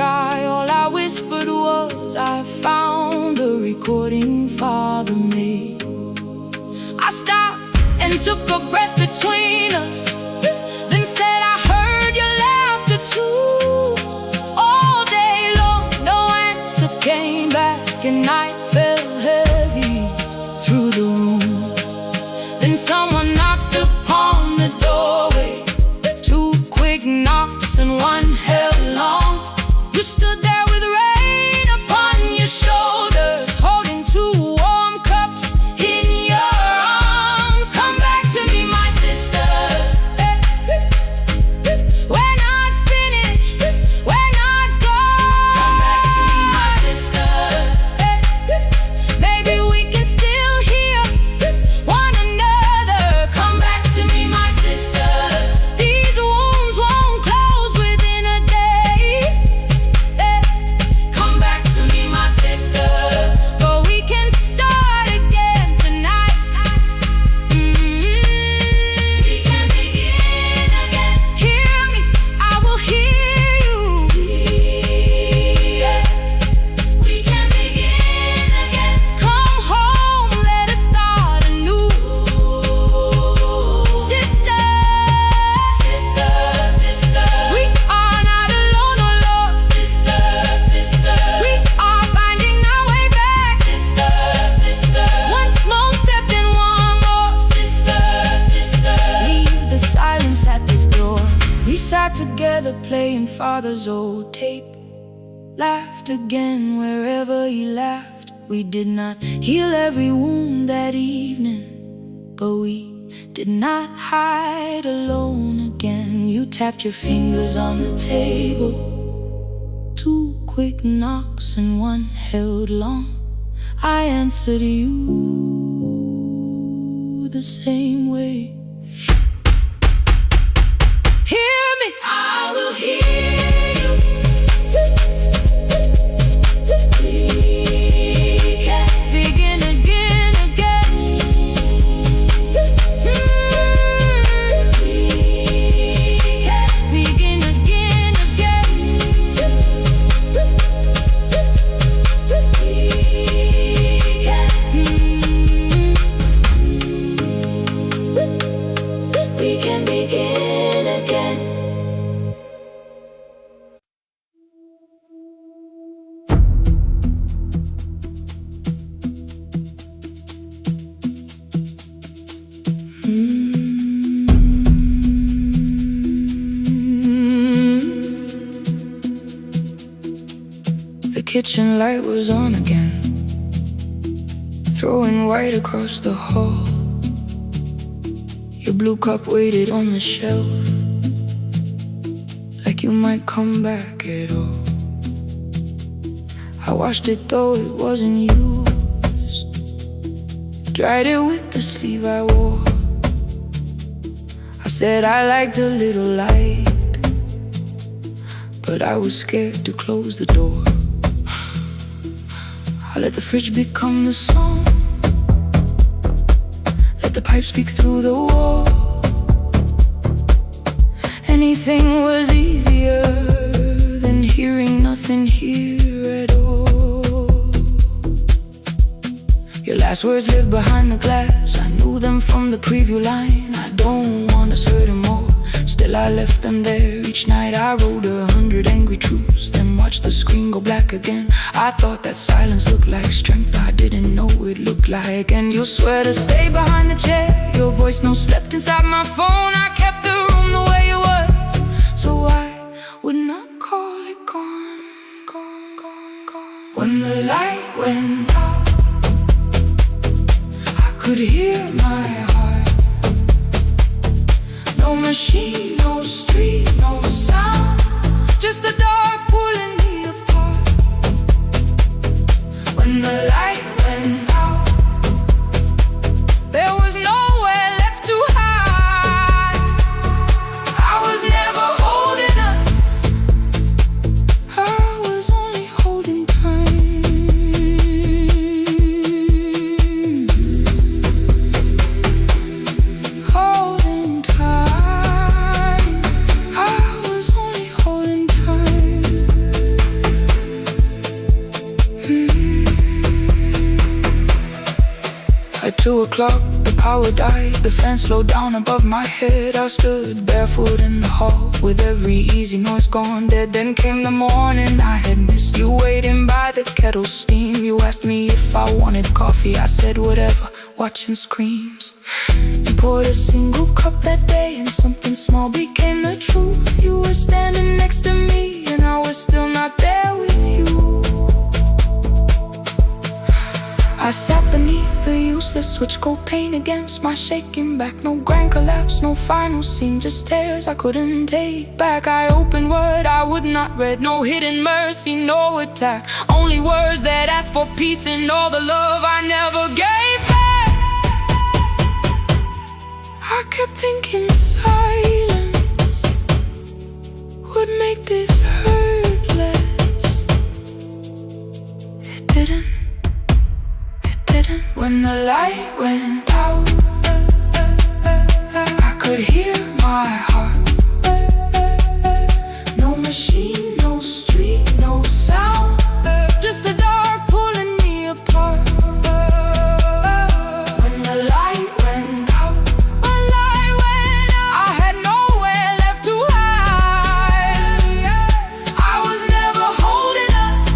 cry. All I whispered was, I found the recording Father made. I stopped and took a breath between us, then said, I heard your laughter too. All day long, no answer came back, and night fell heavy through the room. Then someone knocked upon the doorway, 2 quick knocks and 1 held long. You stood there with rain upon your shoulders, holding 2 warm cups in your arms. Come back to me, my sister. We're not finished, we're not gone. Come back to me, my sister. Baby, we can still hear one another. Come back to me, my sister. These wounds won't close within a day. Come back to me, my sister. But we can start again tonight. We can begin again. Hear me, I will hear you. We can begin again. Come home, let us start anew. Sister, sister, sister, we are not alone, oh Lord. Sister, sister, we are finding our way back. Sister, sister, one small step and one more. Sister, sister, leave the silence at the door. We sat together playing Father's old tape, laughed again wherever he laughed. We did not heal every wound that evening, but we did not hide alone again. You tapped your fingers on the table, 2 quick knocks and 1 held long. I answered you the same way. Hear me, I will hear you. We can begin again, again. We can begin again, again. We can begin again. The kitchen light was on again, throwing white across the hall. Your blue cup waited on the shelf, like you might come back at all. I washed it though it wasn't used, dried it with the sleeve I wore. I said I liked a little light, but I was scared to close the door. I let the fridge become the song, let the pipe speak through the wall. Anything was easier than hearing nothing here at all. Your last words live behind the glass, I knew them from the preview line. I don't want us hurting more, still I left them there. Each night I wrote 100 angry truths, then watched the screen go black again. I thought that silence looked like strength, I didn't know it looked like. And you'll swear to stay behind the chair, your voice no slept inside my phone. I kept the room the way it was, so I would not call it gone, gone, gone, gone. When the light went out, I could hear my heart. No machine, no street, no sound, just the dark pulling me apart. When the light went out, there was nowhere left to hide. I was never holding up, I was only holding time. Holding time, I was only holding time. 2 o'clock, the power died. The fan slowed down above my head. I stood barefoot in the hall, with every easy noise gone dead. Then came the morning I had missed. You waiting by the kettle steam. You asked me if I wanted coffee. I said whatever, watching screens. You poured a single cup that day, and something small became the truth. You were standing next to me, and I was still not there with you. I sat beneath the useless switch, cold pain against my shaking back. No grand collapse, no final scene, just tears I couldn't take back. I opened what I would not read, no hidden mercy, no attack. Only words that asked for peace and all the love I never gave back. I kept thinking silence would make this hurt less. It didn't. When the light went out, I could hear my heart. No machine, no street, no sound, just the dark pulling me apart. When the light went out, I had nowhere left to hide. I was never holding us,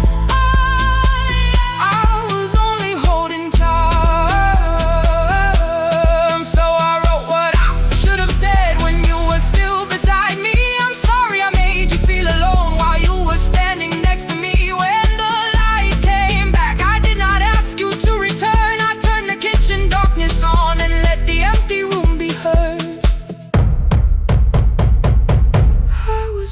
I was only holding tight.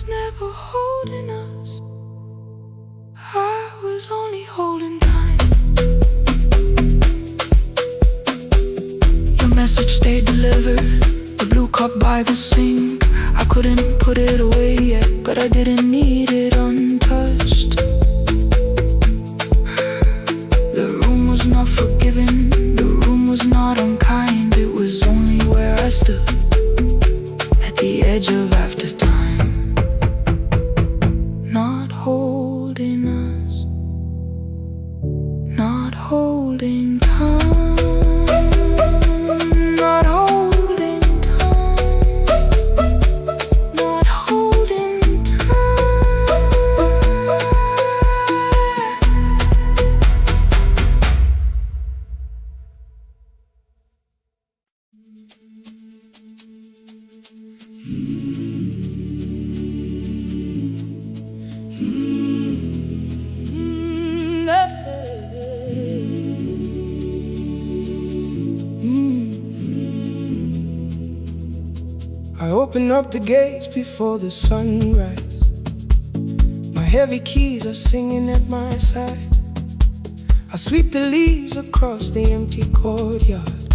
Message stayed delivered, the blue cup by the sink. I couldn't put it away yet, but I didn't need it untouched. The room was not forgiving, the room was not unkind. It was only where I stood, at the edge of after time. Not holding us, not holding time. I open up the gates before the sunrise. My heavy keys are singing at my side. I sweep the leaves across the empty courtyard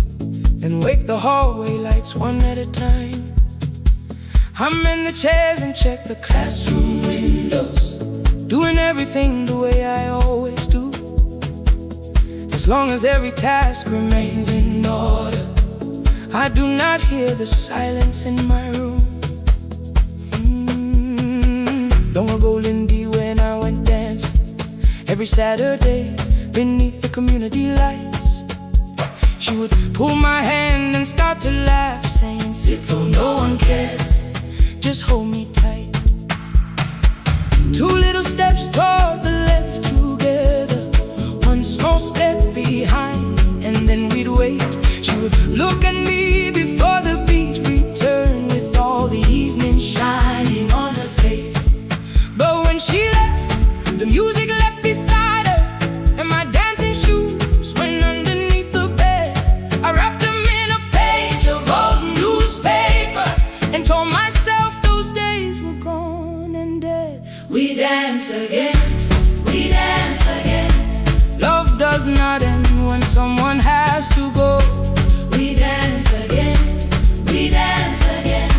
and wake the hallway lights one at a time. I'm in the chairs and check the classroom windows, doing everything the way I always do. As long as every task remains in order, I do not hear the silence in my room. Long ago, Lindy, when I went dancing every Saturday beneath the community lights, she would pull my hand and start to laugh, saying, "Sit for no one cares, just hold me tight." 2 little steps toward the left together, 1 small step behind, and then we'd wait. She would look at me before the beat returned, with all the evening shining on her face. But when she left, the music left beside her, and my dancing shoes went underneath the bed. I wrapped them in a page of old newspaper and told myself those days were gone and dead. We dance again, we dance again. Love does not end when someone has to go. We dance again, we dance again.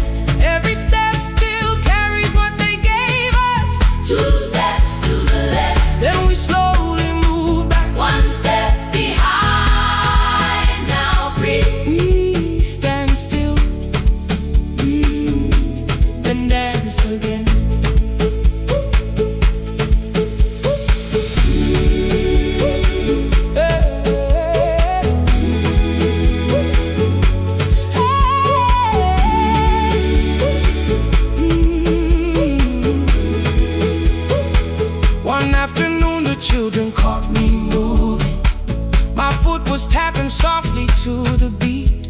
Every step still carries what they gave us. 2 steps to the left, then we slowly move back. 1 step behind, now breathe. We stand still, then dance again. Yeah. afternoon, the children caught me moving. My foot was tapping softly to the beat.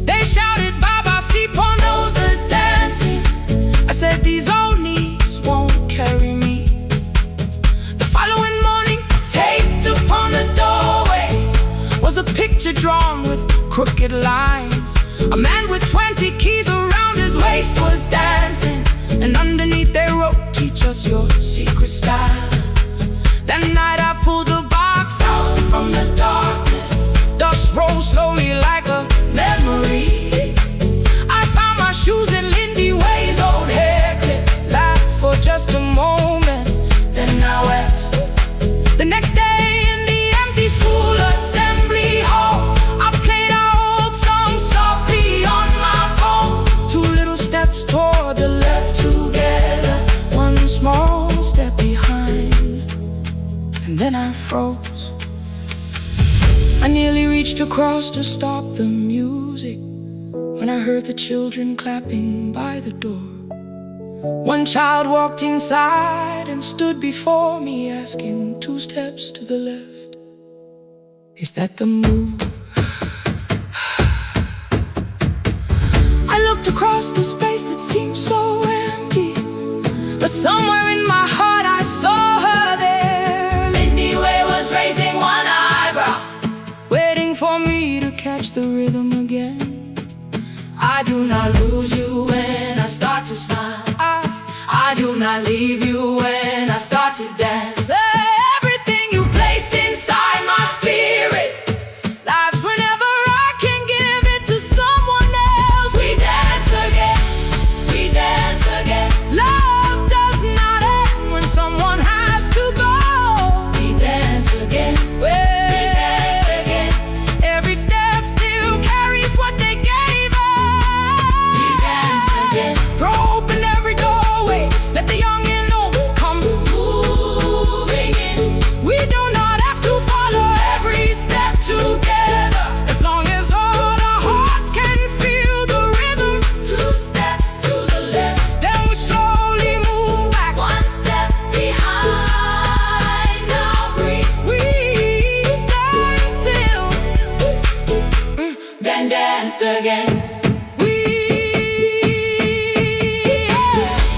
They shouted, Baba, Sipo knows the dancing. I said, these old knees won't carry me. The following morning, taped upon the doorway was a picture drawn with crooked lines. A man with 20 keys around his waist was dancing, and underneath they wrote, teach us your secret style. That night I pulled the box out from the darkness. Dust rose slowly like a memory. I found my shoes in Lindy Way's old hair clip. Laughed for just a moment, then I wept. The next day in the empty school assembly hall, I played our old song softly on my phone. 2 little steps toward the left together, 1 small step behind, and then I froze. I nearly reached across to stop the music when I heard the children clapping by the door. One child walked inside and stood before me, asking 2 steps to the left, is that the move? I looked across the space that seemed so empty, but somewhere in my heart I saw her there. Lindy Way was raising 1 eyebrow, waiting for me to catch the rhythm again. I do not lose you when I start to smile. I do not leave you when I start to dance. Everything you placed inside my spirit lives whenever I can give it to someone else. We dance again, we dance again. Love does not end when someone has to go. We dance again, we dance again. Every step still carries what they gave us. We dance again. Throw open every doorway, let the young and old come moving in. We do not have to follow every step together, as long as all our hearts can feel the rhythm. 2 steps to the left, then we slowly move back, 1 step behind. Now breathe, we stand still, then dance again.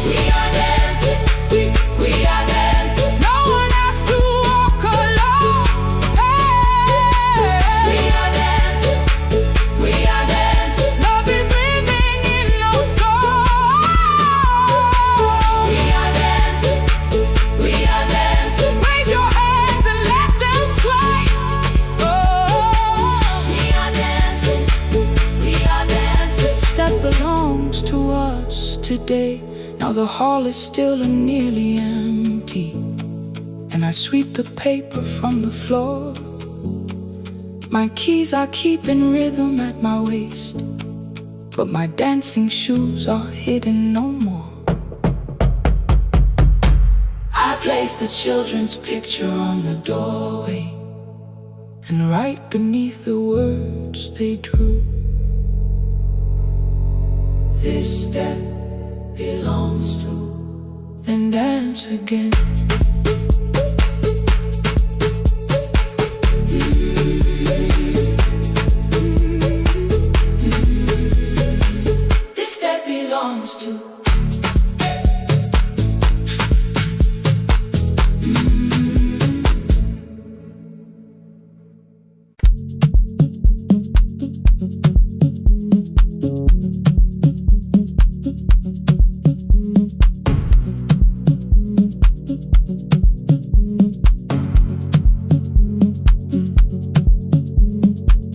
We are dancing, we are dancing. No one has to walk alone. We are dancing, we are dancing. Love is living in our soul. We are dancing, we are dancing. Raise your hands and let them sway. We are dancing, we are dancing. This step belongs to us today. Now the hall is still and nearly empty, and I sweep the paper from the floor. My keys I keep in rhythm at my waist, but my dancing shoes are hidden no more. I place the children's picture on the doorway, and right beneath the words they drew, this step belongs to, then dance again. This step belongs to.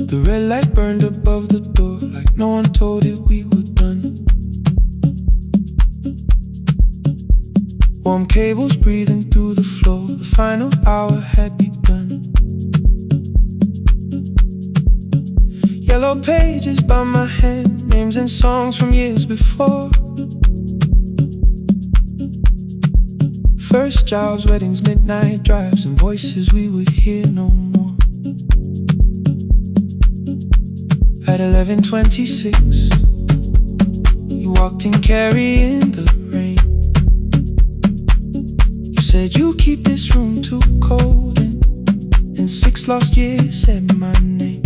The red light burned above the door, like no one told it we were done. Warm cables breathing through the floor, the final hour had begun. Yellow pages by my hand, names and songs from years before. First jobs, weddings, midnight drives, and voices we would hear no more. At 11:26, you walked in carrying the rain. You said you keep this room too cold, and in 6 lost years said my name.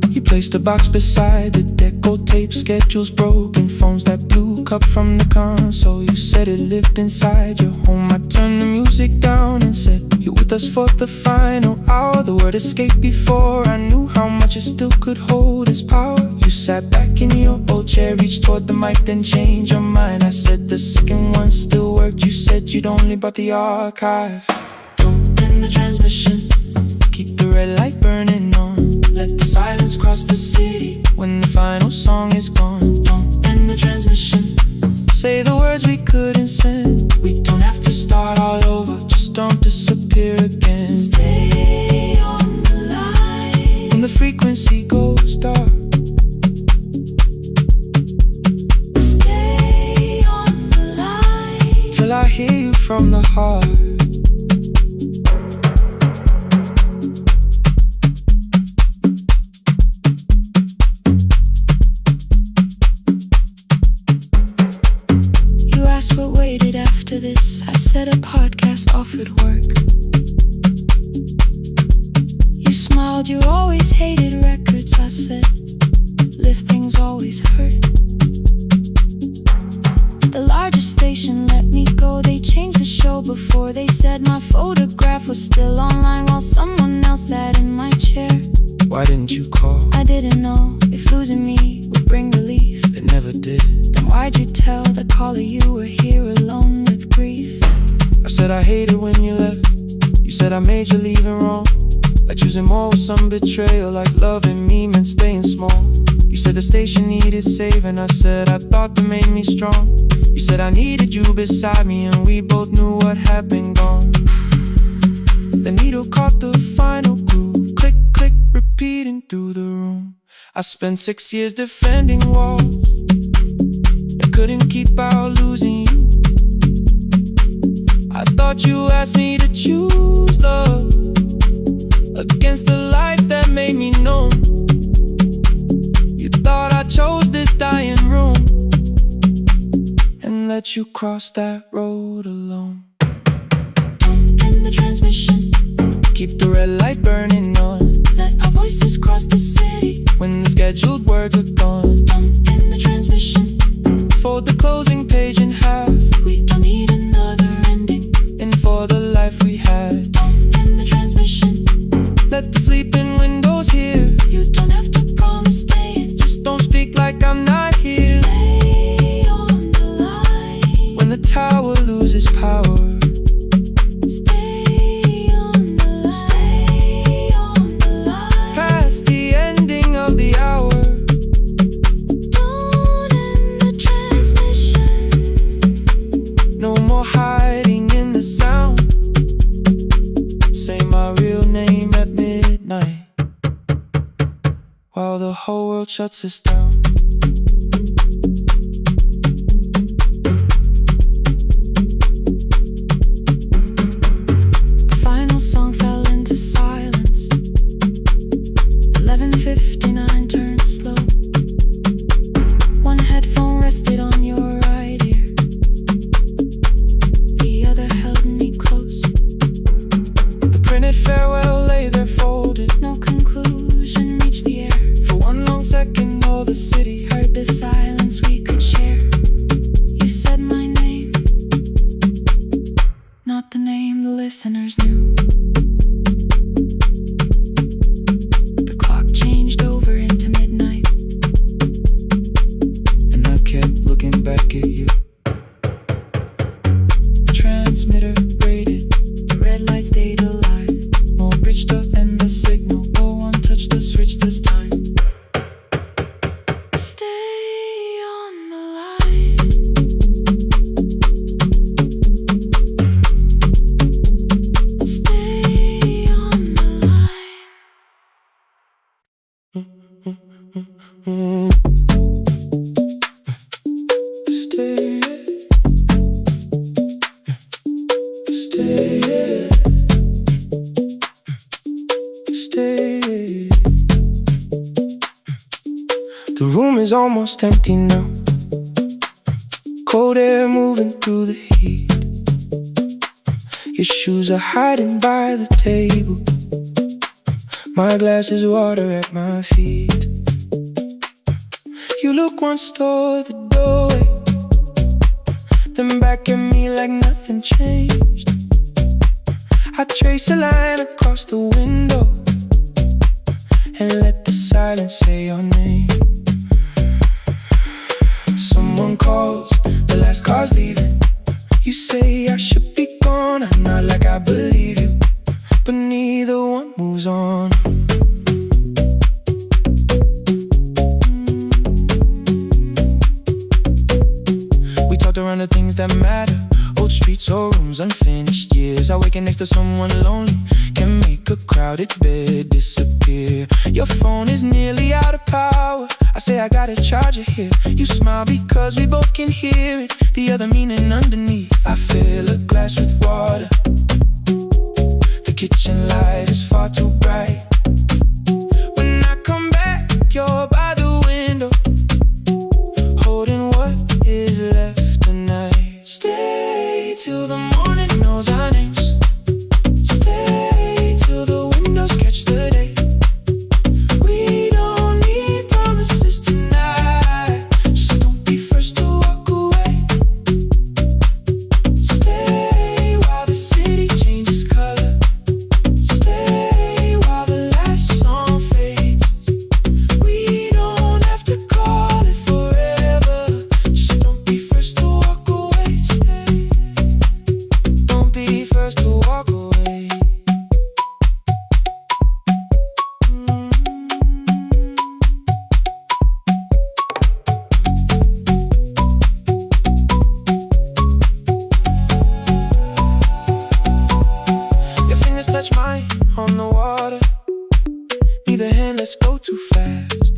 You placed a box beside the deco tape, schedules broken, phones that blew, cup from the console. You said it lived inside your home. I turned the music down and said, you're with us for the final hour. The word escaped before I knew how much it still could hold its power. You sat back in your old chair, reached toward the mic, then changed your mind. I said the second one still worked. You said you'd only brought the archive. Don't end the transmission, keep the red light burning on. Let the silence cross the city when the final song is gone. Don't end the transmission, say the words we couldn't send. We don't have to start all over, just don't disappear again. Stay on the line when the frequency goes dark. Stay on the line till I hear you from the heart. After this, I said a podcast offered work. You smiled, you always hated records. I said, lifting's always hurt. The largest station let me go. They changed the show before they said my photograph was still online while someone else sat in my chair. Why didn't you call? I didn't know if losing me would bring relief. It never did. Then why'd you tell the caller you were here alone with grief? I said I hated when you left. You said I made you leaving wrong, like choosing more with some betrayal, like loving me meant staying small. You said the station needed saving. I said I thought that made me strong. You said I needed you beside me, and we both knew what had been gone. The needle caught the final groove, click, click, repeating through the room. I spent 6 years defending walls that couldn't keep out losing you. I thought you asked me to choose love against the life that made me known. You thought I chose this dying room and let you cross that road alone. Don't end the transmission, keep the red light burning on. Let our voices cross the city when the scheduled words are gone. Don't end the transmission, fold the closing page in half. We don't need another ending, and for the life we had. Don't end the transmission, let the sleeping windows hear. You don't have to promise staying, just don't speak like I'm not here. Stay on the line when the tower loses power. While the whole world shuts us down. The final song fell into silence. 11:59 turned slow. One headphone rested on your right ear, the other held me close. The printed farewell lay there folded, no conclusion reached the air. Second, all the city heard the silence we could share. You said my name, not the name the listeners knew. The clock changed over into midnight, and I kept looking back at you. The transmitter braided, the red light stayed alive. More bridged up and the signal, no one touched the switch this time. The room is almost empty now. Cold cold air moving through the heat. Your shoes are hiding by the table. My glass is water at my feet. You look once toward the doorway, then back at me like nothing changed. I trace a line across the window and let the silence say your name. Someone calls, the last car's leaving. You say I should be gone, I nod like I believe you, but neither one moves on. We talked around the things that matter, old streets or rooms, unfinished years. Awaken next to someone lonely can make a crowded bed disappear. Your phone is nearly out of power. I say I got a charger here. You smile because we both can hear it, the other meaning underneath. I fill a glass with water. The kitchen light is far too bright. When I come back, you're by the window, holding what is left tonight. Stay till the morning knows our names. Stay till the windows catch the day. We don't need promises tonight. Just don't be first to walk away. Stay while the city changes color. Stay while the last song fades. We don't have to call it forever. Just don't be first to walk away. Stay. Don't be first to walk away. Your fingers touch mine on the water. Neither hand, let's go too fast.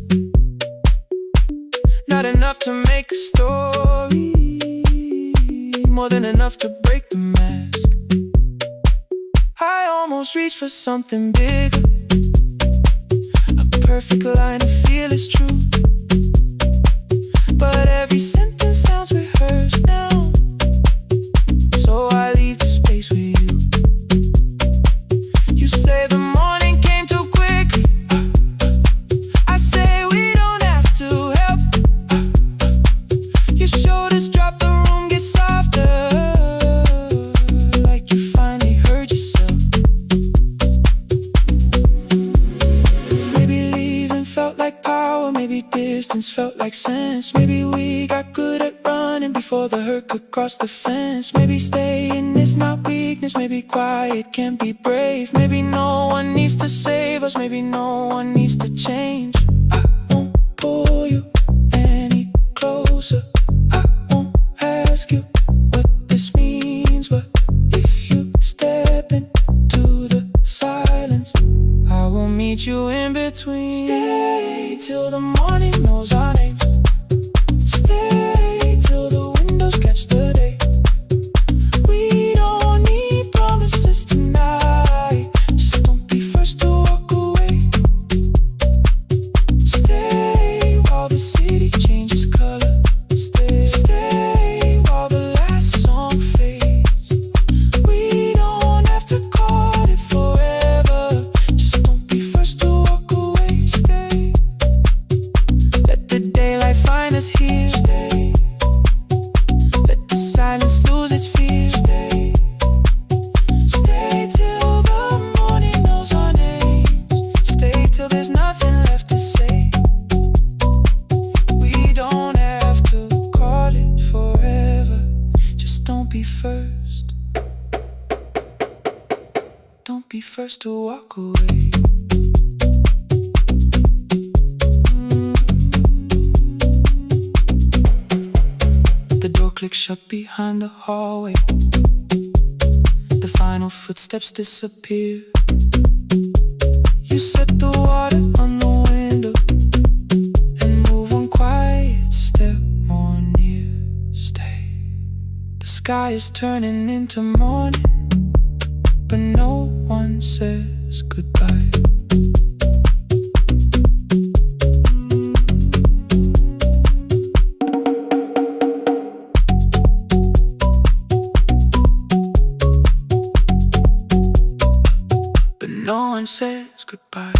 Not enough to make a story, more than enough to break the mask. I almost reach for something bigger, a perfect line of feel is true. But every sentence sounds rehearsed now, so I leave the space with you. You say the morning came too quickly. I say we don't have to help. Your shoulders drop, the room gets softer, like you finally heard yourself. Maybe leaving felt like power, maybe distance felt like sense. Maybe we got good at running before the hurt could cross the fence. Maybe staying is not weakness, maybe quiet can be brave. Maybe no one needs to save us, maybe no one needs to change. I won't pull you any closer. I won't ask you what this means, but if you step into the silence, I will meet you in between. Stay till the morning knows our names. Stay till the windows catch the day. We don't need promises tonight. Just don't be first to walk away. Stay while the city changes color. Stay while the last song fades. We don't have to call it forever. Just don't be first to walk away. Stay. Let the daylight find us here. Stay. Let the silence lose its fear. Stay. Stay till the morning knows our names. Stay till there's nothing left to say. We don't have to call it forever. Just don't be first. Don't be first to walk away. The door clicks shut behind the hallway. The final footsteps disappear. You set the water on the window and move one quiet step more near. Stay. The sky is turning into morning, but no one says goodbye. one says goodbye.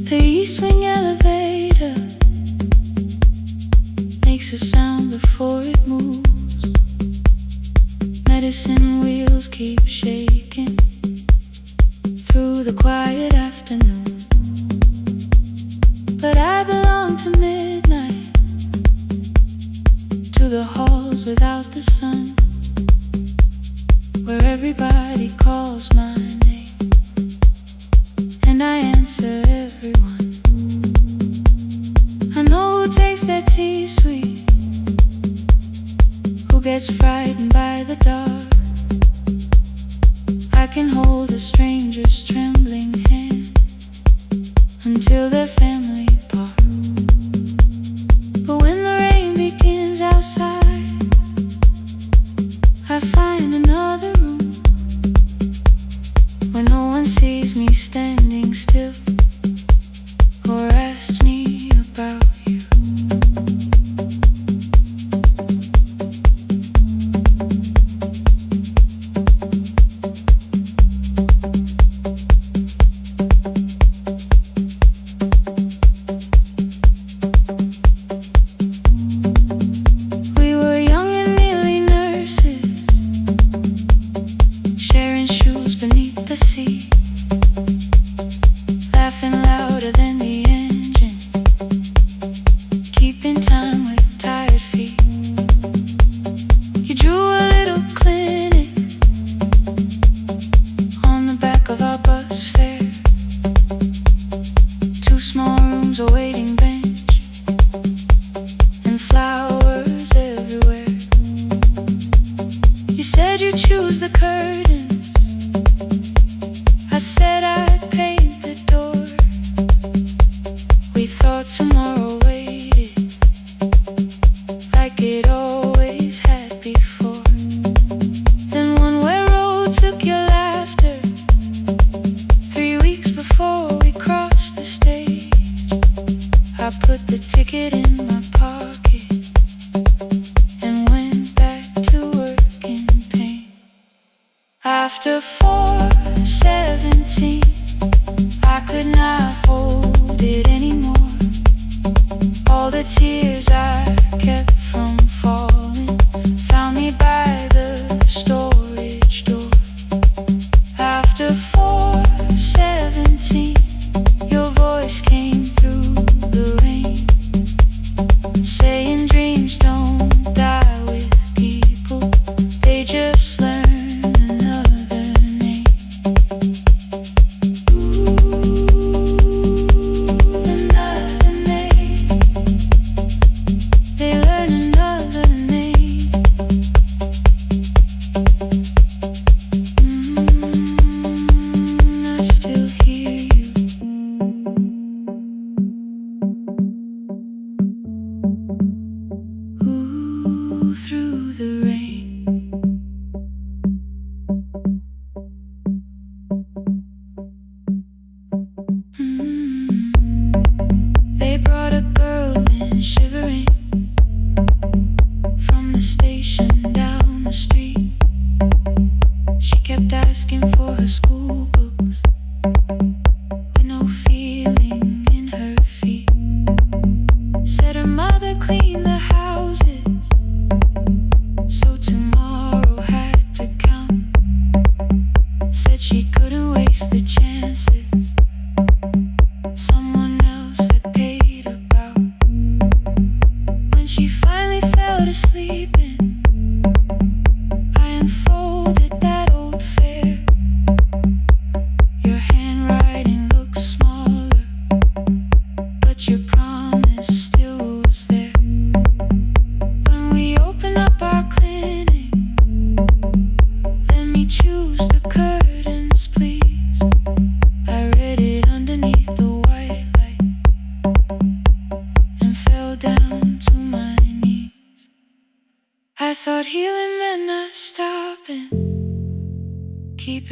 The east wing elevator makes a sound before it moves. Medicine wheels keep shaking through the quiet afternoon. But I belong to midnight, to the halls without the sun, where everybody calls my name and I answer everyone. I know who takes their tea sweet, who gets frightened by the dark. I can hold a stranger's trembling hand until their family part. But when the rain begins outside, I find another room where no one sees me standing still or asks me about you. We were young and nearly nurses, sharing shoes beneath the sea, laughing louder than the engine, keeping time with tired feet. You drew a little clinic on the back of our bus fare, 2 small rooms, a waiting bench, and flowers everywhere. You said you'd choose the curtains, I said I'd paint the door. We thought tomorrow waited like it always had before. Then one-way road took your laughter 3 weeks before we crossed the stage. I put the ticket in my pocket and went back to work in pain. After 4:17, I could not hold it anymore. All the tears I kept from falling found me by the storage door. After 4:17, your voice came through the rain, saying dreams don't die with people, they just learn another name. Another name. They learn another name. I still hear you. Ooh, through the rain. They brought a girl in shivering from the station down the street. She kept asking for her school books with no feeling in her feet. Said her mother cleaned the houses, so tomorrow had to count. Said she couldn't waste the chances someone else had paid about. When she finally fell asleep, I unfolded that old fare. Your handwriting looks smaller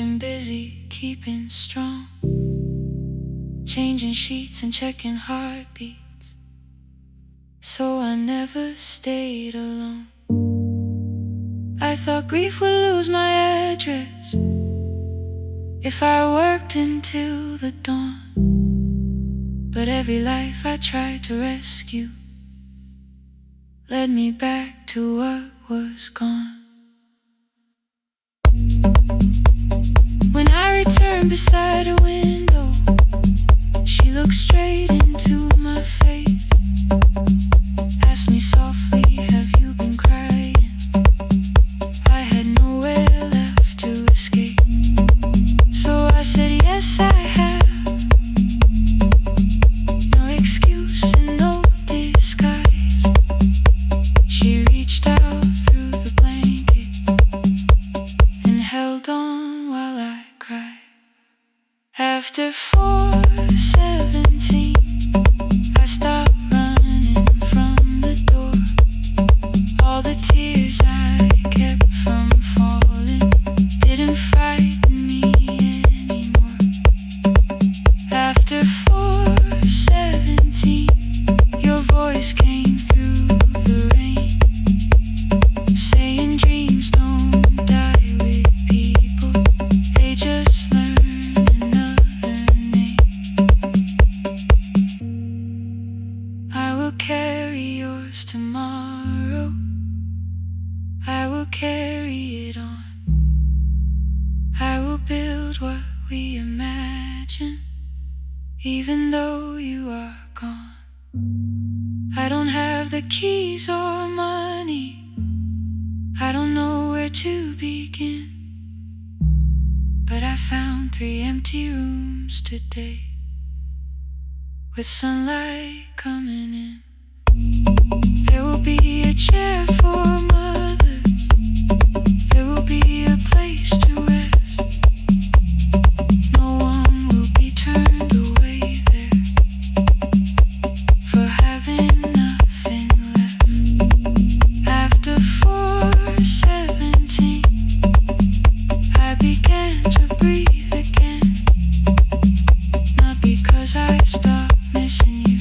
keeping busy, keeping strong, changing sheets and checking heartbeats, so I never stayed alone. I thought grief would lose my address if I worked until the dawn, but every life I tried to rescue led me back to what was gone. When I returned beside a window, she looked straight into my face, asked me softly, have you been crying? I had nowhere left to escape, so I said yes I have. No excuse and no disguise. She reached out through the blanket and held on while I cried. After 4:17, I stopped running from the door. All the tears I kept from falling didn't frighten me anymore. After 4:17, your voice came through the rain, saying dreams don't die with people, they just learn another name. I will carry yours tomorrow, I will carry it on. I will build what we imagine, even though you are gone. I don't have the keys or money, I don't know where to begin, but I found 3 empty rooms today, with sunlight coming in. There will be a chair for mothers, there will be a place to rest. No one will be turned away there for having nothing left. After 4:17, I began to breathe again, not because I stopped missing you,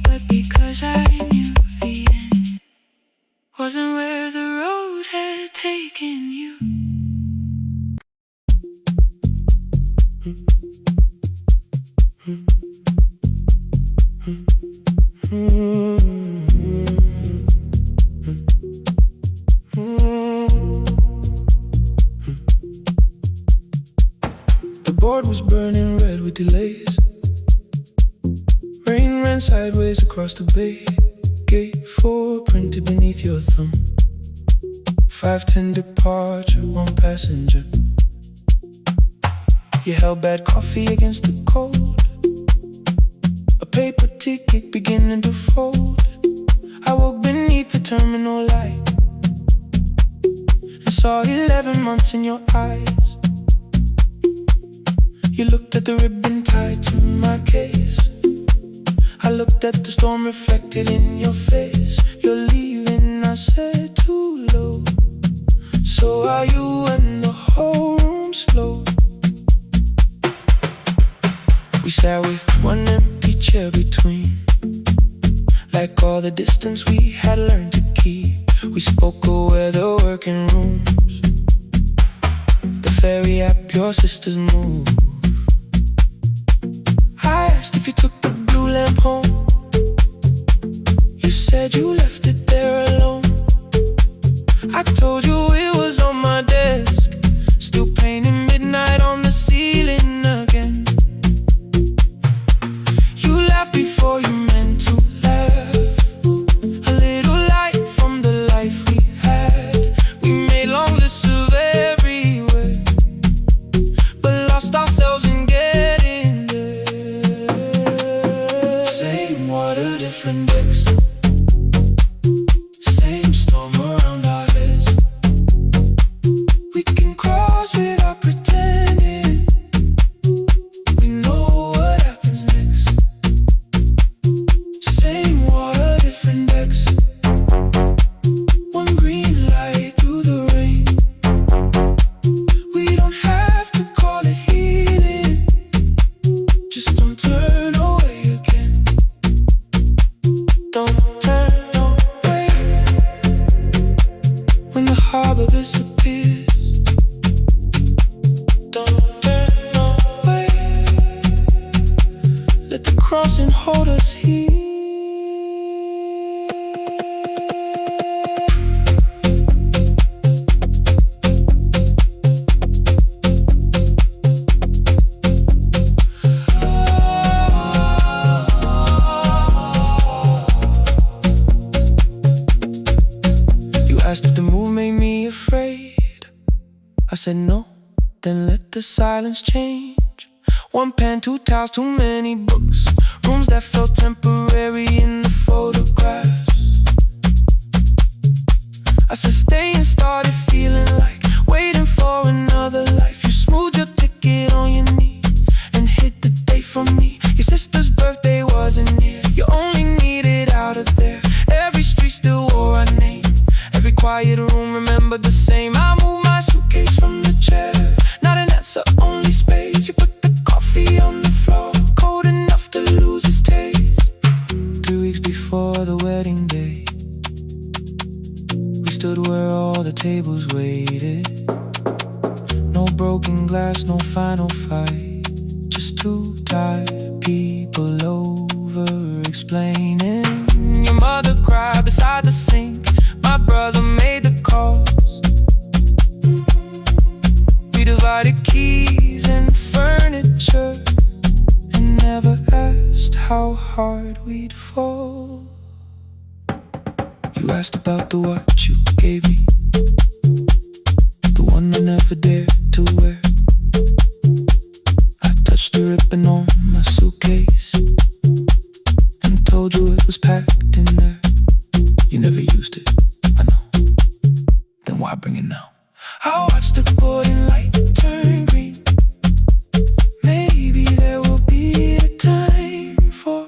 but because I knew the end wasn't where the road had taken you. The board was burning red with delays. Rain ran sideways across the bay. Gate 4 printed beneath your thumb. 5:10 departure, 1 passenger. You held bad coffee against the cold, a paper ticket beginning to fold. I woke beneath the terminal light and saw 11 months in your eyes. You looked at the ribbon tied to my case, I looked at the storm reflected in your face. You're leaving, I said, too low. So are you, and the whole room slowed. We sat with 1 empty chair between, like all the distance we had learned to keep. We spoke of weather, working rooms, the ferry app, your sister's move. I asked if you took the blue lamp home. You said you left it there alone. I told you it was on my desk, still painting midnight on the ceiling again. You laughed before you meant to laugh, a little light from the life we had. We made long lists of everywhere, but lost ourselves in getting there. Same water, different decks, same storm around our heads. We can cross without pretending we know what happens next. Same water, different decks, 1 green light through the rain. We cross and hold us here. You asked if the move made me afraid. I said no, then let the silence change. One pen, two towels, too many books. Rooms that felt temporary in the photographs. I said stay and started feeling like waiting for another life. You smoothed your ticket on your knee and hid the date from me. Your sister's birthday wasn't near. You only needed out of there. Every street still wore our name. Every quiet room remembered the same. I moved my suitcase from the chair. Not an answer, only space. You put coffee on the floor, cold enough to lose its taste. 3 weeks before the wedding day, we stood where all the tables waited. No broken glass, no final fight. Just two tired people over-explaining. Your mother cried beside the sink. My brother made the calls. We divided keys and furniture and never asked how hard we'd fall. You asked about the watch you gave me, the one I never dared to wear. I touched the ribbon on my suitcase and told you it was packed in there. You never used it, I know. Then why bring it now? I watched the boarding light turn green. Maybe there will be a time for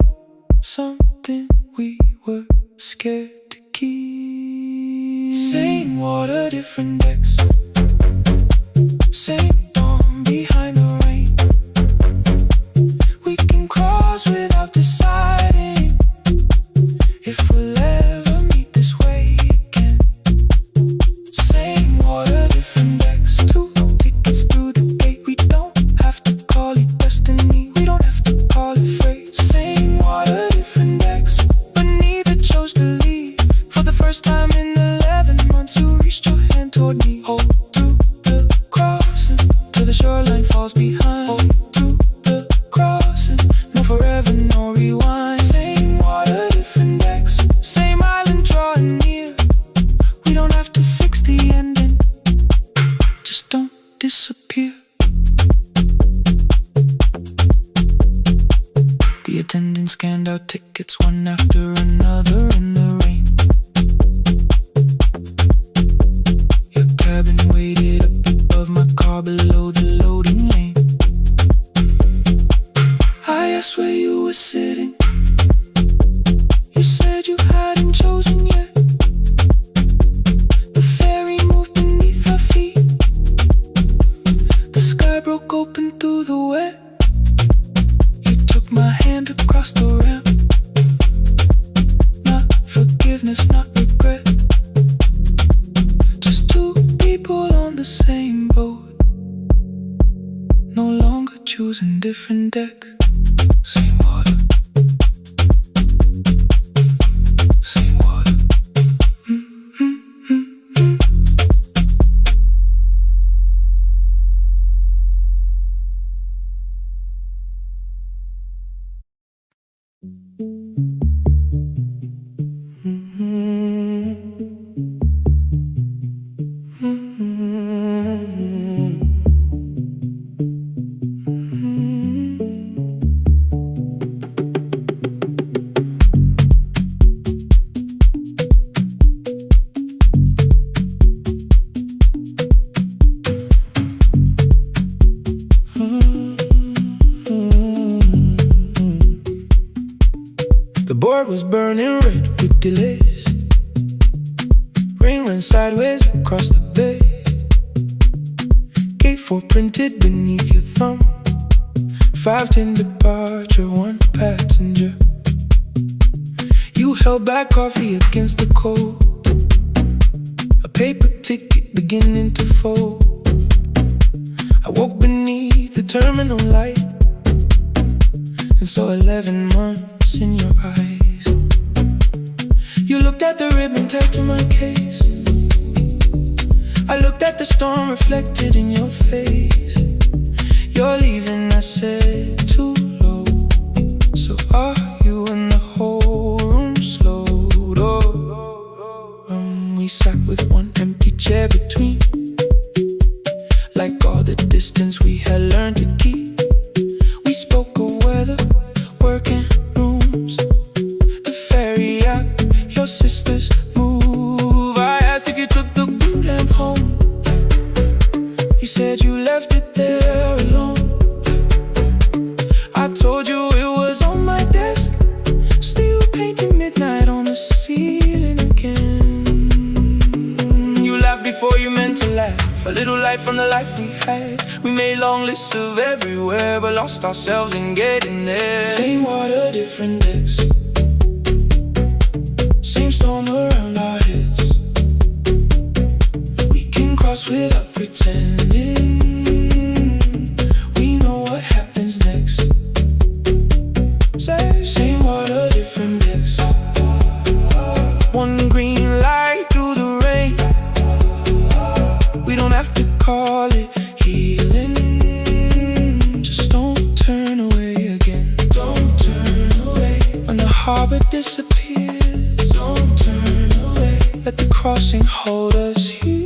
something we were scared to keep. Same water, different decks. Same dawn behind the rain. We can cross without deciding if we'll ever meet this way again. Same water, different decks. 2 tickets through the gate. We don't have to call it destiny. We don't have to call it fate. Same water, different decks. But neither chose to leave. For the first time in 11 months, you reached your hand toward me. Hold through the crossing till the shoreline falls behind. Hold through the crossing. No forever, no rewind. Same water, different decks. Same island drawing near. We don't have to fix the ending. Just don't disappear. The attendant scanned our tickets one after another in the rain. Your cabin waited up above my car below the loading lane. I asked where you were sitting. You said you hadn't chosen yet. The ferry moved beneath our feet. The sky broke open through the wet. You took my hand across the ramp. Not forgiveness, not regret. Just two people on the same boat. No longer choosing different decks. Same water. Same water. The board was burning red with delays. Rain ran sideways across the bay. Gate 4 printed beneath your thumb. 5:10 departure, 1 passenger. You held back coffee against the cold. A paper ticket beginning to fold. I woke beneath the terminal light and saw 11 months in your eyes. You looked at the ribbon tied to my case. I looked at the storm reflected in your face. You're leaving, I said, too low. So are you? And the whole room slowed up. We sat with one empty chair between, like all the distance we had learned to keep. We spoke of weather, work and rooms, the ferry app, your sister's move. I asked if you took the blue lamp home. You said you left it there alone. I told you it was on my desk, still painting midnight on the ceiling again. You laughed before you meant to laugh. A little light from the life we had. We made long lists of everywhere, but lost ourselves in getting there. Same water, different decks, same storm around our heads. We can cross without pretending. We know what happens next. Same water, different decks. One green light through the rain. We don't have to call it healing. Just don't turn away again. Don't turn away. When the harbor disappears, don't turn away. Let the crossing hold us here.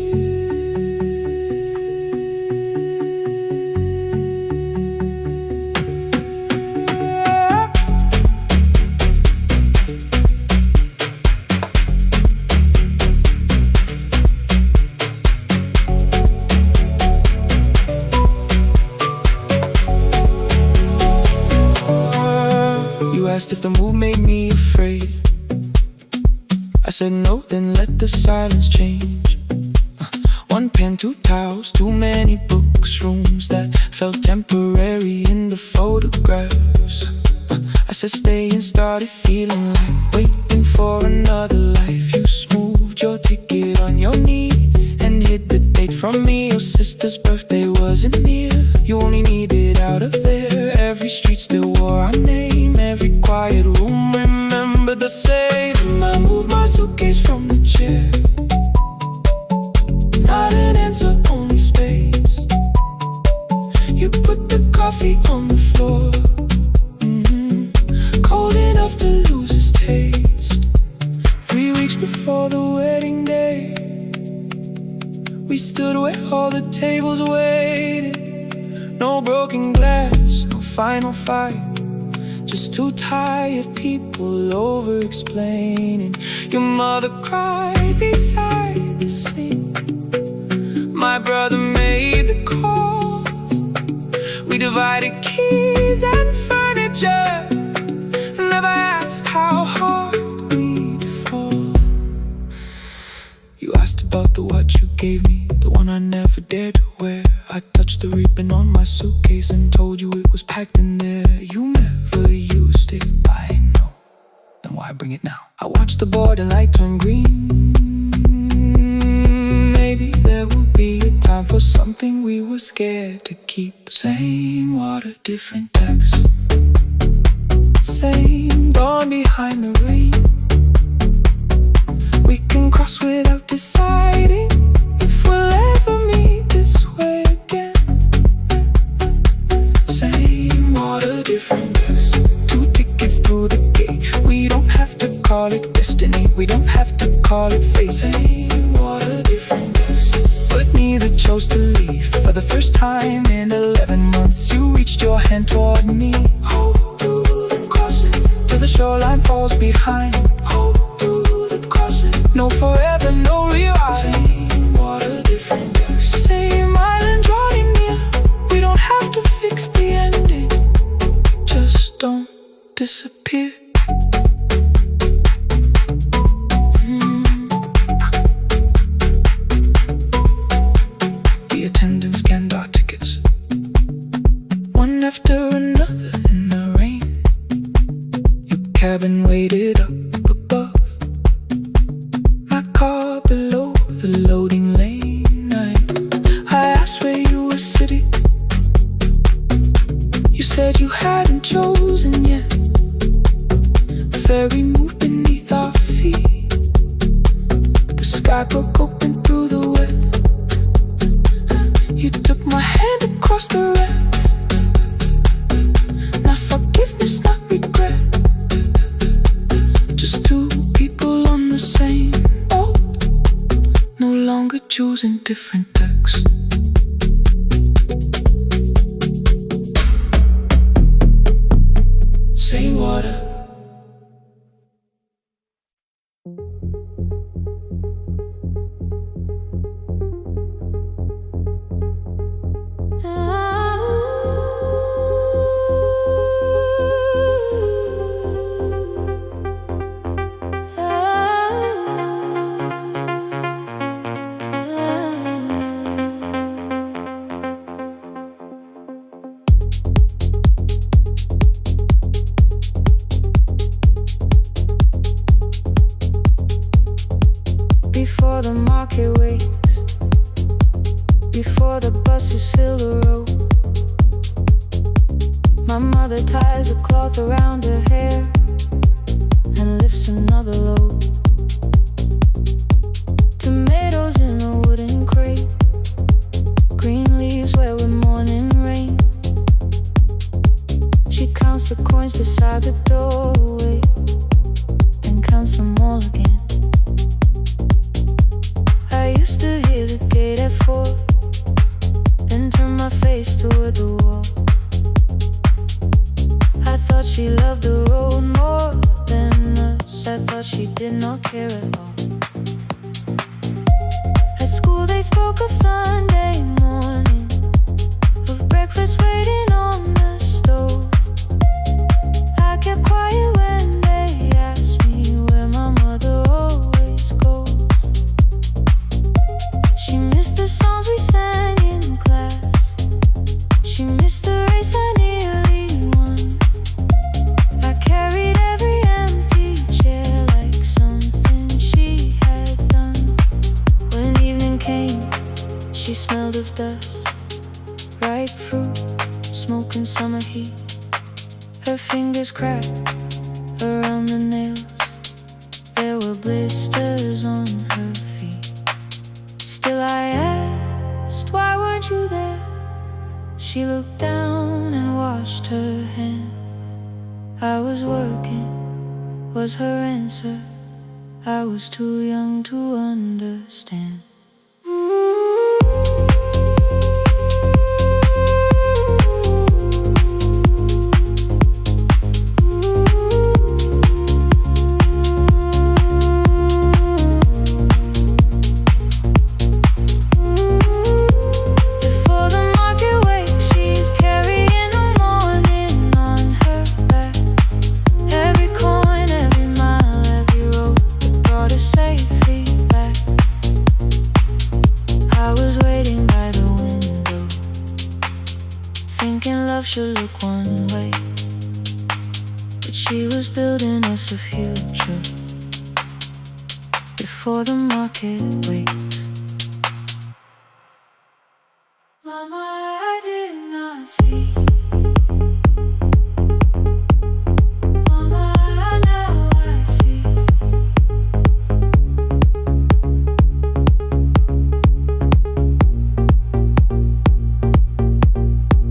Asked if the move made me afraid. I said no, then let the silence change. One pen, two towels, too many books, rooms that felt temporary in the photographs. I said stay and started feeling like waiting for another life. You smoothed your ticket on your knee and hid the date from me. Your sister's birthday wasn't near. You only needed out of there. Every street still wore our name. Every quiet room remembered the same. I moved my suitcase from the chair. Not an answer, only space. You put the coffee on the floor, cold enough to lose its taste. 3 weeks before the wedding day, we stood where all the tables waited. No broken glass, no final fight, just two tired people over-explaining. Your mother cried beside the sink. My brother made the calls. We divided keys and furniture. Never asked how hard we'd fall. You asked about the watch you gave me, the one I never dared to wear. I touched the ribbon on my suitcase and told you it was packed in there. You never used it, I know. Then why bring it now? I watched the board and light turn green. Maybe there will be a time for something we were scared to keep. Same water, different decks. Same dawn behind the rain. We can cross without deciding if we'll ever meet this way again. Same water, different decks. 2 tickets through the gate. We don't have to call it destiny. We don't have to call it fate. Same water, different decks. But neither chose to leave. For the first time in 11 months, you reached your hand toward me. Hold through the crossing till the shoreline falls behind. Hold through the crossing. No forever, no rewrite. Same water, different decks. Same island drawing near. We don't have to fix the ending. Just don't disappear. The attendant scanned our tickets, one after another in the rain. Your cabin waited up above, my car below the loading lane. I asked where you were sitting. You said you hadn't chosen. chosen yet. The ferry moved beneath our feet. The sky broke open through the web. You took my hand across the wreck. Not forgiveness, not regret. Just two people on the same boat, no longer choosing different decks. Same water. Before the market waits, before the buses fill the road, my mother ties a cloth around her hair and lifts another load. Tomatoes in a wooden crate, green leaves where we're morning rain. She counts the coins beside the doorway, then counts them all again. I used to hear the gate at 4, then turn my face toward the wall. I thought she loved the road more than us. I thought she did not care at all. At school they spoke of Sunday morning, of breakfast waiting on the stove. I kept quiet when they asked me where my mother always goes. She missed the songs we sang in class. She missed the race I nearly won. I carried every empty chair like something she had done. When evening came, she smelled of dust, ripe fruit, smoke and summer heat. Her fingers cracked around the nails. There were blisters on her feet. Still I asked, why weren't you there? She looked down and washed her hand. I was working, was her answer. I was too young to understand. Should look one way, but she was building us a future before the market waits. Mama, I did not see. Mama, now I see.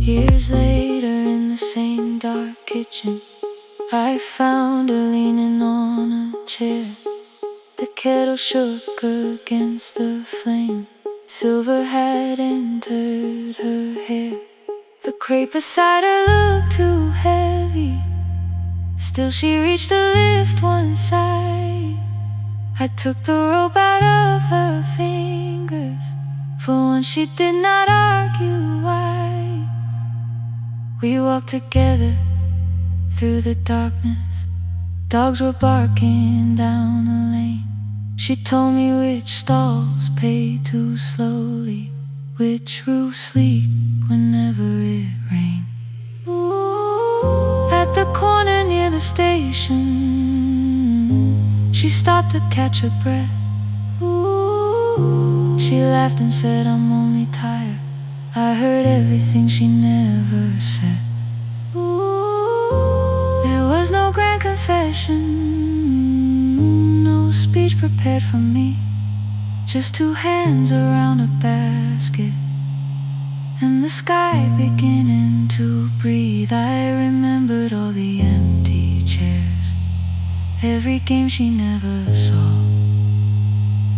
Years later, in the same dark kitchen, I found her leaning on a chair. The kettle shook against the flame. Silver had entered her hair. The crepe beside her looked too heavy. Still she reached to lift one side. I took the rope out of her fingers. For once she did not argue why. We walked together through the darkness. Dogs were barking down the lane. She told me which stalls pay too slowly, which roofs leak whenever it rained. At the corner near the station, she stopped to catch her breath. She laughed and said, I'm only tired. I heard everything she never said. was no grand confession, no speech prepared for me. Just two hands around a basket and the sky beginning to breathe. I remembered all the empty chairs, every game she never saw.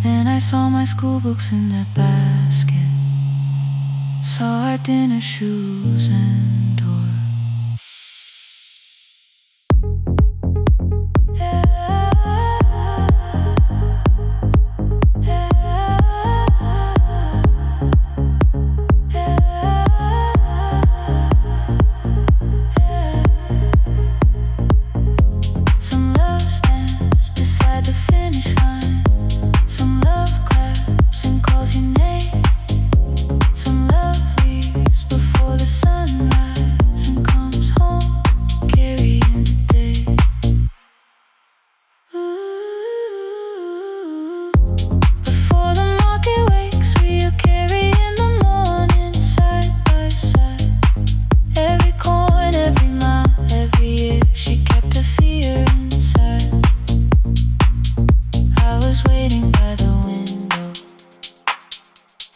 Then I saw my school books in that basket, saw our dinner shoes and door.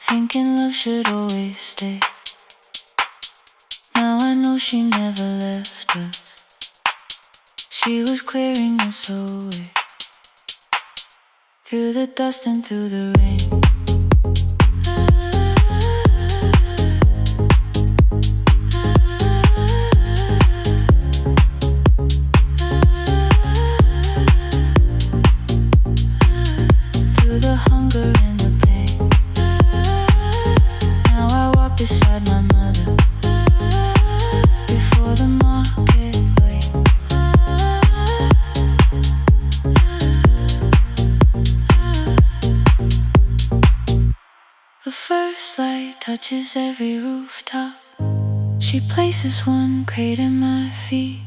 Thinking love should always stay. Now I know she never left us. She was clearing us away, through the dust and through the rain. Through the hunger and the pain. Now I walk beside my mother, before the market wait. The first light touches every rooftop. She places one crate at my feet.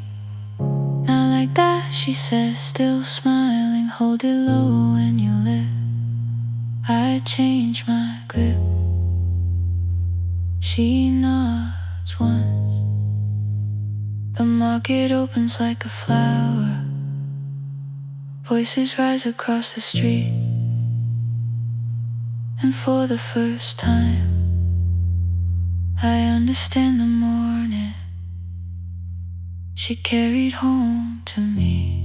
Now like that, she says, still smiling, hold it low when you live. I change my grip. She nods once. The market opens like a flower. Voices rise across the street. And for the first time, I understand the morning she carried home to me.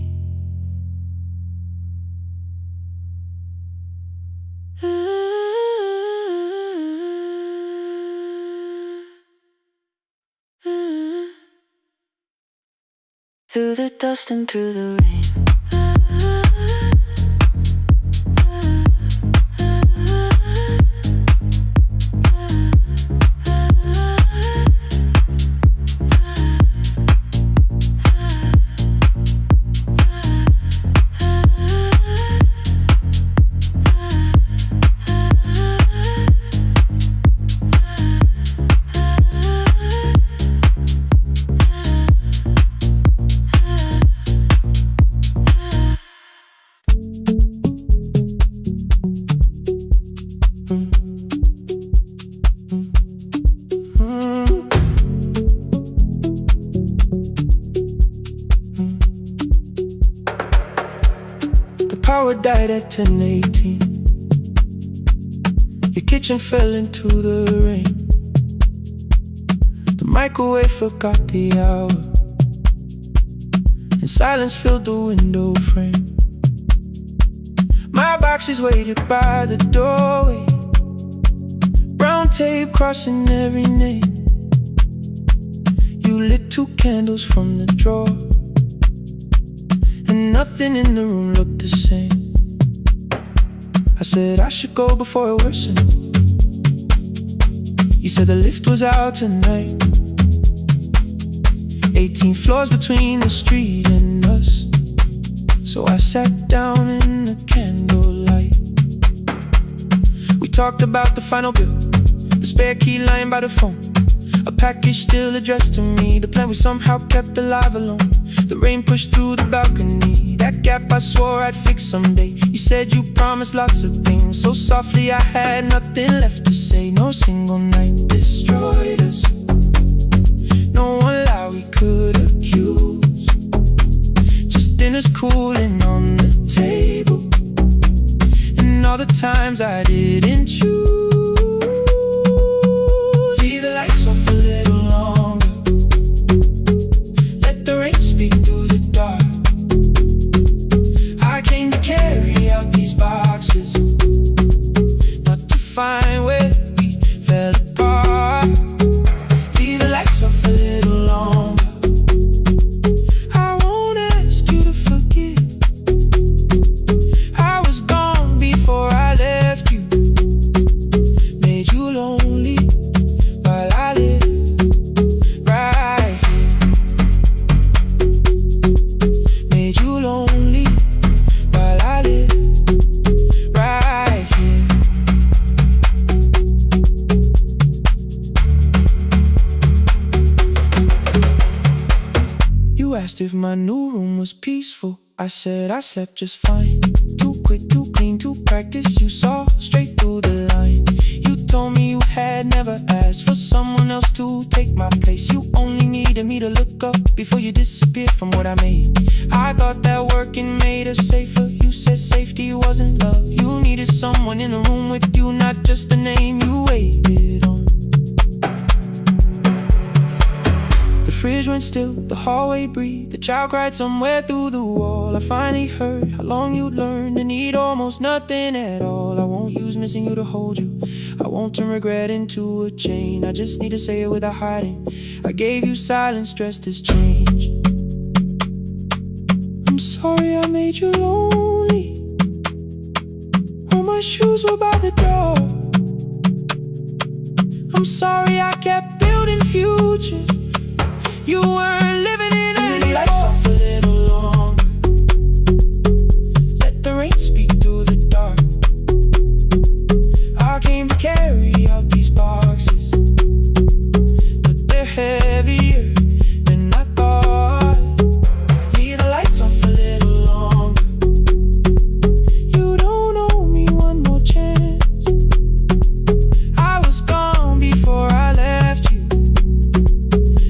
Through the dust and through the rain. Power died at 10:18. Your kitchen fell into the rain. The microwave forgot the hour, and silence filled the window frame. My boxes waited by the doorway, brown tape crossing every name. You lit 2 candles from the drawer, and nothing in the room looked the same. I said I should go before it worsened. You said the lift was out tonight. 18 floors between the street and us. So I sat down in the candlelight. We talked about the final bill, the spare key lying by the phone, a package still addressed to me, the plan we somehow kept alive alone. The rain pushed through the balcony, that gap I swore I'd fix someday. You said you promised lots of things, so softly I had nothing left to say. No single night destroyed us, no one lie we could accuse. Dinner's cooling on the table, and all the times I didn't choose. Leave the lights off a little longer, let the rain speak through the dark. I came to carry out these boxes, not to find where we fell apart. Leave the lights off a little longer, I won't ask you to forget. I was gone before I left you, made you lonely while I lived right here. Made you lonely while I lived right here. You asked if my new room was peaceful. I said I slept just fine. Too quick, too clean, too practiced. You saw straight through the line. You told me you had never asked for someone else to take my place. You only needed me to look up before you disappeared from what I made. I thought that working made us safer. You said safety wasn't love. You needed someone in the room with you, not just the name you waited on. The fridge went still, the hallway breathed. The child cried somewhere through the wall. I finally heard how long you'd learned to need almost nothing at all. I won't use missing you to hold you, I won't turn regret into a chain. I just need to say it without hiding. I gave you silence dressed as change. I'm sorry I made you lonely. All my shoes were by the door. I'm sorry I kept building futures you weren't living in anymore. Leave the lights off a little longer, let the rain speak through the dark. I came to carry out these boxes, but they're heavier than I thought. Leave the lights off a little longer, you don't owe me one more chance. I was gone before I left you,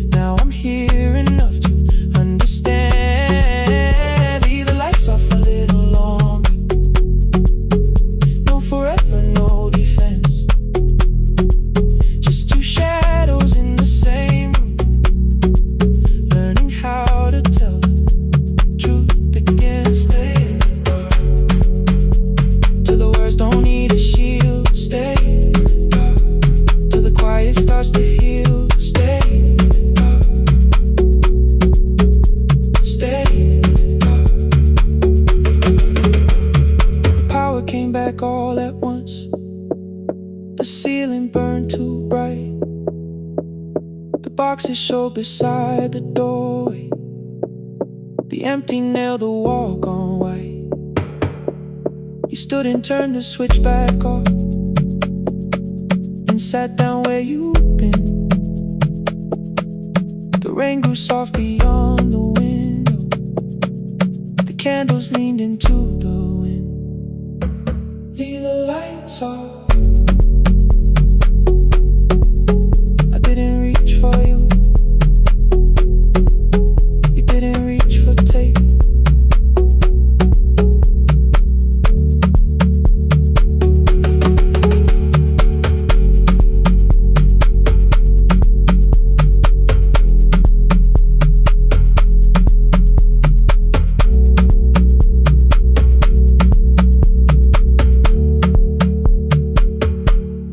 now I'm here enough to understand. Leave the lights off a little longer, no forever, no defense. Just two shadows in the same room, learning how to tell the truth again. Stay in the dark till the words don't need a shield. Stay in the dark till the quiet starts to heal. Stay in the dark, stay in the dark. The power came back all at once. The ceiling burned too bright. The boxes showed beside the doorway. The empty nail, the wall gone white. You stood and turned the switch back off, and sat down where you'd been. The rain grew soft beyond the window. The candles leaned into the wind. Leave the lights off, I didn't reach for you, you didn't reach for tape.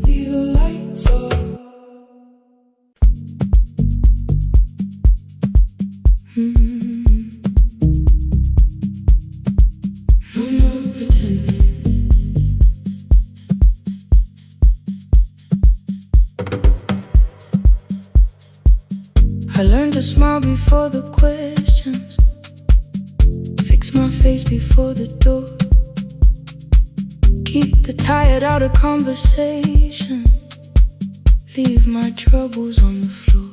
Leave the lights off. No more pretending. I learned to smile before the questions, fix my face before the door, keep the tired out of conversation, leave my troubles on the floor.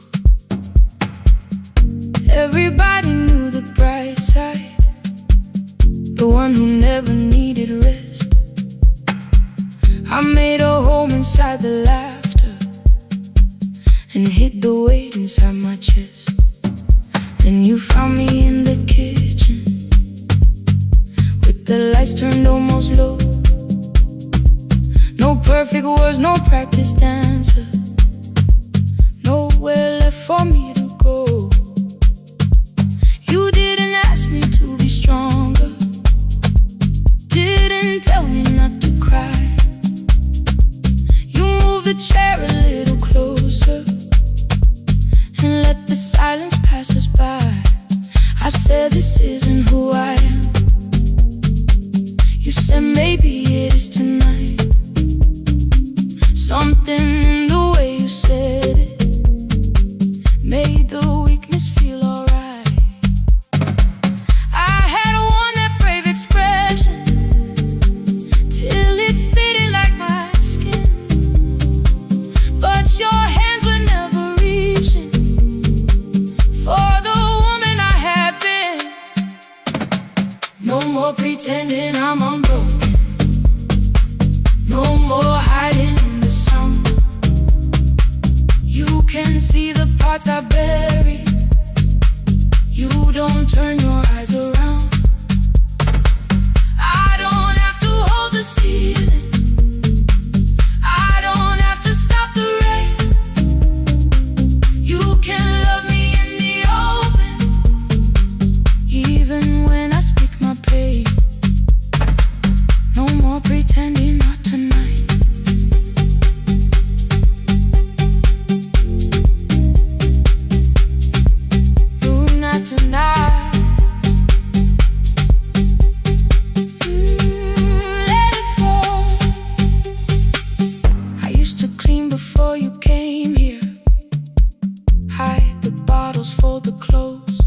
Everybody knew the bright side, the one who never needed rest. I made a home inside the laughter and hid the weight inside my chest. Then you found me in the kitchen, turned almost low. No perfect words, no practice dancer, nowhere left for me to go. You didn't ask me to be stronger, didn't tell me not to cry. You moved the chair a little closer and let the silence pass us by. I said, this isn't who I am. You said, maybe it is tonight. Something in the way you said it made the weakness feel alright. I had worn that brave expression till it fitted like my skin, but your hands were never reaching for the woman I had been. No more pretending I'm unbroken, no more hiding in the sun. You can see the parts I bury, you don't turn your eyes around. I don't have to hold the ceiling, I don't have to stop the rain. You can love me in the open, even when I speak my pain. No more pretending, not tonight. No, not tonight. Let it fall. I used to clean before you came here, hide the bottles, fold the clothes,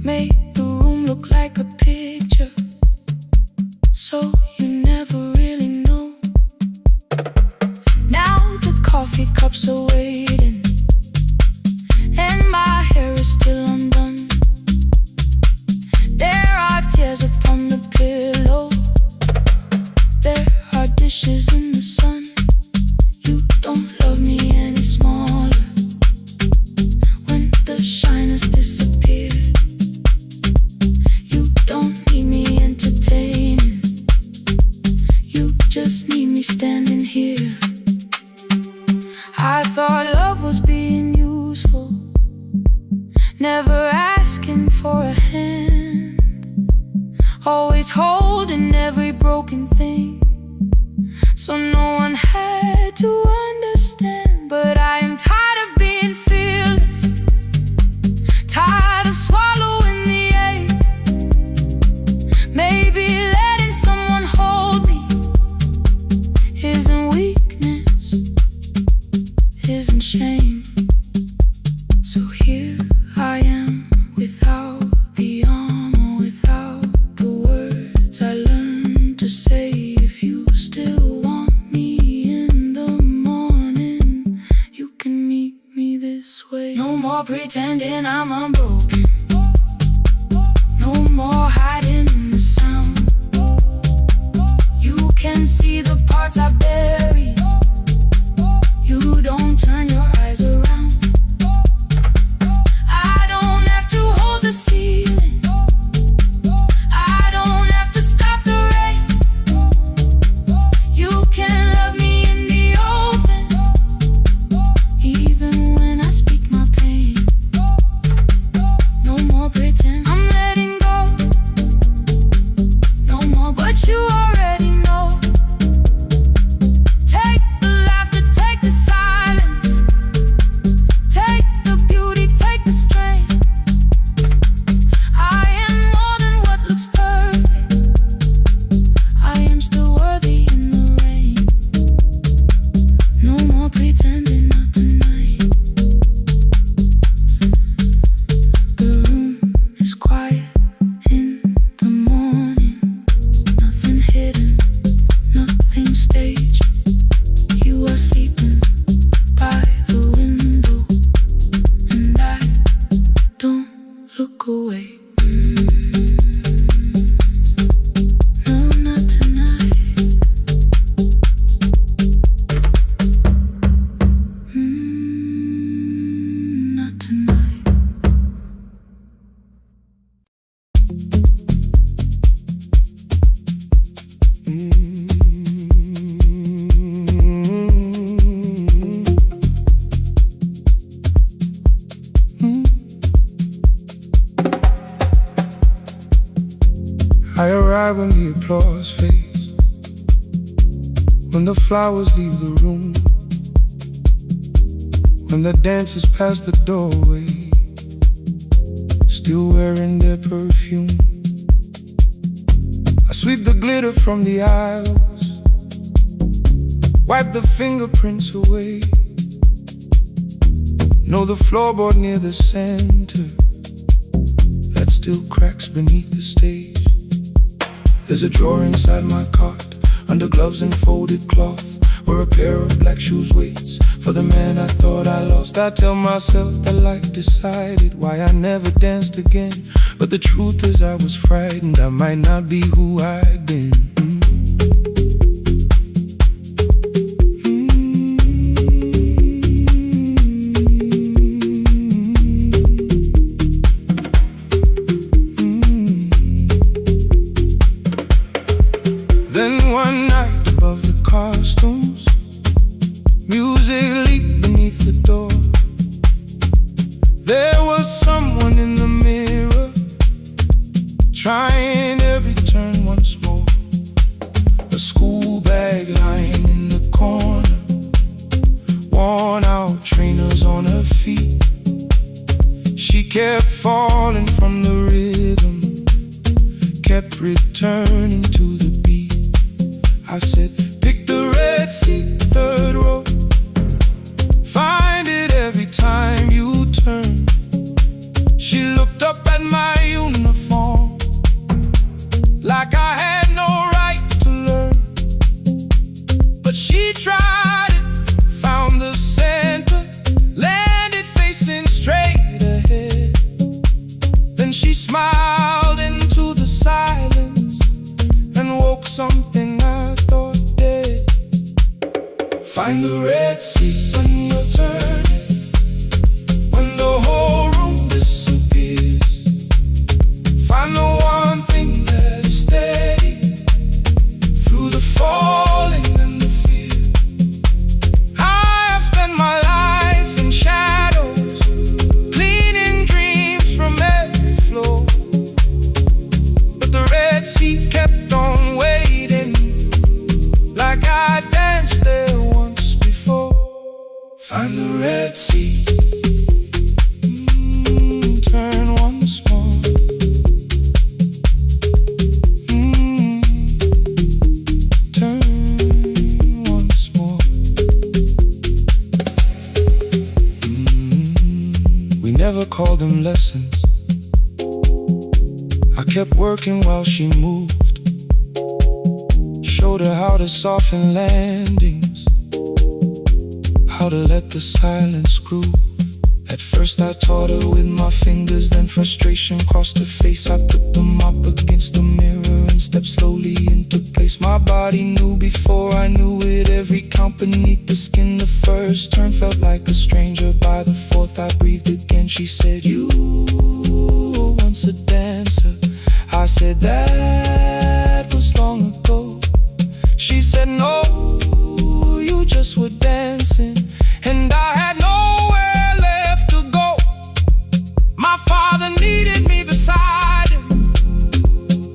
make the room look like a picture, so you never really know. Now the coffee cups are waiting and my hair is still undone. There are tears upon the pillow, there are dishes in the sun. You don't love me any smaller when the shine has disappeared. You don't need me entertaining, you just need me standing here. I thought love was being useful, never asking for a hand, always holding every broken thing, so no one had to understand. But I am tired of being fearless, tired of swallowing the ache. Maybe letting someone hold me isn't weakness, isn't shame. So here I am, without the armor, without the words I learned to say. If you still want me in the morning, you can meet me this way. No more pretending I'm unbroken, no more hiding in the sound. You can see the parts I bury, you don't turn your eyes around. I don't have to hold the ceiling, I don't have to stop the rain. You can love me in the open, even when I speak my pain. No more pretend, I'm letting go. No more, but you already know. Take the laughter, take the silence, take the beauty, take the strength. I am more than what looks perfect, I am still worthy in the rain. No more pretending, not tonight. The room is quiet in the morning, nothing hidden, nothing staged. You are sleeping by the window, and I don't look away. No, not tonight. Not tonight. I arrive when the applause fades, when the flowers leave the room, when the dancers pass the doorway, still wearing their perfume. I sweep the glitter from the aisles, wipe the fingerprints away. Know the floorboard near the center that still cracks beneath the stage. There's a drawer inside my cart, under gloves and folded cloth, where a pair of black shoes waits for the man I thought I lost. I tell myself that life decided why I never danced again, but the truth is I was frightened I might not be who I'd been. Then one night above the costumes, music leaked beneath the door. There was someone in the mirror, trying every turn once more. A school bag lying in the corner, worn out trainers on her feet. She kept falling from the rhythm, kept returning to the beat. I said, pick the red seat, third row. Find it every time you turn. She looked up at my uniform like I had no right to learn. But she tried it, found the center, landed facing straight ahead. Then she smiled into the silence and woke something I thought dead. Find the red seat when you're turning, when the whole room disappears. Find the one thing that is steady through the falling and the fear. I have spent my life in shadows, cleaning dreams from every floor, but the red seat kept on waiting, like I danced there once before. Find the red seat, turn once more. Turn once more. We never called them lessons. I kept working while she moved, showed her how to soften landings, how to let the silence groove. At first I taught her with my fingers, then frustration crossed her face. I put them up against the mirror and stepped slowly into place. My body knew before I knew it, every count beneath the skin. The first turn felt like a stranger, by the fourth I breathed again. She said, you were once a dancer. I said, that was long ago. She said, no, you just were dancing, and I had nowhere left to go. My father needed me beside him,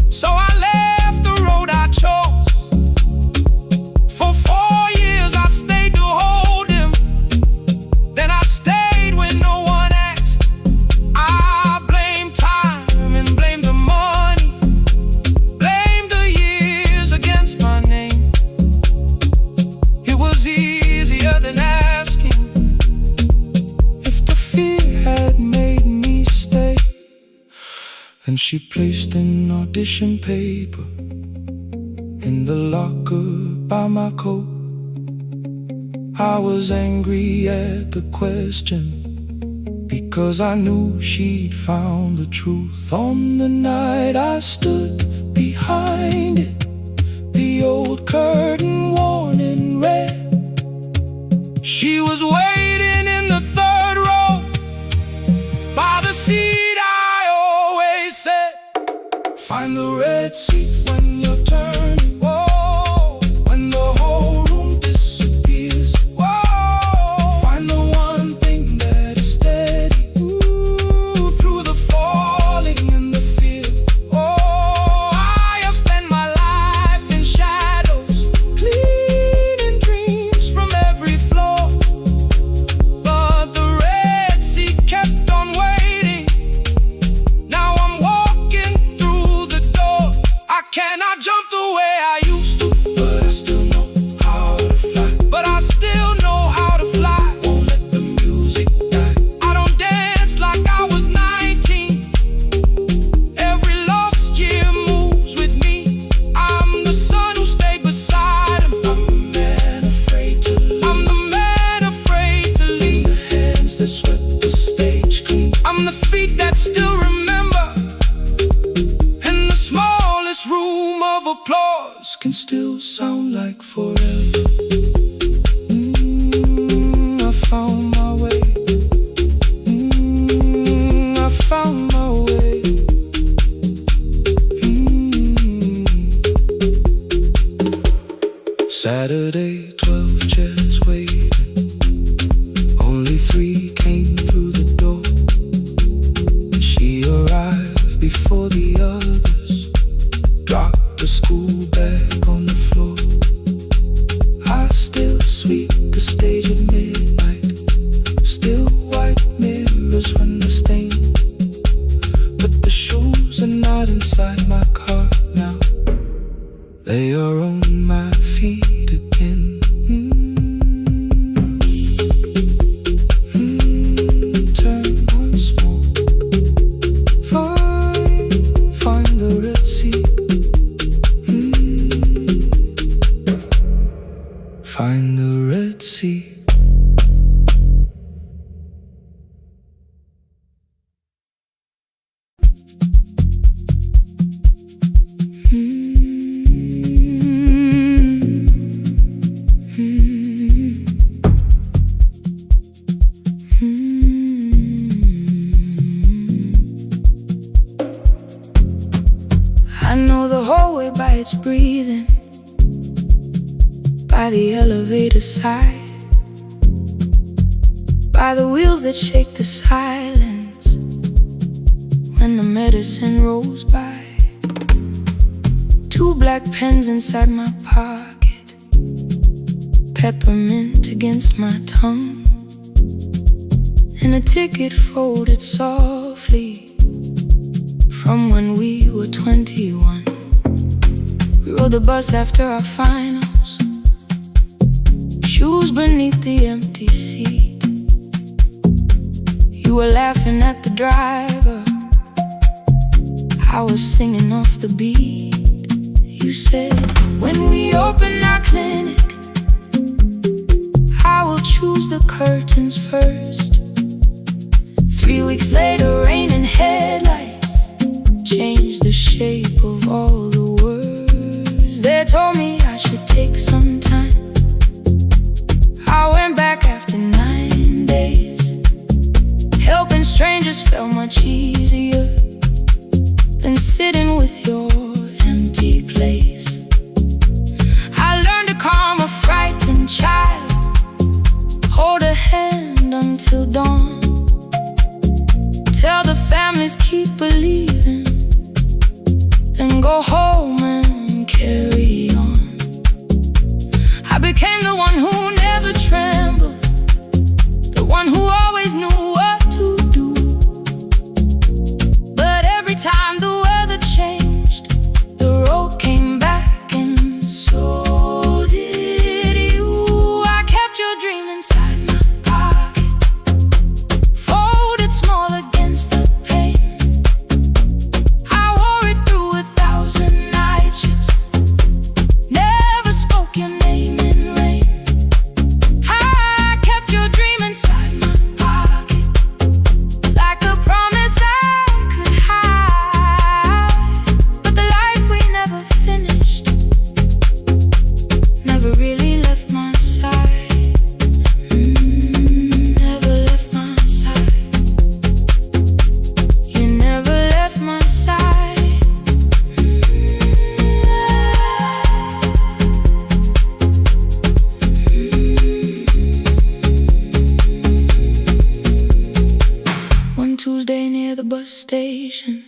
so I left the road I chose. For 4 years I stayed to hold him, then I stayed when no one asked. I blamed time and blamed the money, blamed the years against my name. It was easier than asking if the fear had made me stay. Then she placed an audition paper in the locker by my coat. I was angry at the question, because I knew she'd found the truth. On the night I stood behind it, the old curtain worn in red. She was waiting in the third row, by the seat I always said. Find the red seat when you're turning. Whoa, when the whole room disappears. Whoa, find the one thing that is steady, through the falling and the fear. Oh, I can still sound like forever. I found my way. I found my way. Saturday, 12 chairs waiting. Only 3 came through the door. She arrived before the others. Dropped the school bag on the floor. I still sweep the stage at midnight. Still white mirrors when the stain. But the shoes are not inside my car now. They are on my feet again. Turn once more. Find the Red Sea. Find the Red Sea. I know the hallway by its breathing, by the elevator side, by the wheels that shake the silence when the medicine rolls by. 2 black pens inside my pocket, peppermint against my tongue, and a ticket folded softly from when we were 21. We rode the bus after our finals, shoes beneath the empty seat. You were laughing at the driver, I was singing off the beat. You said, when we open our clinic, I will choose the curtains first. 3 weeks later, rain and headlights changed the shape of all the words. They told me I should take some time. I went back after 9 days. Helping strangers felt much easier than sitting with your empty place. I learned to calm a frightened child, hold a hand until dawn, tell the families keep believing, then go home and carry on. I became the one who never trembled, the one who always knew what to do. But every time the weather changed, the road came back, and so did you. I kept your dream inside my pocket, folded small against the pain. I wore it through 1,000 night shifts, never spoke your name in rain. I kept your dream inside my pocket, like a promise I could hide. But the life we never finished never really left my side. Never left my side. You never left my side. One Tuesday near the bus station,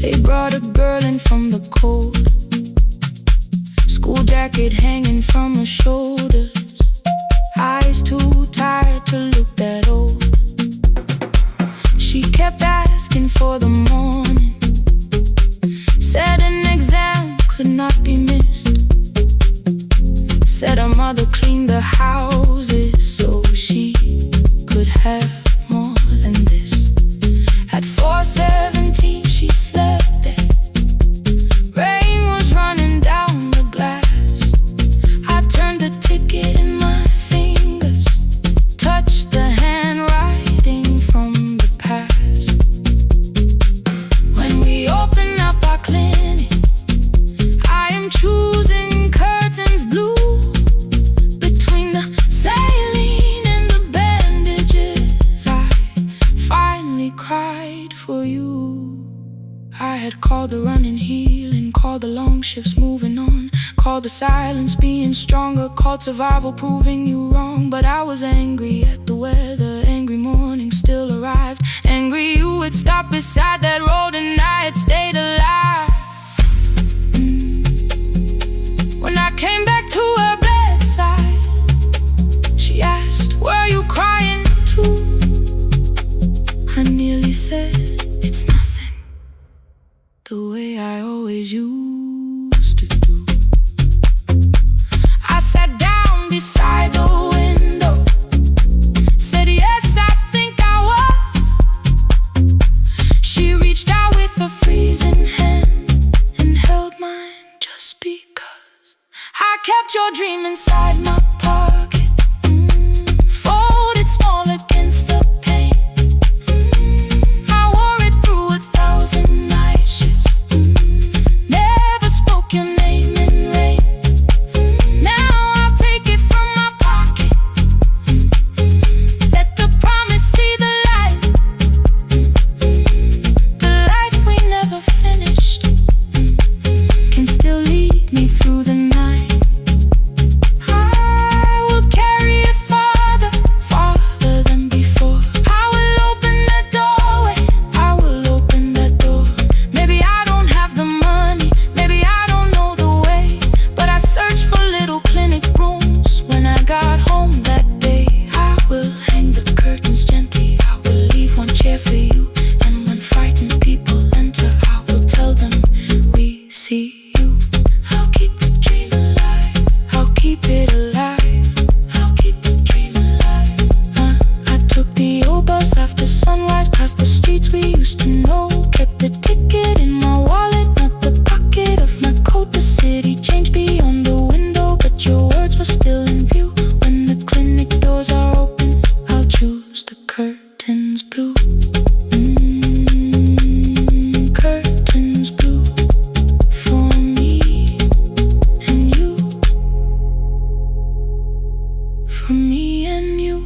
they brought a girl in from the cold, school jacket hanging from her shoulders, eyes too tired to look that old. She kept asking for the morning, said an exam could not be missed, said her mother cleaned the houses so she could have more than this. At 4:17 she slept there, rain was running down the glass. I turned the ticket in my fingers, touched the handwriting from the past. had called the running healing, called the long shifts moving on, called the silence being stronger, called survival proving you wrong. But I was angry at the weather, angry morning still arrived, angry you had stopped beside that road and I had stayed alive. When I came back to her bedside, she asked, "Were you crying too?" I nearly said, "It's nothing," the way I always used to do. I sat down beside the window, said, "Yes, I think I was." She reached out with a freezing hand and held mine just because I kept your dream inside my pocket, folded small against the pain. I wore it through 1,000 night shifts, never spoke your name in rain. Now I'll take it from my pocket, let the promise see the light, the life we never finished can still lead me through the night. I will carry it farther, farther than before. I will open that doorway, I will open that door. Maybe I don't have the money, maybe I don't know the way, but I searched for little clinic rooms when I got home that day. I will hang the curtains gently, I will leave one chair for you, and when frightened people enter, I will tell them we see you. I'll keep the dream alive, I'll keep it alive, I'll keep the dream alive. I took the old bus after sunrise, past the streets we used to know, kept the ticket in my wallet, not the pocket of my coat. The city changed beyond the window, but your words were still in view. When the clinic doors are open, I'll choose the curtains blue. Curtains blue for me and you, for me and you.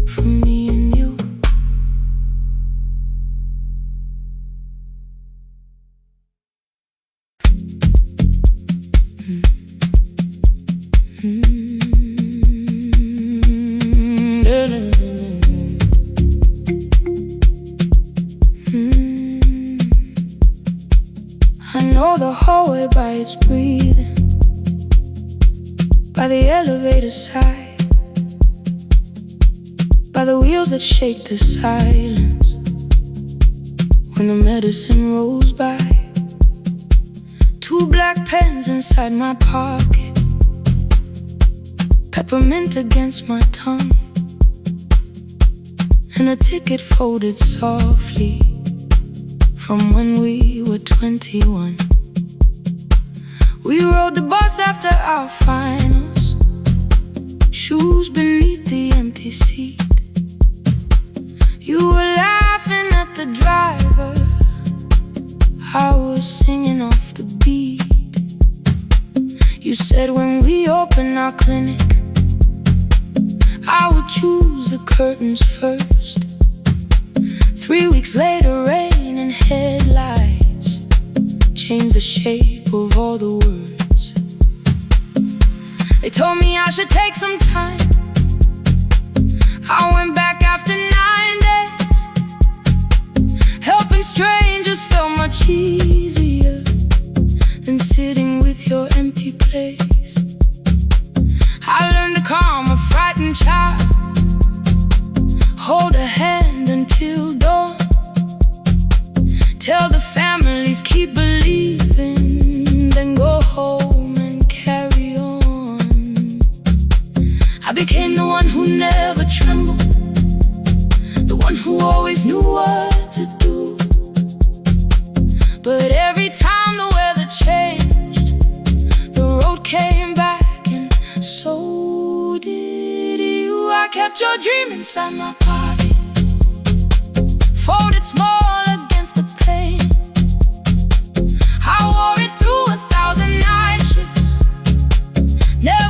For me and you. I know the hallway by its breathing, by the elevator side, by the wheels that shake the silence when the medicine rolls by. 2 black pens inside my pocket, peppermint against my tongue, and a ticket folded softly from when we were 21. We rode the bus after our finals, shoes beneath the empty seat. You were laughing at the driver, I was singing off the beat. You said when we open our clinic, I would choose the curtains first. 3 weeks later, rain and headlights changed the shape of all the words. They told me I should take some time. I went back after 9 days. Helping strangers felt much easier than sitting with your empty place. I learned to calm a frightened child, hold a hand until dawn, tell the families keep believing, then go home and carry on. I became the one who never trembled, the one who always knew what to do. But every time the weather changed, the road came back, and so did you. I kept your dream inside my pocket, folded small against the pain. I wore it through 1,000 night shifts, never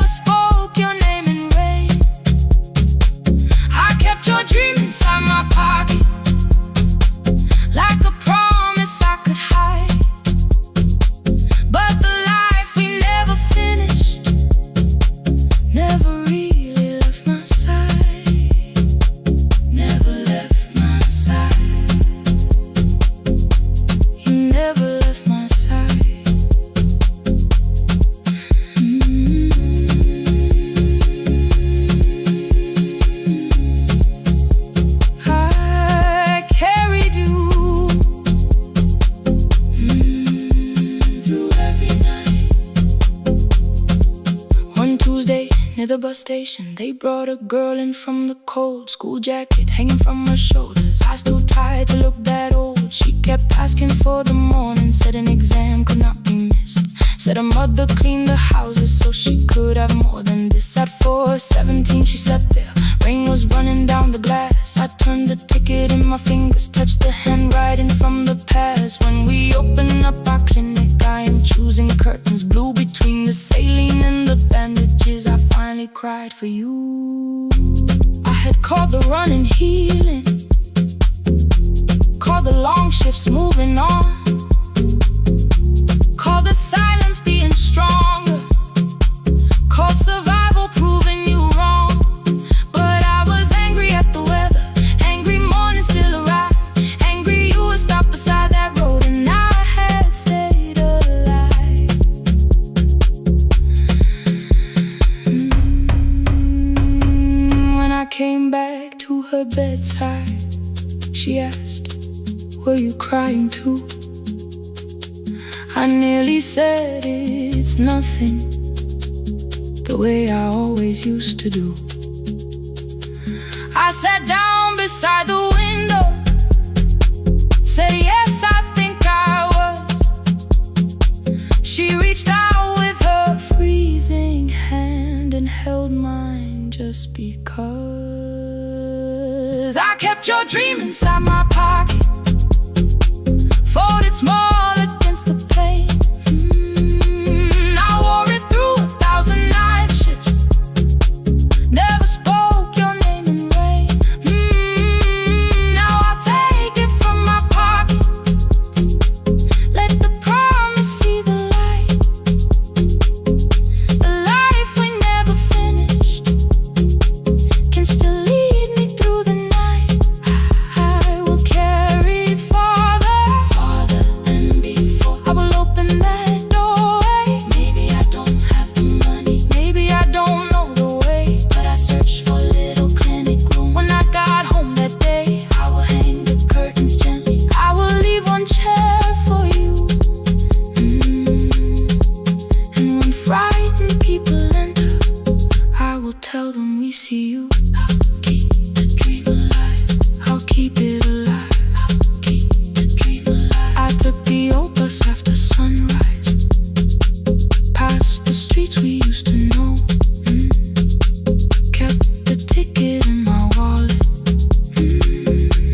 near the bus station. They brought a girl in from the cold, school jacket hanging from her shoulders, eyes too tired to look that old. She kept asking for the morning, said an exam could not be missed. Said her mother cleaned the houses so she could have more than this. At 4:17 she slept there, rain was running down the glass. I turned the ticket in my fingers, touched the handwriting from the past. When we open up our clinic, I am choosing curtains blue between the saline and the bandages. I finally cried for you. I had called the running healing, called the long shifts moving on, called the silence being stronger, called survival proving you wrong. But I was angry at the weather, angry morning still arrived, angry you were stopped beside that road and I had stayed alive. When I came back to her bedside, she asked, were you crying too? I nearly said it's nothing, the way I always used to do. I sat down beside the window, said yes, I think I was. She reached out with her freezing hand and held mine just because. I kept your dream inside my pocket, folded small against the pain. I wore it through 1,000 night shifts, never spoke your name in rain. Now I'll take it from my pocket, let the promise see the light. The life we never finished can still lead me through the night. I will carry it farther than before. I will open that doorway. Maybe I don't have the money, maybe I don't know the way, but I searched for a little clinic room. When I got home that day, I will hang the curtains gently, I will leave one chair for you. And when frightened people enter, I will tell them we see you. I'll keep the dream alive, I'll keep it alive, I'll keep the dream alive. I took the old bus after sunrise, past the streets we used to know. Kept the ticket in my wallet,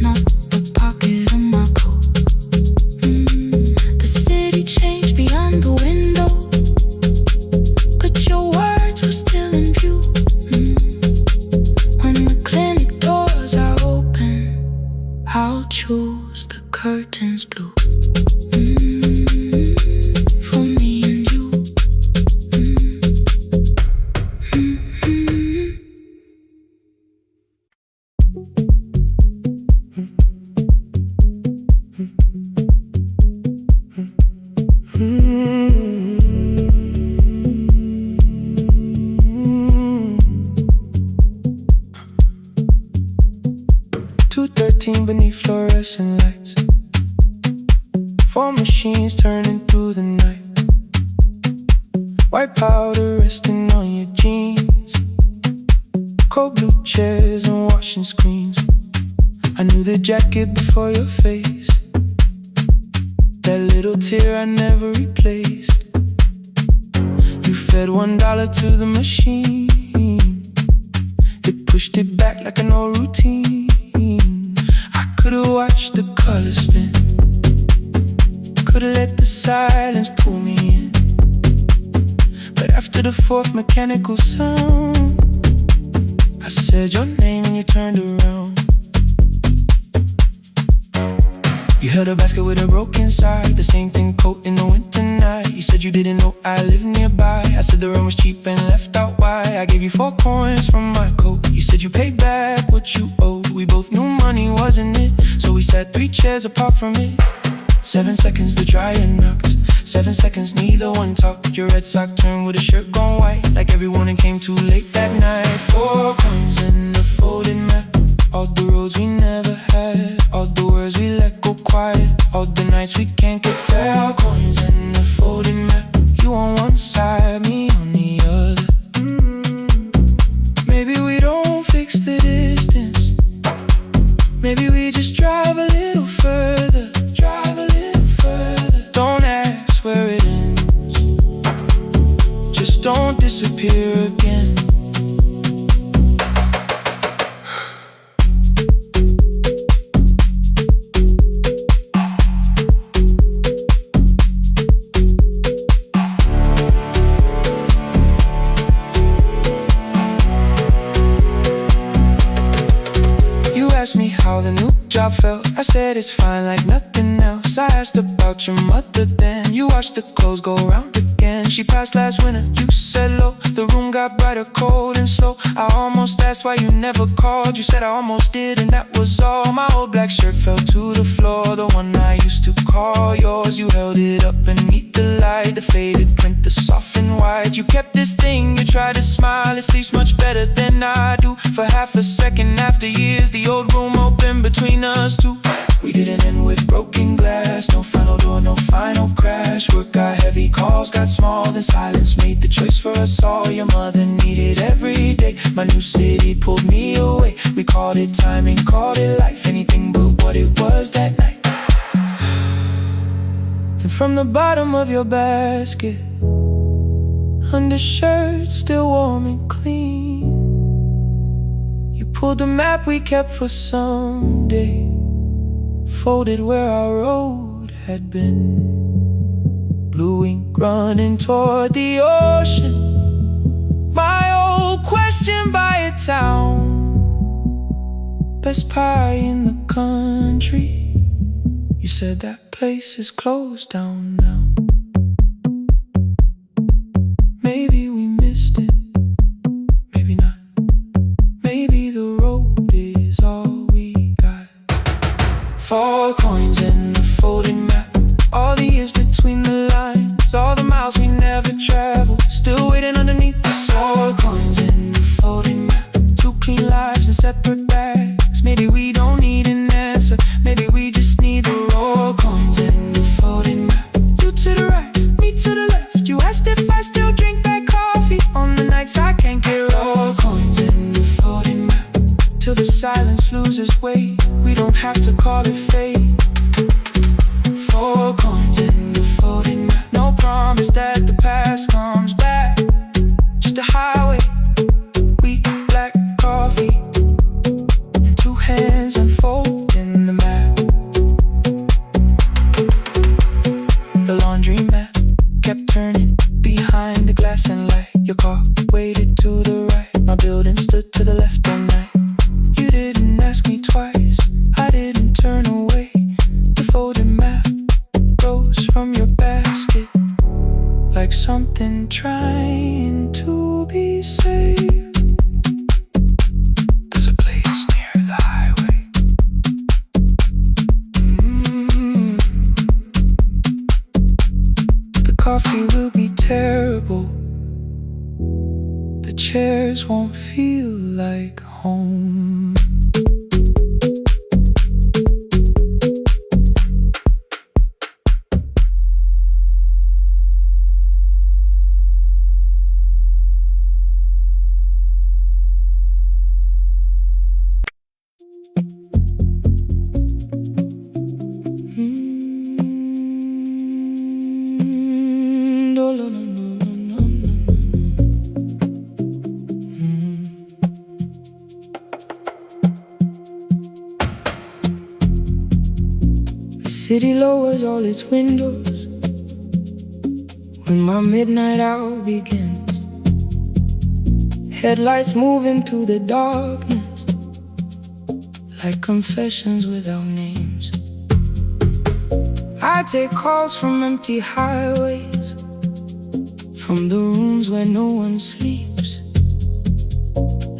not the pocket of my coat. The city changed beyond the window, but your words were still in view. When the clinic doors are open, I'll choose the curtains blue. For me and you. 2:13 beneath fluorescent lights, 4 machines turning through the night. White powder resting on your jeans, cold blue chairs and washing screens. I knew the jacket before your face, that little tear I never replaced. You fed $1 to the machine, it pushed it back like an old routine. I could've watched the colors spin, could've let the silence pull me in. But after the 4th mechanical sound, I said your name and you turned around. You held a basket with a broken side, the same thing coat in the winter night. You said you didn't know I lived nearby. I said the rent was cheap and left out why. I gave you 4 coins from my coat. You said you paid back what you owed. We both knew money wasn't it, so we sat 3 chairs apart from it. 7 seconds the dryer knocked, 7 seconds neither one talked. Your red sock turned with a shirt gone white, like everyone came too late that night. 4 coins in the folded map, all the roads we never had, all the words we let go quiet, all the nights we can't get fair. Coins in the folded map, you on one side, me on the other. disappear again. You asked me how the new job felt. I said it's fine like nothing else. I asked about your mother then. You watched the clothes go round again. She passed last winter, you said low. The room got brighter, cold and slow. I almost asked why you never called. You said I almost did and that was all. My old black shirt fell to the floor, the one I used to call yours. You held it up beneath the light, the faded print, the softened white. You kept this thing, you tried to smile. It sleeps much better than I do. For half a second after years, the old room opened between us two. We didn't end with broken glass, no final door, no final crash. Work got heavy, calls got small, then silence made the choice for us all. Your mother needed every day, my new city pulled me away. We called it timing, called it life, anything but what it was that night. Then from the bottom of your basket, undershirt still warm and clean, you pulled the map we kept for someday, folded where our road had been. Blue ink running toward the ocean, my old question by a town. Best pie in the country, you said that place is closed down now. Maybe we missed it, maybe not. Maybe the road is all we got. 4 coins in the folded map, all the years between the lines, all the miles we never traveled, still waiting underneath the 4 coins in the folded map. 2 clean lives in separate bags. Maybe we don't need an answer, maybe we just need the raw coins in the folded map. You to the right, me to the left. You asked if I still drink that coffee on the nights I can't get raw coins in the folded map. Till the silence loses weight, we don't have to call it fate. 4 coins in the folded map. No promise that the past comes back, just a highway, weak black coffee, and 2 hands unfolding the map. The laundry mat kept turning behind the glass and light. Your car waited to the right, my building stood to the left all night. You didn't ask me twice, I didn't turn away. The folded map rose from your basket, like something trying to be saved. There's a place near the highway. The coffee will be terrible, the chairs won't feel like home. The city lowers all its windows when my midnight hour begins. Headlights move into the darkness like confessions without names. I take calls from empty highways, from the rooms where no one sleeps.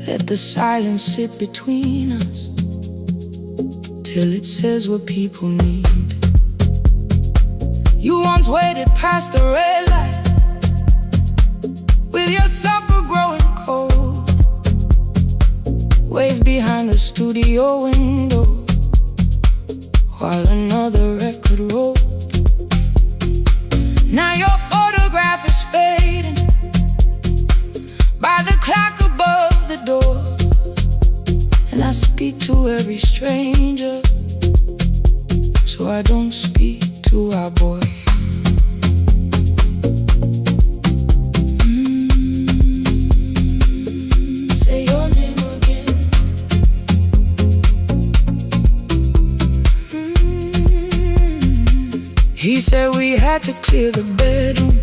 Let the silence sit between us till it says what people need. You once waited past the red light with your supper growing cold, waved behind the studio window while another record rolled. Now your photograph is fading by the clock above the door, and I speak to every stranger, so I don't speak to our boy. said we had to clear the bedroom,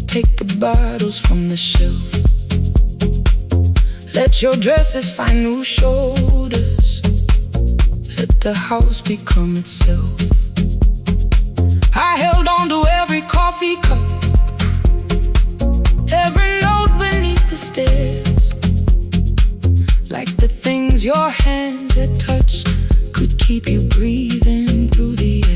take the bottles from the shelf, let your dresses find new shoulders, let the house become itself. I held on to every coffee cup, every note beneath the stairs, like the things your hands had touched could keep you breathing through the air.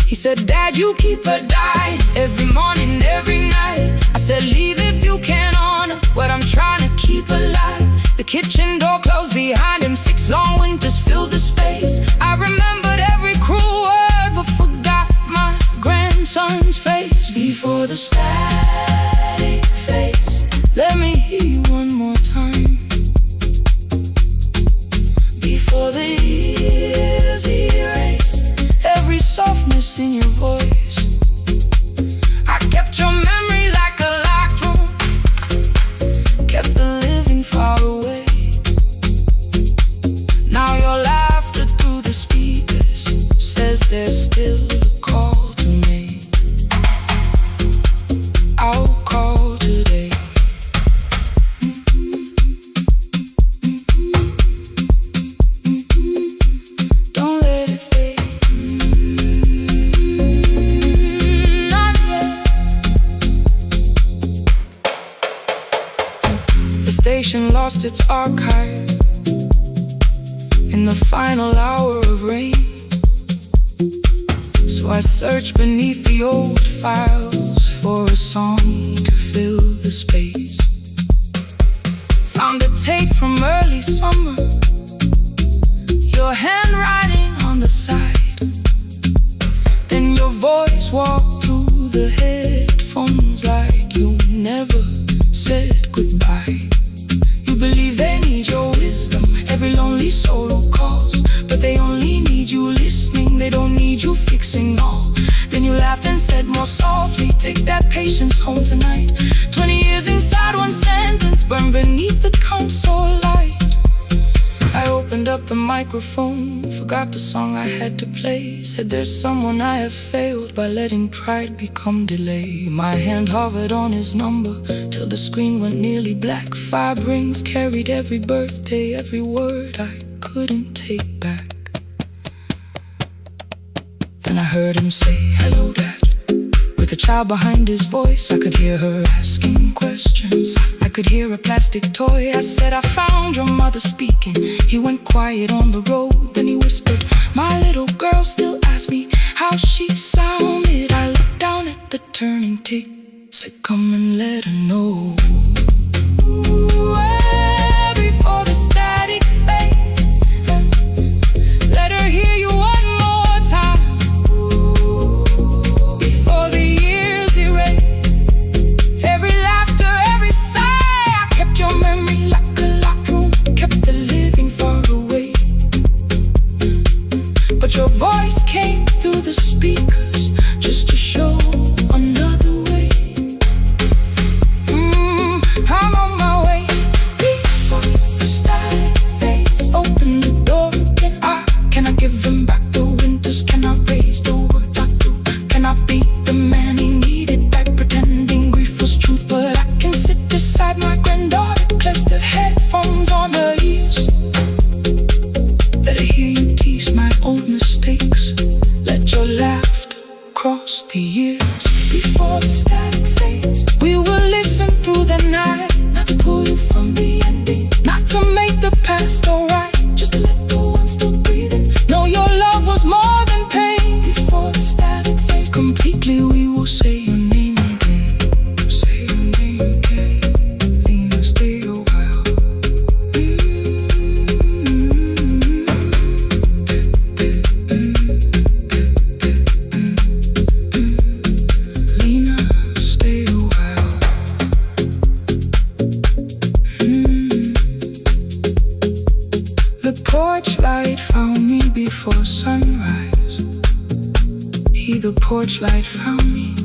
He said, Dad, you keep her dying every morning, every night. I said, leave if you can honor what I'm trying to keep alive. The kitchen door closed behind him, 6 long winters filled the space. I remembered every cruel word but forgot my grandson's face. Before the static fades, let me hear you one more time. Before the years erase every softness in your voice, I kept your memory like a locked room, kept the living far away. Now your laughter through the speakers says there's still a call to me. I'll call today. Don't let it fade. Not yet. The station lost its archive in the final hour of rain, so I searched beneath the old files for a song to fill the space. Found a tape from early summer, your handwriting on the side, then your voice walked through the headphones like you never said goodbye. You believe they need your wisdom, every lonely soul who calls, but they only need you listening, they don't need you fixing all. Then you laughed and said more softly, take that patience home tonight. 20 years inside one sentence, burned beneath the console light. I opened up the microphone, forgot the song I had to play. Said there's someone I have failed by letting pride become delay. My hand hovered on his number till the screen went nearly black. 5 rings carried every birthday, every word I couldn't take back. Then I heard him say, hello, Dad. With a child behind his voice, I could hear her asking questions. I could hear a plastic toy. I said, I found your mother speaking. He went quiet on the road, then he whispered, my little girl still asks me how she sounded. I looked down at the turning tick, said, come and let her know. Before the static fades, let her hear you one more time. Before the years erase every laughter, every sigh, I kept your memory like a locked room, kept the living far away. But your voice came through the speakers just to show another way. I'm on my way. Before the static fades, open the door again. Can I give him back the winters? Can I raise the words I do? Can I be the man he needed back, pretending grief was truth? But I can sit beside my granddaughter, place the headphones on her ears. Let her hear you tease my old mistakes, let your laughter cross the years. Before the static fades, we will listen through the night, not to pull you from the ending, not to make the past alright, just to let the one still breathing know your love was more than pain. Before the static fades completely, we will say your name again. Say your name again. Lena, stay a while. Lena, stay a while. The porch light found me before sunrise. The porch light found me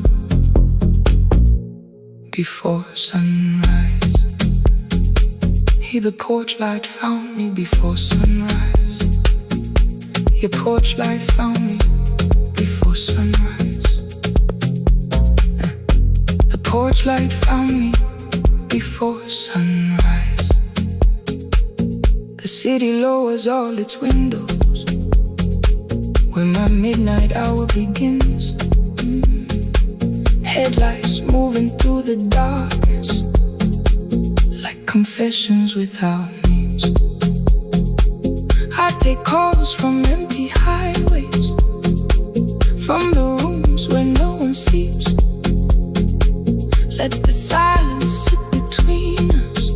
before sunrise. The porch light found me before sunrise. Your porch light found me before sunrise. The porch light found me before sunrise. The city lowers all its windows when my midnight hour begins. Headlights moving through the darkness like confessions without names. I take calls from empty highways, from the rooms where no one sleeps. Let the silence sit between us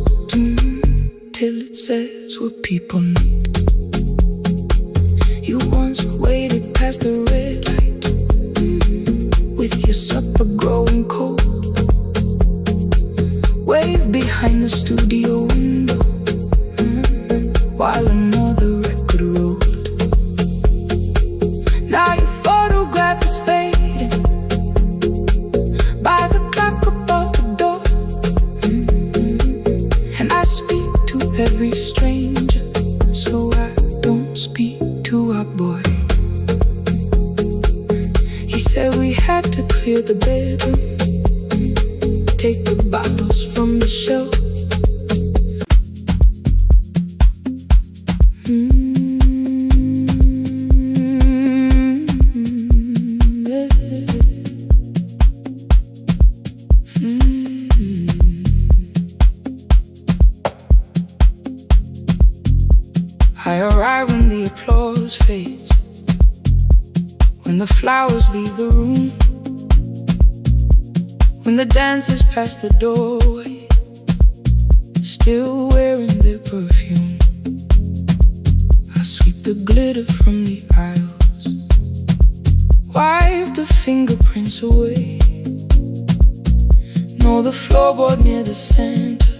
till it says what people need. You once waited past the red light with your supper growing cold. Wave behind the studio window while another record rolled. Now your photograph is fading by the clock above the door. And I speak to every stranger, so I don't speak to our boy. He said we had to clear the bedroom, take the bottles from the shelf. I arrive when the applause fades, when the flowers leave the room, when the dancers pass the doorway, still wearing their perfume. I sweep the glitter from the aisles, wipe the fingerprints away. Know the floorboard near the center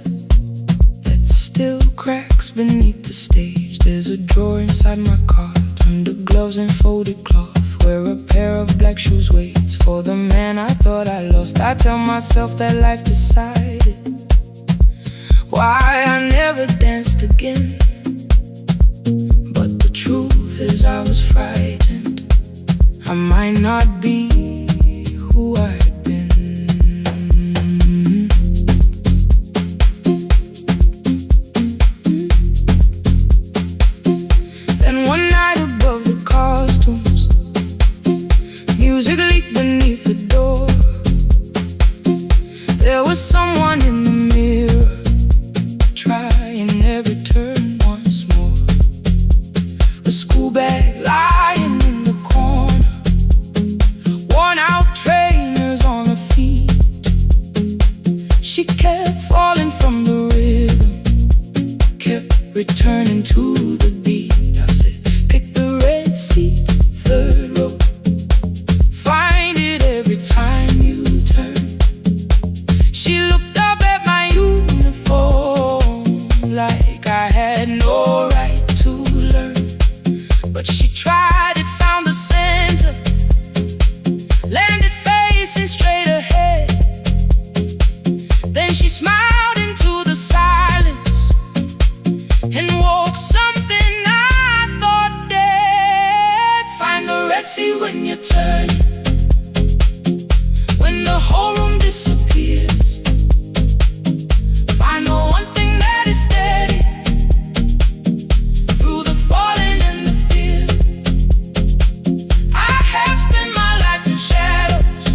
that still cracks beneath the stage. There's a drawer inside my cart, under gloves and folded cloth, where a pair of black shoes waits for the man I thought I lost. I tell myself that life decided why I never danced again. But the truth is I was frightened I might not be who I'd been. Then one night above the costumes, music leaked beneath the door. There was someone in the mirror, trying every turn once more. A school bag lying in the corner, worn out trainers on her feet. She kept falling from the rhythm, kept returning to the beat. I said, pick the red seat, third row, find it every time you turn. She looked up at my uniform like I had no right to learn. But she tried it, found the center, landed facing straight ahead. Then she smiled into the silence and woke something I thought dead. Find the red sea when you turn, when the whole room disappears. Find the one thing that is steady through the falling and the fear. I have spent my life in shadows,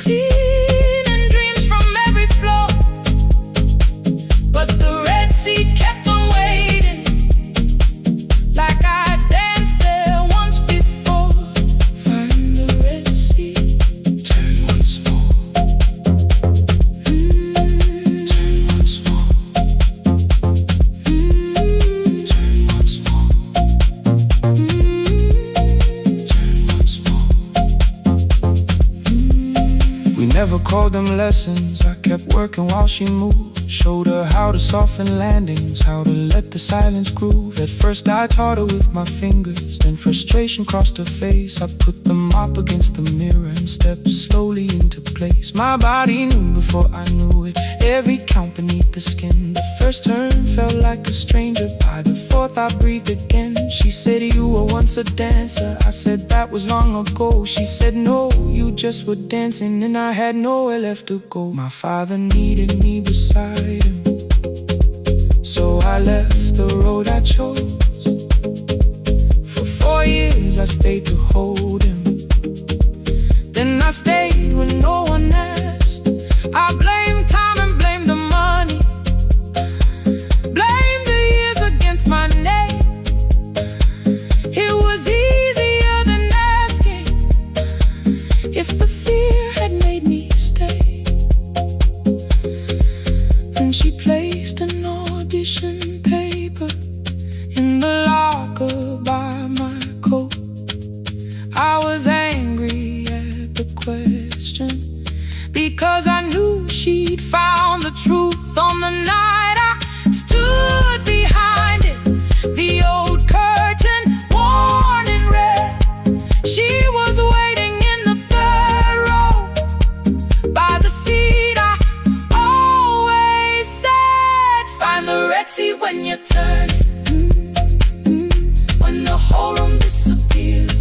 cleaning dreams from every floor. But the red sea kept on waiting, like I danced there once before. Find the red sea, turn once more. Turn once more. Turn once more. Turn once more. We never called them lessons. I kept working while she moved, showed her how to soften landings, how to let the silence groove. At first I taught her with my fingers, then frustration crossed her face. I put the mop against the mirror and stepped slowly into place. My body knew before I knew it, every count beneath the skin. The first turn felt like a stranger, by the fourth I breathed again. She said, you were once a dancer. I said, that was long ago. She said, no, you just were dancing and I had nowhere left to go. My father needed me beside him, so I left the road I chose. For 4 years I stayed to hold him. Then I stayed when no one asked. I blamed time and blamed the money, blamed the years against my name. It was easier than asking if the fear had made me stay. Then she placed an audition paper in the locker by my coat. I was angry at the question, because I knew she'd found the truth on the night I stood behind it. The old curtain, worn in red. She was waiting in the 3rd row by the seat I always said, find the red seat when you turn it. When the whole room disappears,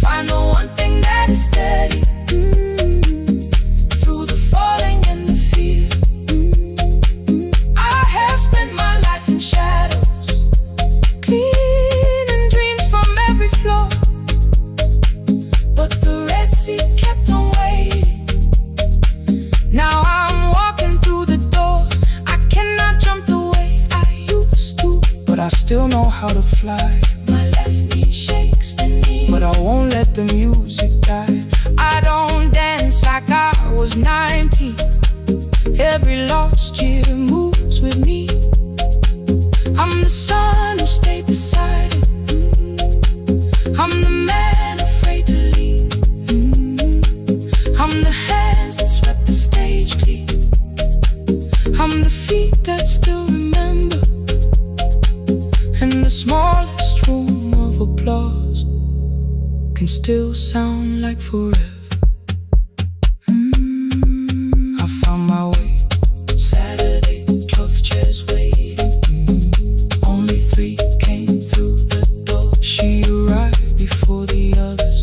find the one thing that is steady through the falling and the fear. I have spent my life in shadows, cleaning dreams from every floor, but the red seat kept on waiting. Now I'm walking through the door. I cannot jump the way I used to, but I still know how to fly. My left knee shakes beneath, but I won't let the music die. I don't dance like I was 19. Every lost year moves with me. I'm the son who stayed beside it. I'm the man afraid to leave. I'm the hands that swept the stage clean. I'm the feet that still remember, and the smallest room of applause can still sound like forever. I found my way. Saturday, 12 chairs waiting. Only 3 came through the door. She arrived before the others,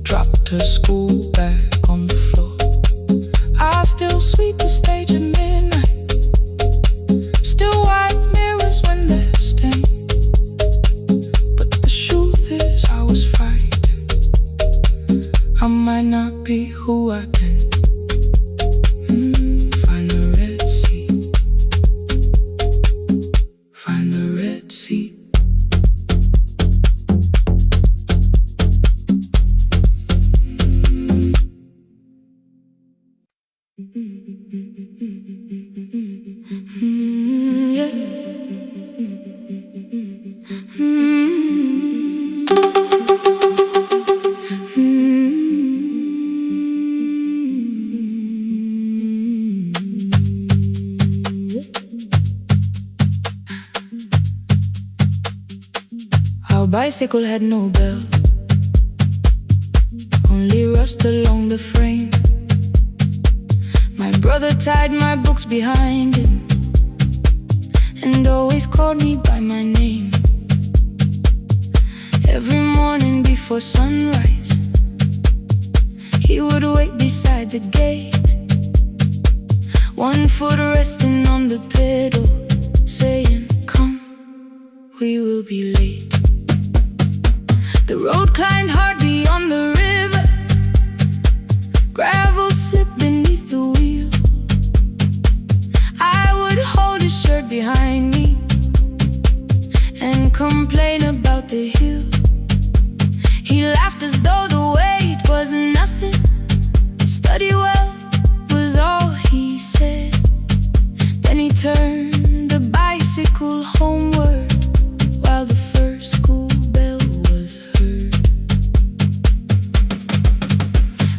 dropped her school bag on the floor. I still sweep the stage at midnight, still wipe mirrors when they're stained. But the truth is I was frightened. I might not be who I've been. Find the red seat. Find the red seat. Our bicycle had no bell, only rust along the frame. My brother tied my books behind him and always called me by my name. Every morning before sunrise, he would wait beside the gate, one foot resting on the pedal, saying, come, we will be late. The road climbed hard beyond the river, gravel slipped beneath the wheel. I would hold his shirt behind me and complain about the hill. He laughed as though the weight was nothing. Study well was all he said. Then he turned the bicycle homeward while the first school bell was heard.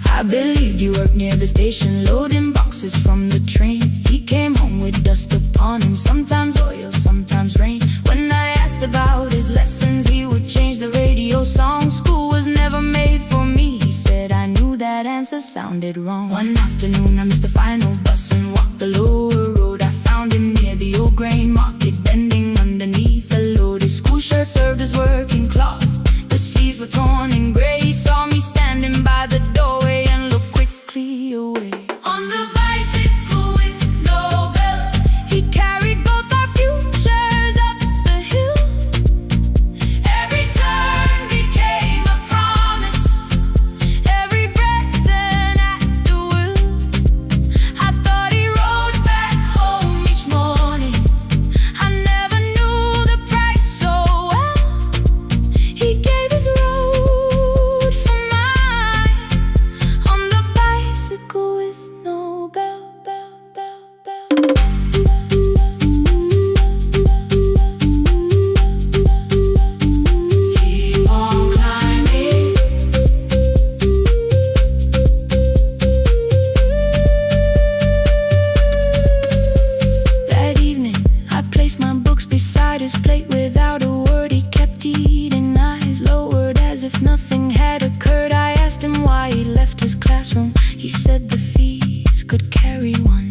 I believed you worked near the station, loading boxes from the train. He came home with dust upon him, sometimes oil, sometimes rain. When I asked about his lessons, he would change the radio song. School was never made for me, he said. I knew that answer sounded wrong. One afternoon I missed the final bus and walked the lower road. I found him near the old grain market, bending underneath a On the bicycle with no belt, he carried both our futures up the hill. Every turn became a promise, every breath an act of will. I thought he rode back home each morning. I never knew the price so well. He gave his road for mine. On the bicycle with no bell. Keep on climbing. That evening, I placed my books beside his plate. Without a word, he kept eating, eyes lowered as if nothing had occurred. I asked him why he left his classroom. He said the fees could carry one.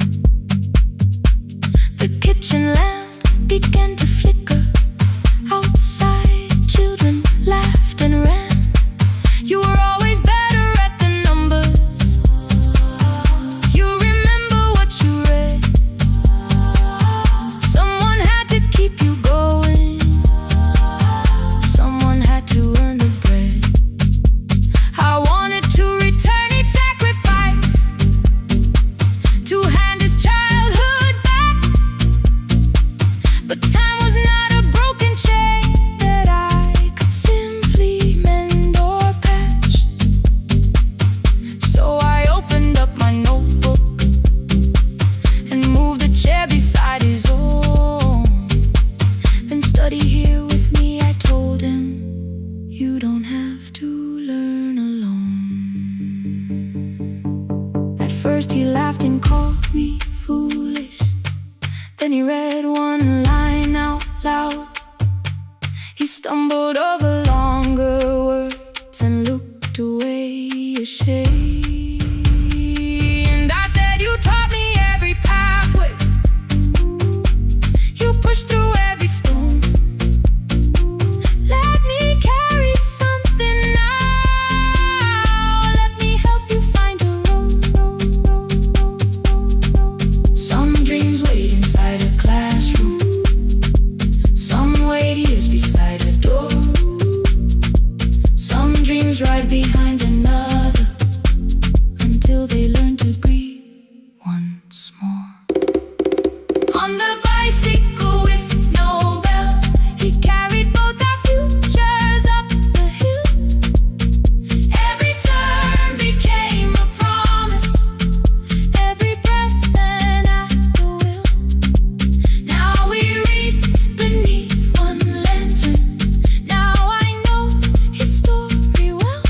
The kitchen lamp began to flicker. Outside, children laughed and ran. You were always better at the numbers. You remember what you read. Someone had to keep you going. Someone had to earn the bread. I wanted to return each sacrifice, to hand his childhood back. But time was not a broken chain that I could simply mend or patch. So I opened up my notebook and moved a chair beside his own. Then study here with me, I told him. You don't have to learn alone. At first he laughed and called me foolish. Then he read one line out loud. He stumbled over longer words and looked away ashamed. And I said, you taught me every pathway. You pushed through every stone. Let me carry something now. Let me help you find a road. Some dreams wait inside a classroom. Some wait years beside a door. Some dreams right behind another, until they learn to breathe once more. On the bicycle with no bell, he carried both our futures up the hill. Every turn became a promise, every breath an act of will. Now we read beneath one lantern. Now I know his story well.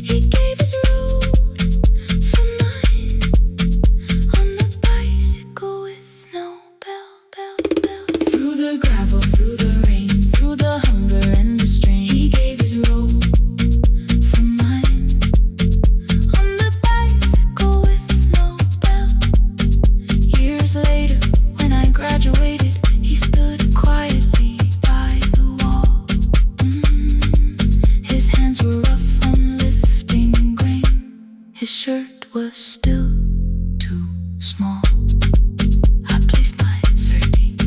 He gave his road for mine. On the bicycle with no bell. Through the gravel, through the rain, through the hunger and the strain, he gave his road for mine. On the bicycle with no bell. Years later, when I graduated, he stood quietly by the wall. His hands were rough from lifting grain. His shirt was still too small. I placed my sardine.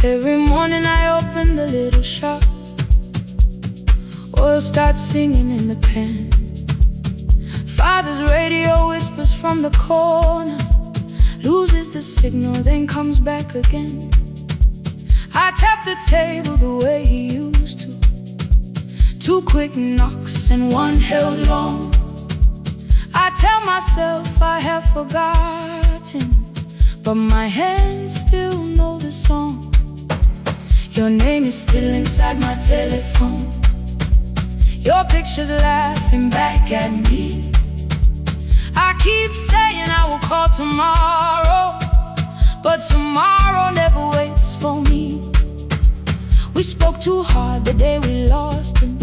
Every morning I open the little shop. Oil starts singing in the pan. Father's radio whispers from the corner, loses the signal, then comes back again. I tap the table the way he used to. 2 quick knocks and one held long. I tell myself I have forgotten, but my hands still know the song. Your name is still inside my telephone. Your picture's laughing back at me. I keep saying I will call tomorrow, but tomorrow never waits for me. We spoke too hard the day we lost him.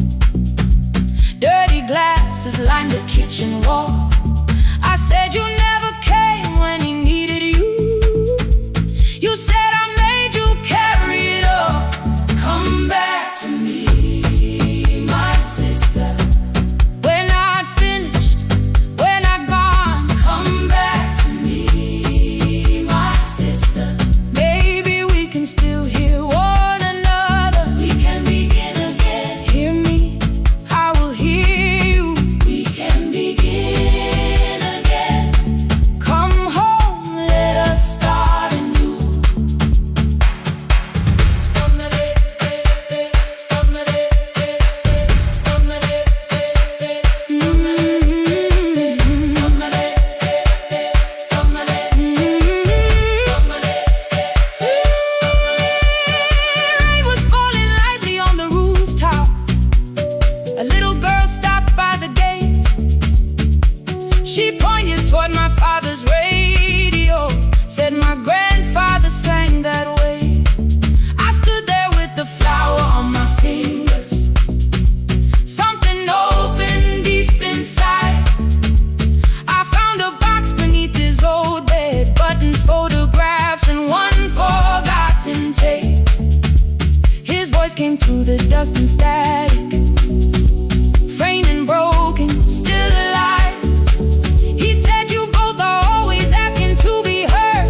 toward my father's radio. Said my grandfather sang that way. I stood there with the flower on my fingers. Something opened deep inside. I found a box beneath his old bed, buttons, photographs, and one forgotten tape. His voice came through the dust and static, framed and broken, still alive. He said, you both are always asking to be heard.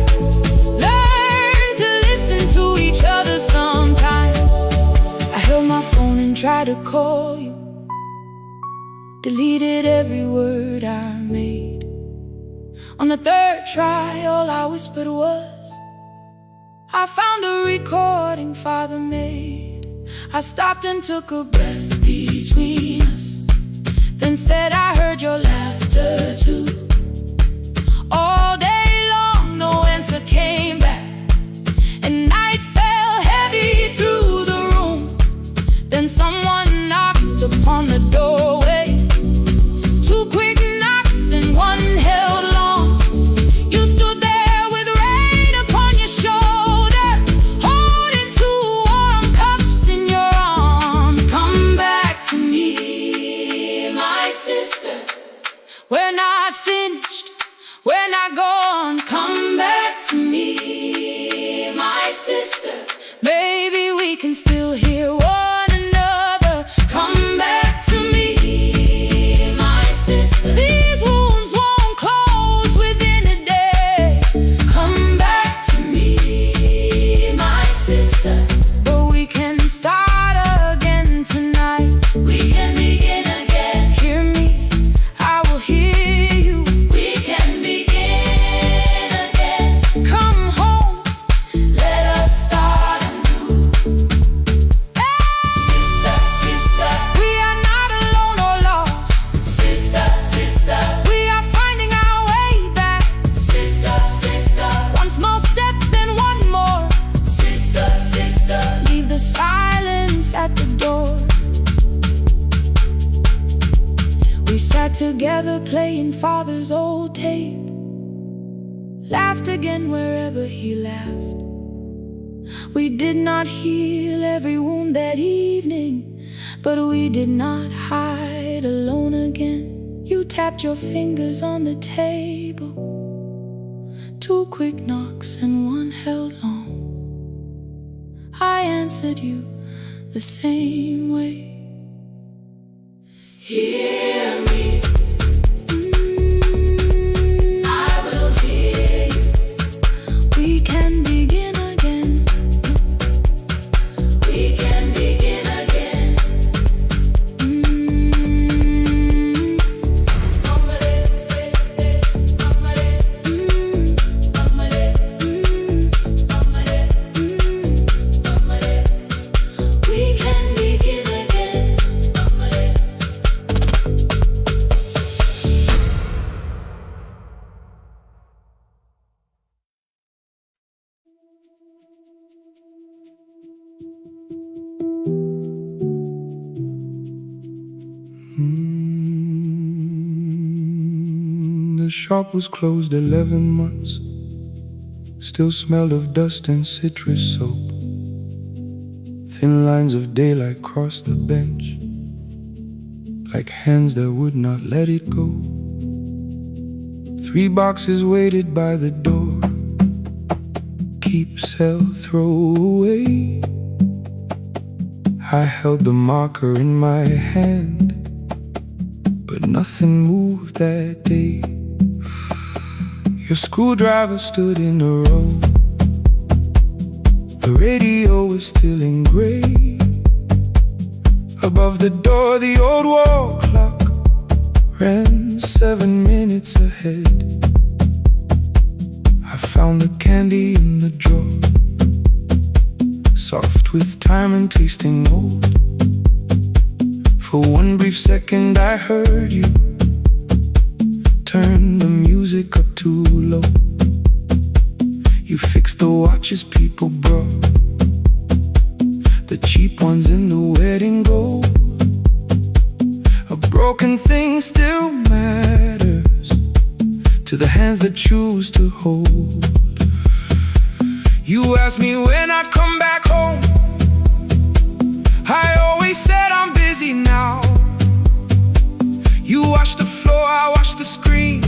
Learn to listen to each other sometimes. I held my phone and tried to call you, deleted every word I made. On the third try, all I whispered was, I found a recording Father made. I stopped and took a breath between us, then said, I heard your laughter too. All day long, no answer came back, and night fell heavy through the room. Then someone knocked upon the doorway. Two quick knocks and one held long. You stood there with rain upon your shoulder, holding two warm cups in your arms. Come back to me, my sister. We're not finished, we're not gone. Come back to me, my sister. Maybe we can still hear one another. Come back to me, my sister. These wounds won't close within a day. Come back to me, my sister. But we can start again tonight. We can begin again. Hear me, I will hear you. We can begin again. Come home, let us start anew. Sister, sister, we are not alone or lost. Sister, sister, we are finding our way back. Sister, sister, one small step, then one more. Sister, sister, leave the silence at the door. We sat together playing Father's old tape, laughed again wherever he laughed. We did not heal every wound that evening, but we did not hide alone again. You tapped your fingers on the table, two quick knocks and one held long. I answered you the same way. Hear me, I will hear you. We can begin again. We can begin again. We can begin again. The shop was closed 11 months. Still smelled of dust and citrus soap. Thin lines of daylight crossed the bench, like hands that would not let it go. 3 boxes waited by the door. Keep, sell, throw away. I held the marker in my hand, but nothing moved that day. Your screwdriver stood in a row. The radio was still in gray. Above the door, the old wall clock ran 7 minutes ahead. I found the candy in the drawer, soft with time and tasting old. For one brief second I heard you turn the music up too low. You fixed the watches people brought, the cheap ones in the wedding gold. A broken thing still matters to to the hands that choose to hold. You asked me when I'd come back home. I always said I'm busy now. You wash the floor, I wash the screen.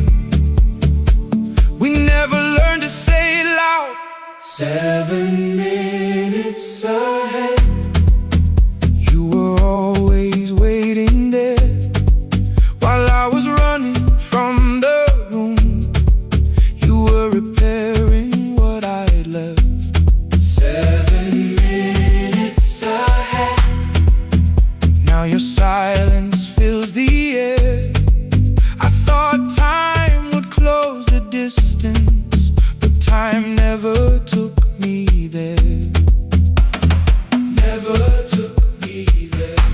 We never learned to say it loud. 7 minutes ahead. You were always waiting there while I was running from the room. You were repairing what I had left. 7 minutes ahead. Now your silence fills the air. I thought time would close the distance, but time never took me there. Never took me there.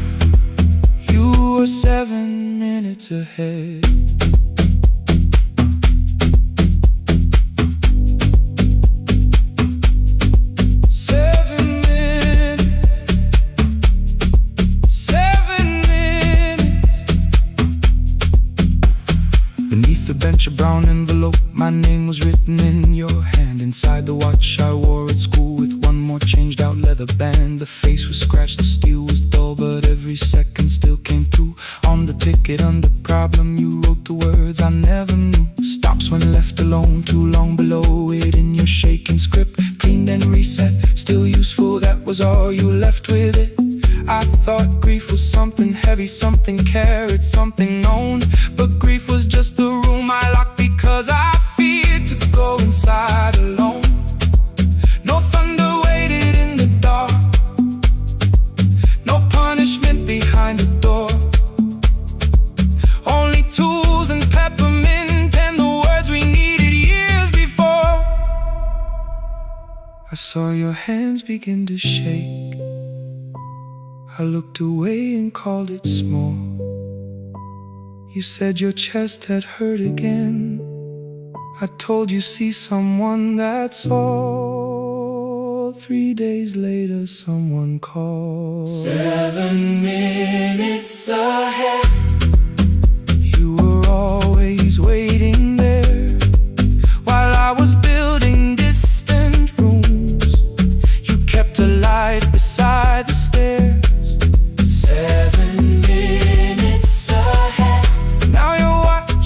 You were 7 minutes ahead. A brown envelope, my name was written in your hand. Inside the watch I wore at school with one more changed out leather band. The face was scratched, the steel was dull, but every second still came through. On the ticket under problem you wrote the words I never knew. Stops when left alone, too long below it in your shaking script. Cleaned and reset, still useful, that was all you left with it. I thought grief was something heavy, something carried, something known. But grief was just the room I locked because I feared to go inside alone. No thunder waited in the dark, no punishment behind the door. Only tools and peppermint and the words we needed years before. I saw your hands begin to shake. I looked away and called it small. You said your chest had hurt again. I told you see someone, that's all. 3 days later someone called. 7 minutes ahead. You were always waiting there while I was building distant rooms. You kept a light beside the stairs. 7 minutes ahead. Now your watch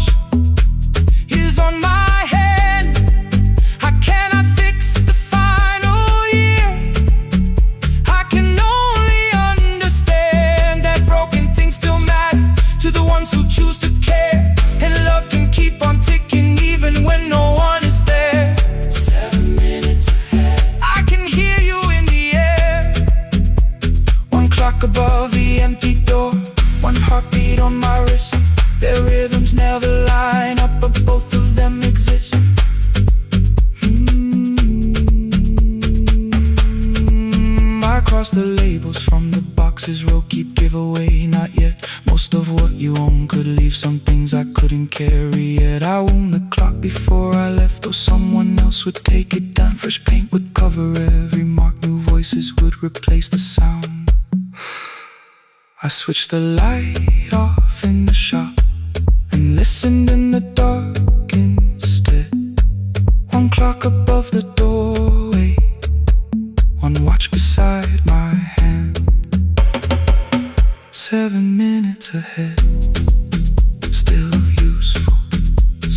is on my hand. I cannot fix the final year. I can only understand that broken things still matter to the ones who choose to care. And love can keep on ticking even when no one is there. 7 minutes ahead. I can hear you in the air. One clock above the empty door, one heartbeat on my wrist. Their rhythms never line up, but both of them exist. I cross the labels from the boxes, row keep giveaway, not yet. Most of what you own could leave, some things I couldn't carry yet. I wound the clock before I left, though someone else would take it down. Fresh paint would cover every mark, new voices would replace the sound. I switched the light off in the shop and listened in the dark instead. One clock above the doorway, one watch beside my hand. 7 minutes ahead. Still useful,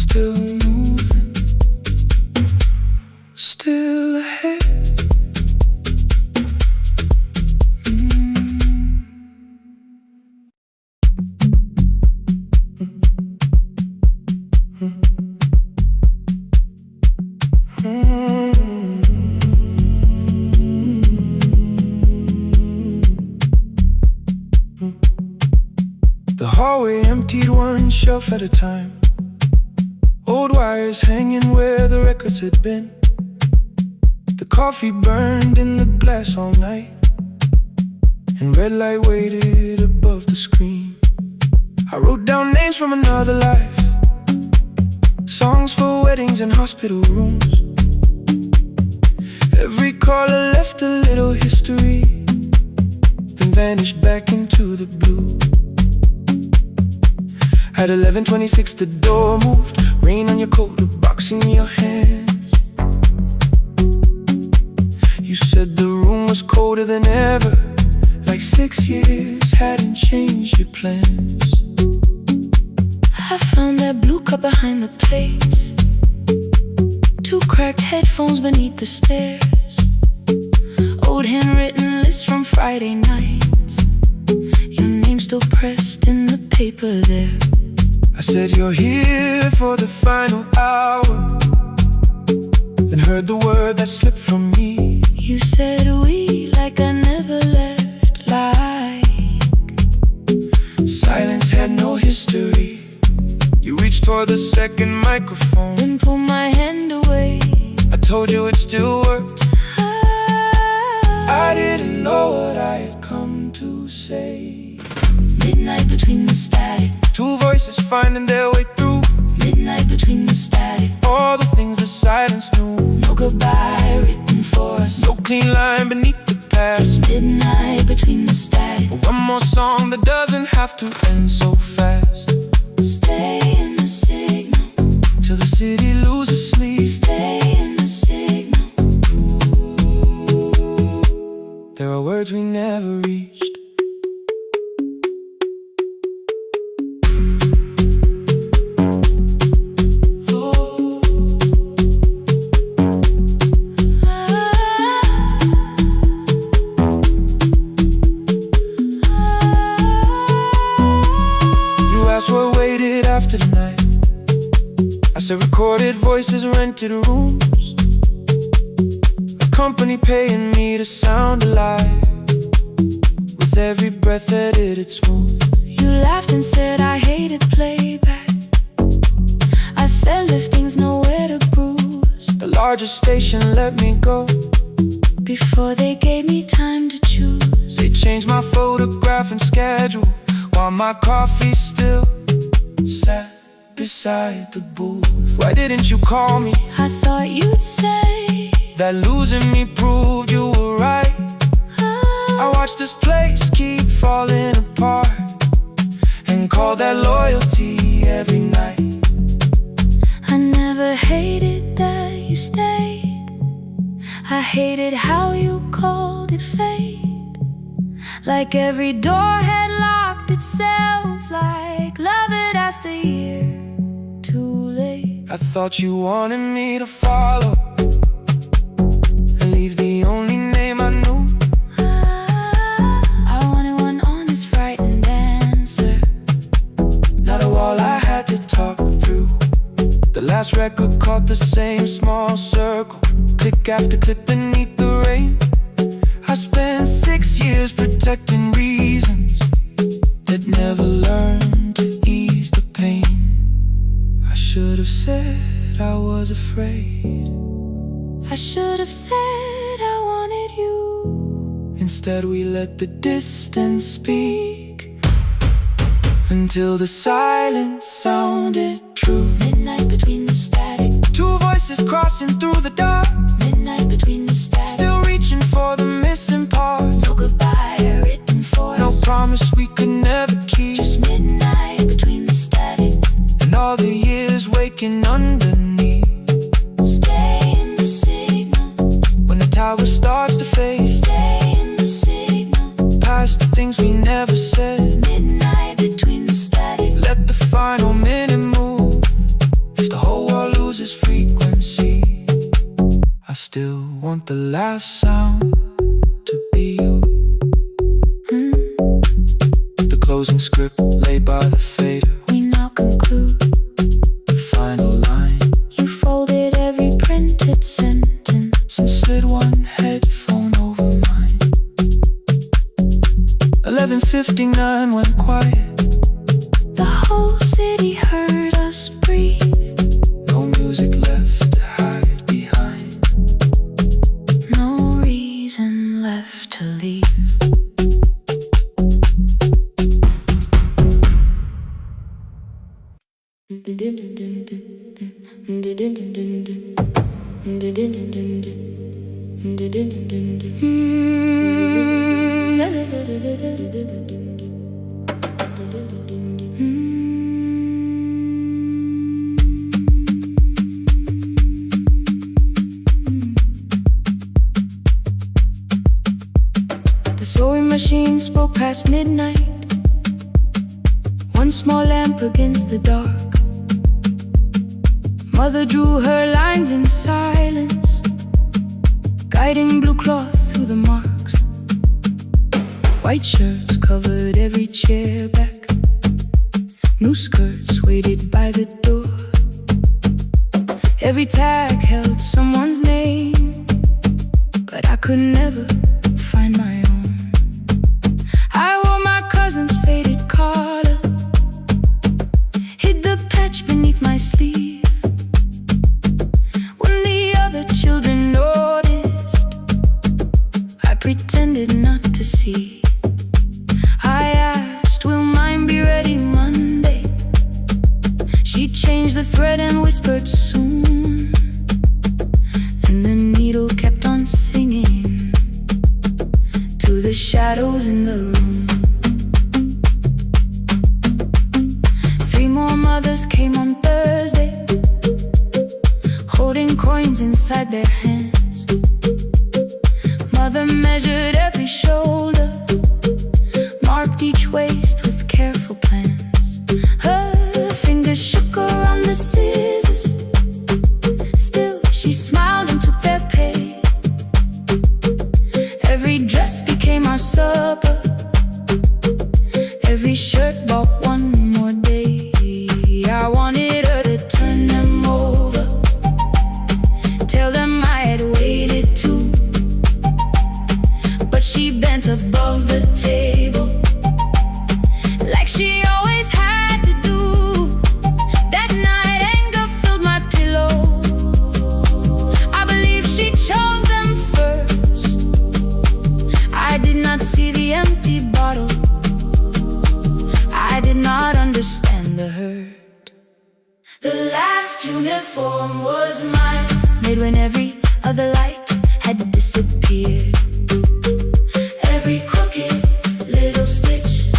still moving, still ahead. The hallway emptied one shelf at a time. Old wires hanging where the records had been. The coffee burned in the glass all night, and red light waited above the screen. I wrote down names from another life, songs for weddings and hospital rooms. Every caller left a little history, then vanished back into the blue. At 11:26 the door moved. Rain on your coat, a box in your hand. You said the room was colder than ever, like 6 years hadn't changed your plans. I found that blue cup behind the plates, 2 cracked headphones beneath the stairs, old handwritten lists from Friday nights, your name still pressed in the paper there. I said you're here for the final hour, then heard the word that slipped from me. You said we like I never left, like silence had no history. You reached toward the second microphone, then pulled my hand away. I told you it still worked. I didn't know what I had come to say. Midnight between the static, 2 voices finding their way through. midnight between the static, All the things the silence knew. no goodbye written for us, No clean line beneath the past. just midnight between the static. One more song that doesn't have to end so fast. Stay in the signal, Till the city loses sleep. stay in the signal. There are words we never reached. What waited after the night? I said recorded voices, rented rooms, a company paying me to sound alive, with every breath edited smooth. You laughed and said I hated playback. I said lifting's nowhere to bruise. The largest station let me go Before they gave me time to choose. They changed my photograph and schedule, while my coffee still sat beside the booth. Why didn't you call me? I thought you'd say that losing me proved you were right. I watched this place keep falling apart, and call that loyalty every night. I never hated that you stayed. I hated how you called it fate, like every door had locked itself, like love had asked a year too late. I thought you wanted me to follow and leave the only name I knew. I wanted one honest, frightened answer, not a wall I had to talk through. The last record caught the same small circle, click after click beneath the rain. I spent 6 years protecting reasons that never learned to ease the pain. I should have said I was afraid. I should have said I wanted you. Instead we let the distance speak, until the silence sounded true. Midnight between the static, 2 voices crossing through the dark, midnight between the static, still reaching for the missing part. no goodbye written for No us, promise we could never keep. just midnight between the static, And all the years waking underneath. stay in the signal, When the tower starts to fade, stay in the signal, past the things we never said. midnight between the static. Let the final minute move. If the whole world loses frequency, I still want the last sound to be you. The closing script laid by the fader, We now conclude. the final line. You folded every printed sentence And slid one headphone over mine. 11:59 went quiet. The whole city heard us breathe. No music left to hide behind. No reason left to leave. machine spoke past midnight, one small lamp against the dark. Mother drew her lines in silence, guiding blue cloth through the marks. White shirts covered every chair back, new skirts waited by the door. Every tag held someone's name, but I could never find my own. I wore my cousin's faded collar, hid the patch beneath my sleeve. When the other children noticed, I pretended not to see. I asked, will mine be ready Monday? She changed the thread and whispered soon. And the needle kept on singing to the shadows in the room. 3 more mothers came on Thursday, holding coins inside their hands. Mother measured every shoulder, marked each waist with careful plans. Her fingers shook around the scissors, still she smiled and took their pay. Every dress became our supper, every shirt bought one more day. I wanted her to turn them over, tell them I had waited too. But she bent above the table, like she always had to do. That night anger filled my pillow, I believe she chose them first. I did not see the empty bottle, I did not understand the hurt. The last uniform was mine, made when every other light had disappeared. Every crooked little stitch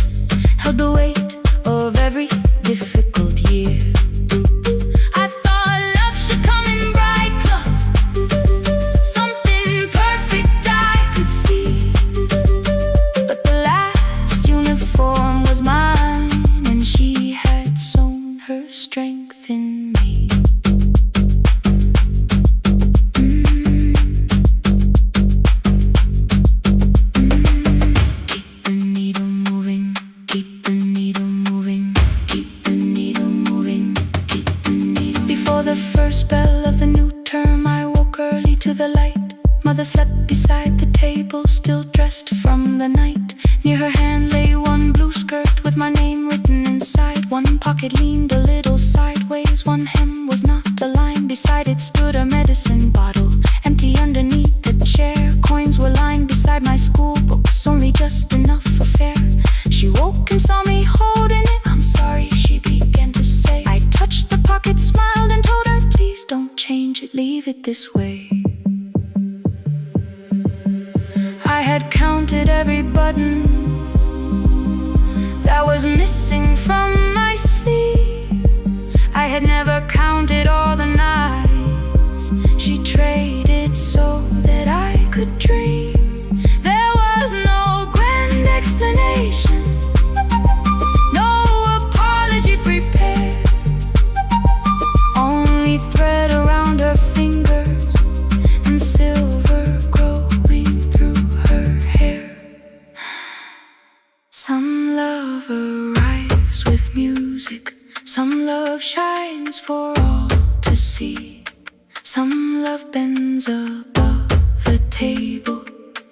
held the weight of every difficult year. I thought love should come in bright cloth, something perfect I could see. But the last uniform was mine, and she had sewn her strength in me. Keep the needle moving, keep the needle moving, keep the needle moving, keep the needle. Before the first bell of the new term, I woke early to the light. Mother slept beside the table, still dressed from the night. Near her hand lay one blue skirt with my name written inside. One pocket leaned a little sideways, one hem was not aligned. Beside it stood a medicine bottle, empty underneath the chair. Coins were lying beside my school books, only just enough for fare. She woke and saw me holding it. I'm sorry, she began to say. I touched the pocket, smiled and told her, please don't change it, leave it this way. I had counted every button that was missing from my sleeve. I had never counted all the nights she traded so that I could dream. There was no grand explanation, no apology prepared, only thread around her fingers and silver growing through her hair. Some love arrives with music, some love shines for all to see. Some love bends above the table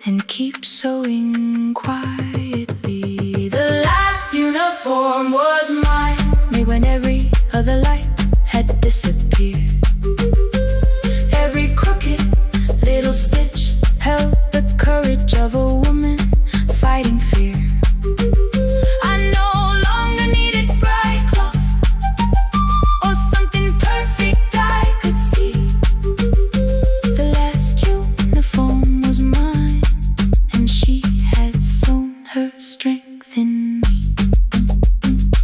and keeps sewing quietly. The last uniform was mine, made when every other light had disappeared. Every crooked little stitch held the courage of a woman fighting fear. I no longer needed bright cloth or something perfect I could see. The last uniform was mine, and she had sewn her strength in me.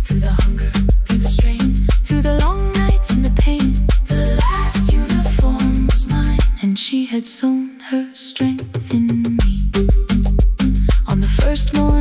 Through the hunger, through the strain, through the long nights and the pain, the last uniform was mine, and she had sewn her strength in me. On the first morning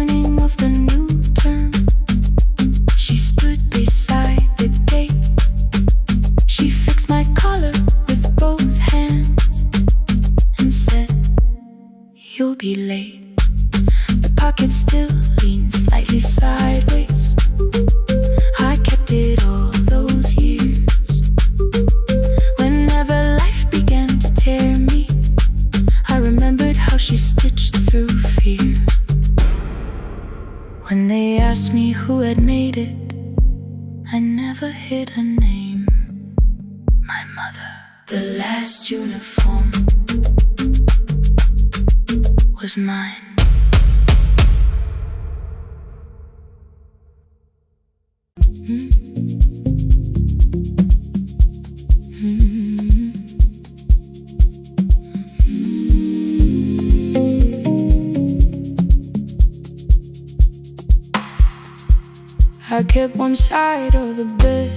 I never hid her name, my mother. The last uniform was mine. I kept one side of the bed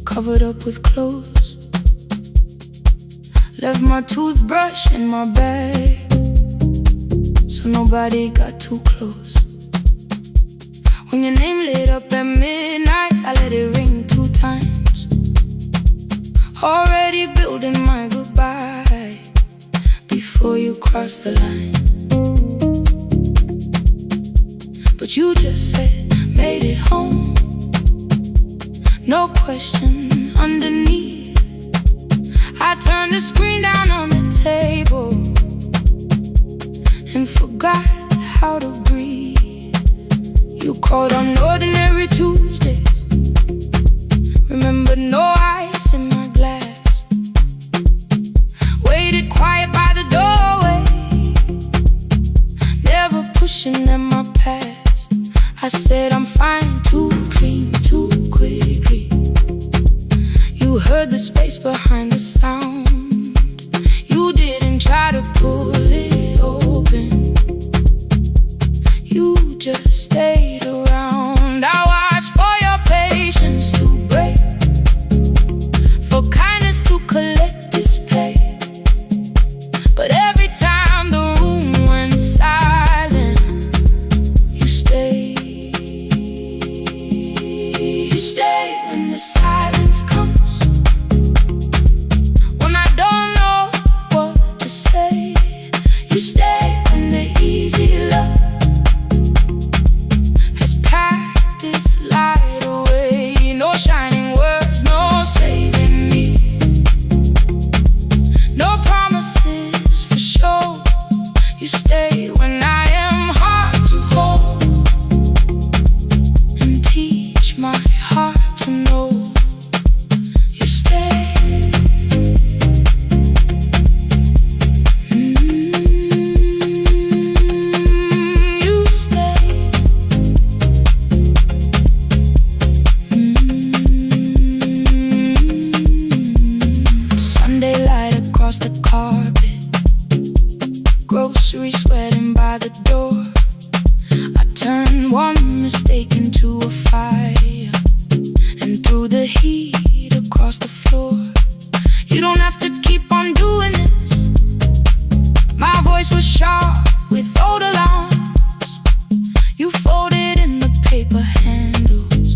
covered up with clothes. Left my toothbrush in my bag so nobody got too close. When your name lit up at midnight, I let it ring 2 times. Already building my goodbye before you cross the line. But you just said, made it home. No question underneath. I turned the screen down on the table and forgot how to breathe. You called on ordinary Tuesdays. Remember, no ice in my glass. Waited quiet by the doorway, never pushing at my past. I said I'm fine, too clean, too quickly. You heard the space behind the sound. You didn't try to pull it open. You just stayed around. I watched for your patience to break, for kindness to collect display. But every time the room went silent, you stayed. You stay when the silence comes, when I don't know what to say. You stay when the easy love has packed its light away. No shining words, no saving me, no promises for sure. You stay when I am hard to hold and teach my heart to know. You stay. You stay. Sunday light across the carpet, groceries sweating by the door. I turned one mistake into a fire and threw the heat across the floor. You don't have to keep on doing this. My voice was sharp with old alarms. You folded in the paper handles,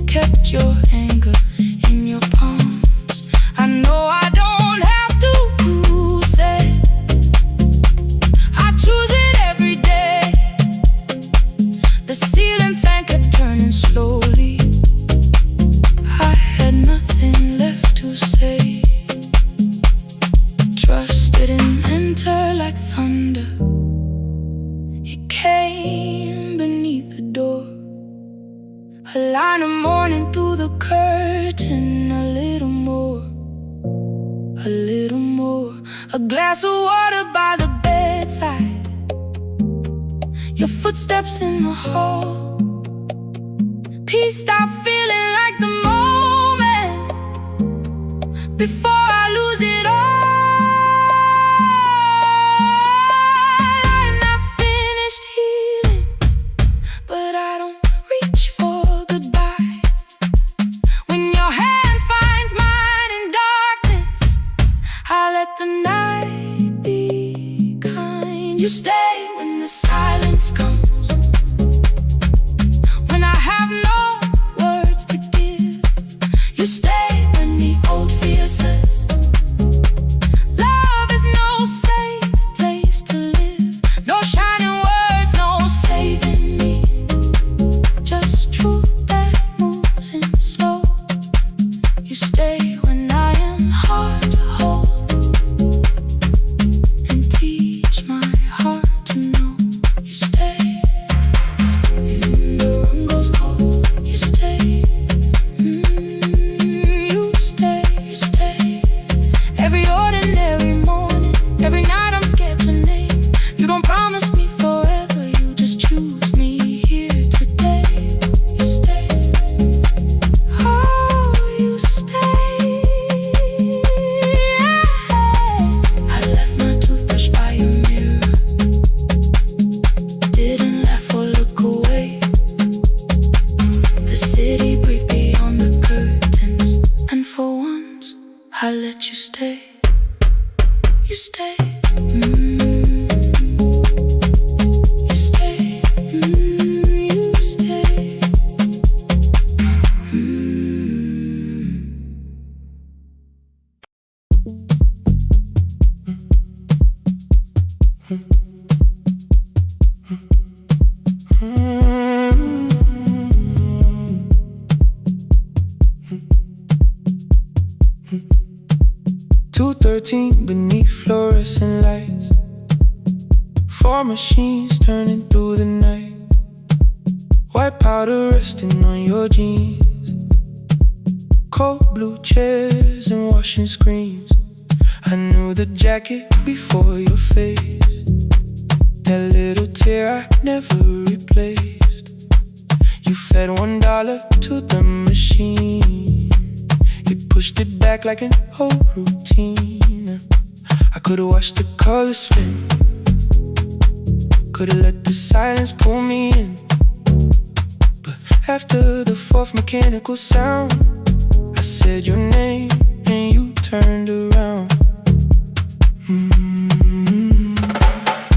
kept your anger in your palms. I know I don't have to say I choose it every day. The ceiling fan kept turning slowly. I had nothing left to say. Trust didn't enter like thunder. It came beneath the door. A line of morning through the curtain. A little more, a little more. A glass of water by the bedside. Your footsteps in the hall. Peace stopped feeling like the moment before I lose it all. I'm not finished healing, but I don't reach for goodbye. When your hand finds mine in darkness, I let the night be kind. You stay when the silence comes, when I have no words to give. You stay when the old fear says stay. You stay. You stay. 2:13 beneath fluorescent lights, 4 machines turning through the night, white powder resting on your jeans, cold blue chairs and washing screens. I knew the jacket before your face, that little tear I never replaced. You fed $1 to the machine, you pushed it back like an old routine. I could've watched the colors spin, could've let the silence pull me in. But after the 4th mechanical sound, I said your name and you turned around.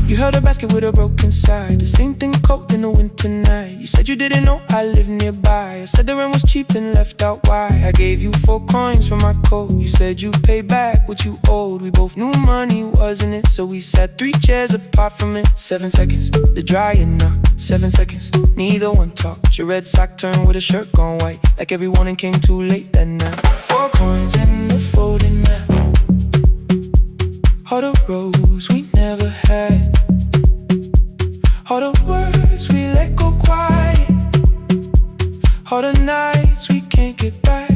You held a basket with a broken side, the same thing cold in the winter night. You said you didn't know I lived nearby. I said the rent was cheap and left out why. I gave you 4 coins for my coat. You said you'd pay back what you owed. We both knew money wasn't it, so we sat 3 chairs apart from it. 7 seconds, the dryer knocked. 7 seconds, neither one talked. Your red sock turned with a shirt gone white, like every morning came too late that night. 4 coins and a folding map, all the roads we never had, all the words we let go quiet, all the nights we can't get back.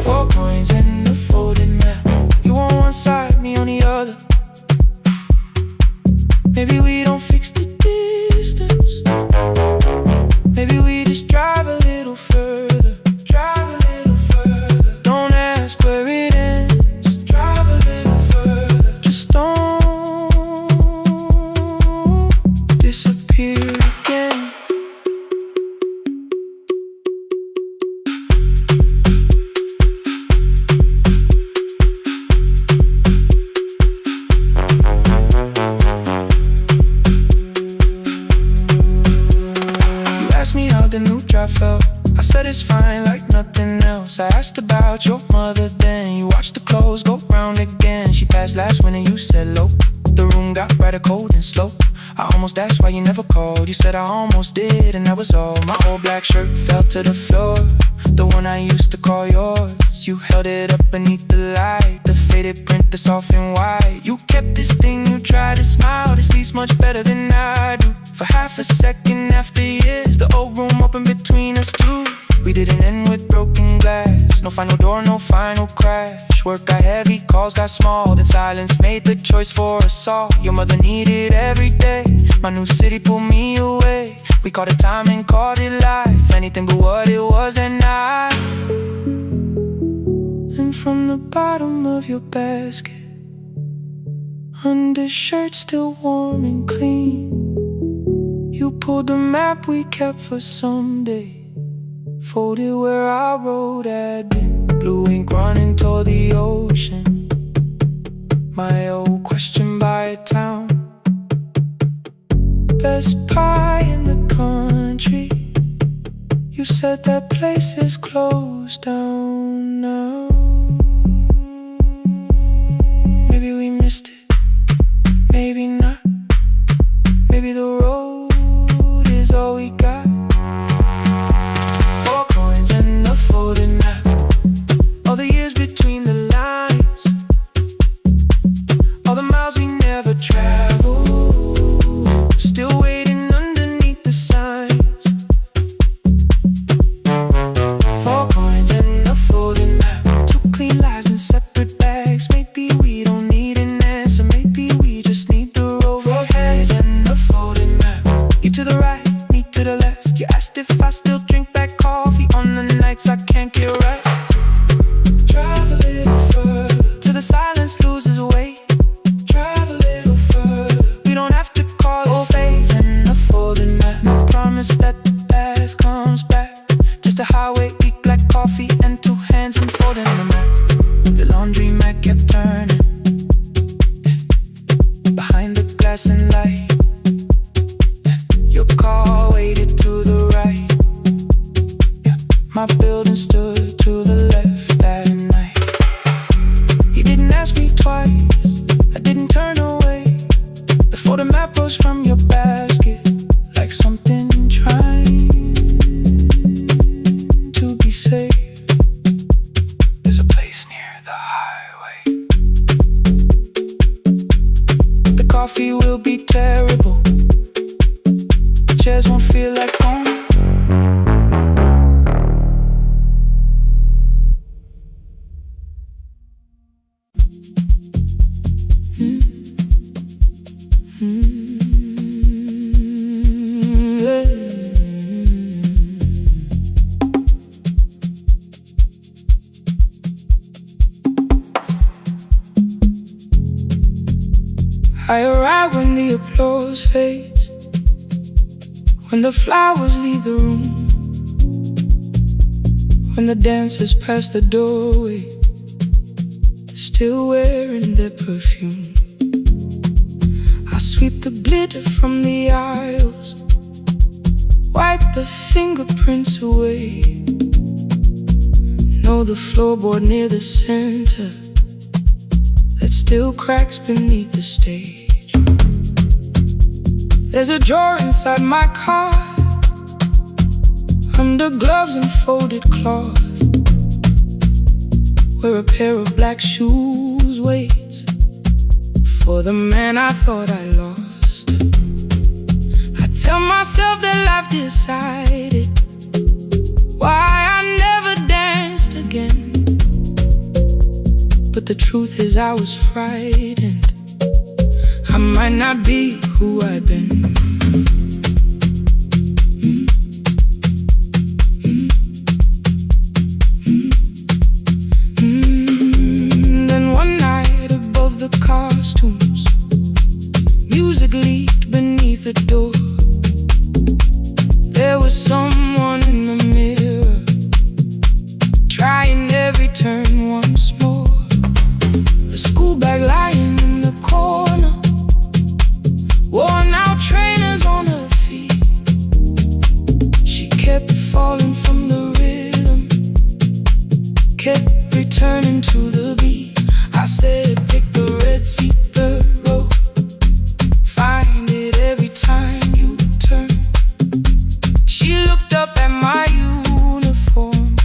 4 coins and a folding map, you on one side, me on the other. Maybe we don't fix the distance, maybe we just drive a little further. Drive a little further, don't ask where it ends. Drive a little further, just don't disappear again. You asked me how the new drive felt, I said it's fine like nothing else. I asked about your mother then, you watched the clothes go round again. She passed last winter, you said low, the room got brighter, cold and slow. I almost asked why you never called, you said I almost did and that was all. My old black shirt fell to the floor, the one I used to call yours. You held it up beneath the light, the faded print that's off in white. You kept this thing, you tried to smile, this leaves much better than I do. For half a second after years, the old room opened between us two. We didn't end with broken glass, no final door, no final crash. Work got heavy, calls got small, then silence made the choice for us all. Your mother needed every day, my new city pulled me away. We called it time and called it life, anything but what it was that night. And from the bottom of your basket, undershirt still warm and clean, you pulled the map we kept for someday, folded where our road had been. Blue ink running toward the ocean, my old question by a town. Best pie in the country, you said that place is closed down now. Maybe we missed it, maybe not. Maybe the road is all we got. 4 coins and a folding map, all the years between the lines, all the miles we never traveled, still waiting underneath the signs. 4 coins and a folding map, 2 clean lives in separate bags. Maybe we don't need an answer, maybe we just need the road. 4 hands and a folding map, you to the right, me to the left. You asked if I still drink that coffee on the nights I can't get right. Drive a little further, till the silence loses weight. Drive a little further, we don't have to call it phase and a folding map. No promise that the past comes back, just a highway, weak black coffee and 2 hands and folding the map. The laundry mat kept turning, I arrive when the applause fades, when the flowers leave the room, when the dancers pass the doorway, still wearing their perfume. I sweep the glitter from the aisles, wipe the fingerprints away. Know the floorboard near the center that still cracks beneath the stage. There's a drawer inside my car, under gloves and folded cloth, where a pair of black shoes waits for the man I thought I lost. I tell myself that life decided why I never danced again, but the truth is I was frightened. I might not be who I've been. Then one night above the costumes, music leaked beneath the door. There was someone in the mirror, trying every turn once more. A school bag lying in the corner, worn out trainers on her feet. She kept falling from the rhythm, kept returning to the beat. I said, pick the red seat, third row, find it every time you turn. She looked up at my uniform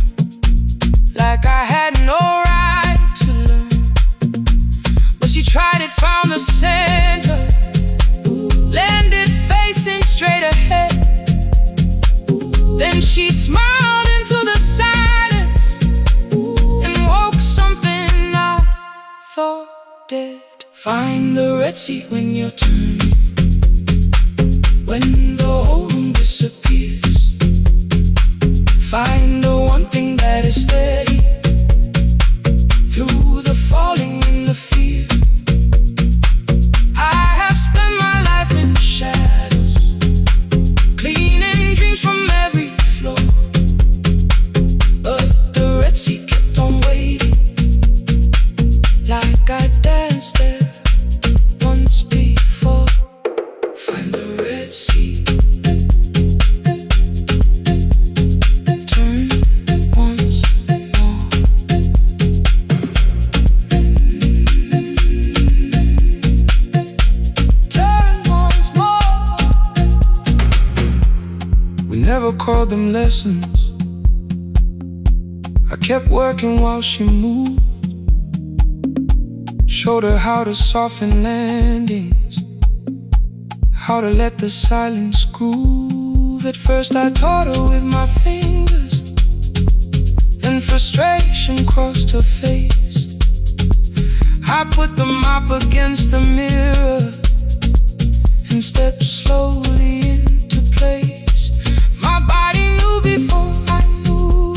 like I had no right to learn, but she tried it, found the center, landed facing straight ahead. Then she smiled into the silence and woke something I thought dead. Find the red seat when you're turning, when the whole room disappears. Find the one thing that is steady through the falling and the fear. I have spent my life in shadows, cleaning dreams from every floor, but the red seat kept on waiting, like I danced there once before. Find the red seat, turn once more. Turn once more. We never called them lessons. I kept working while she moved, showed her how to soften landings, how to let the silence groove. At first I taught her with my fingers, then frustration crossed her face. I put the mop against the mirror and stepped slowly into place. My body knew before I knew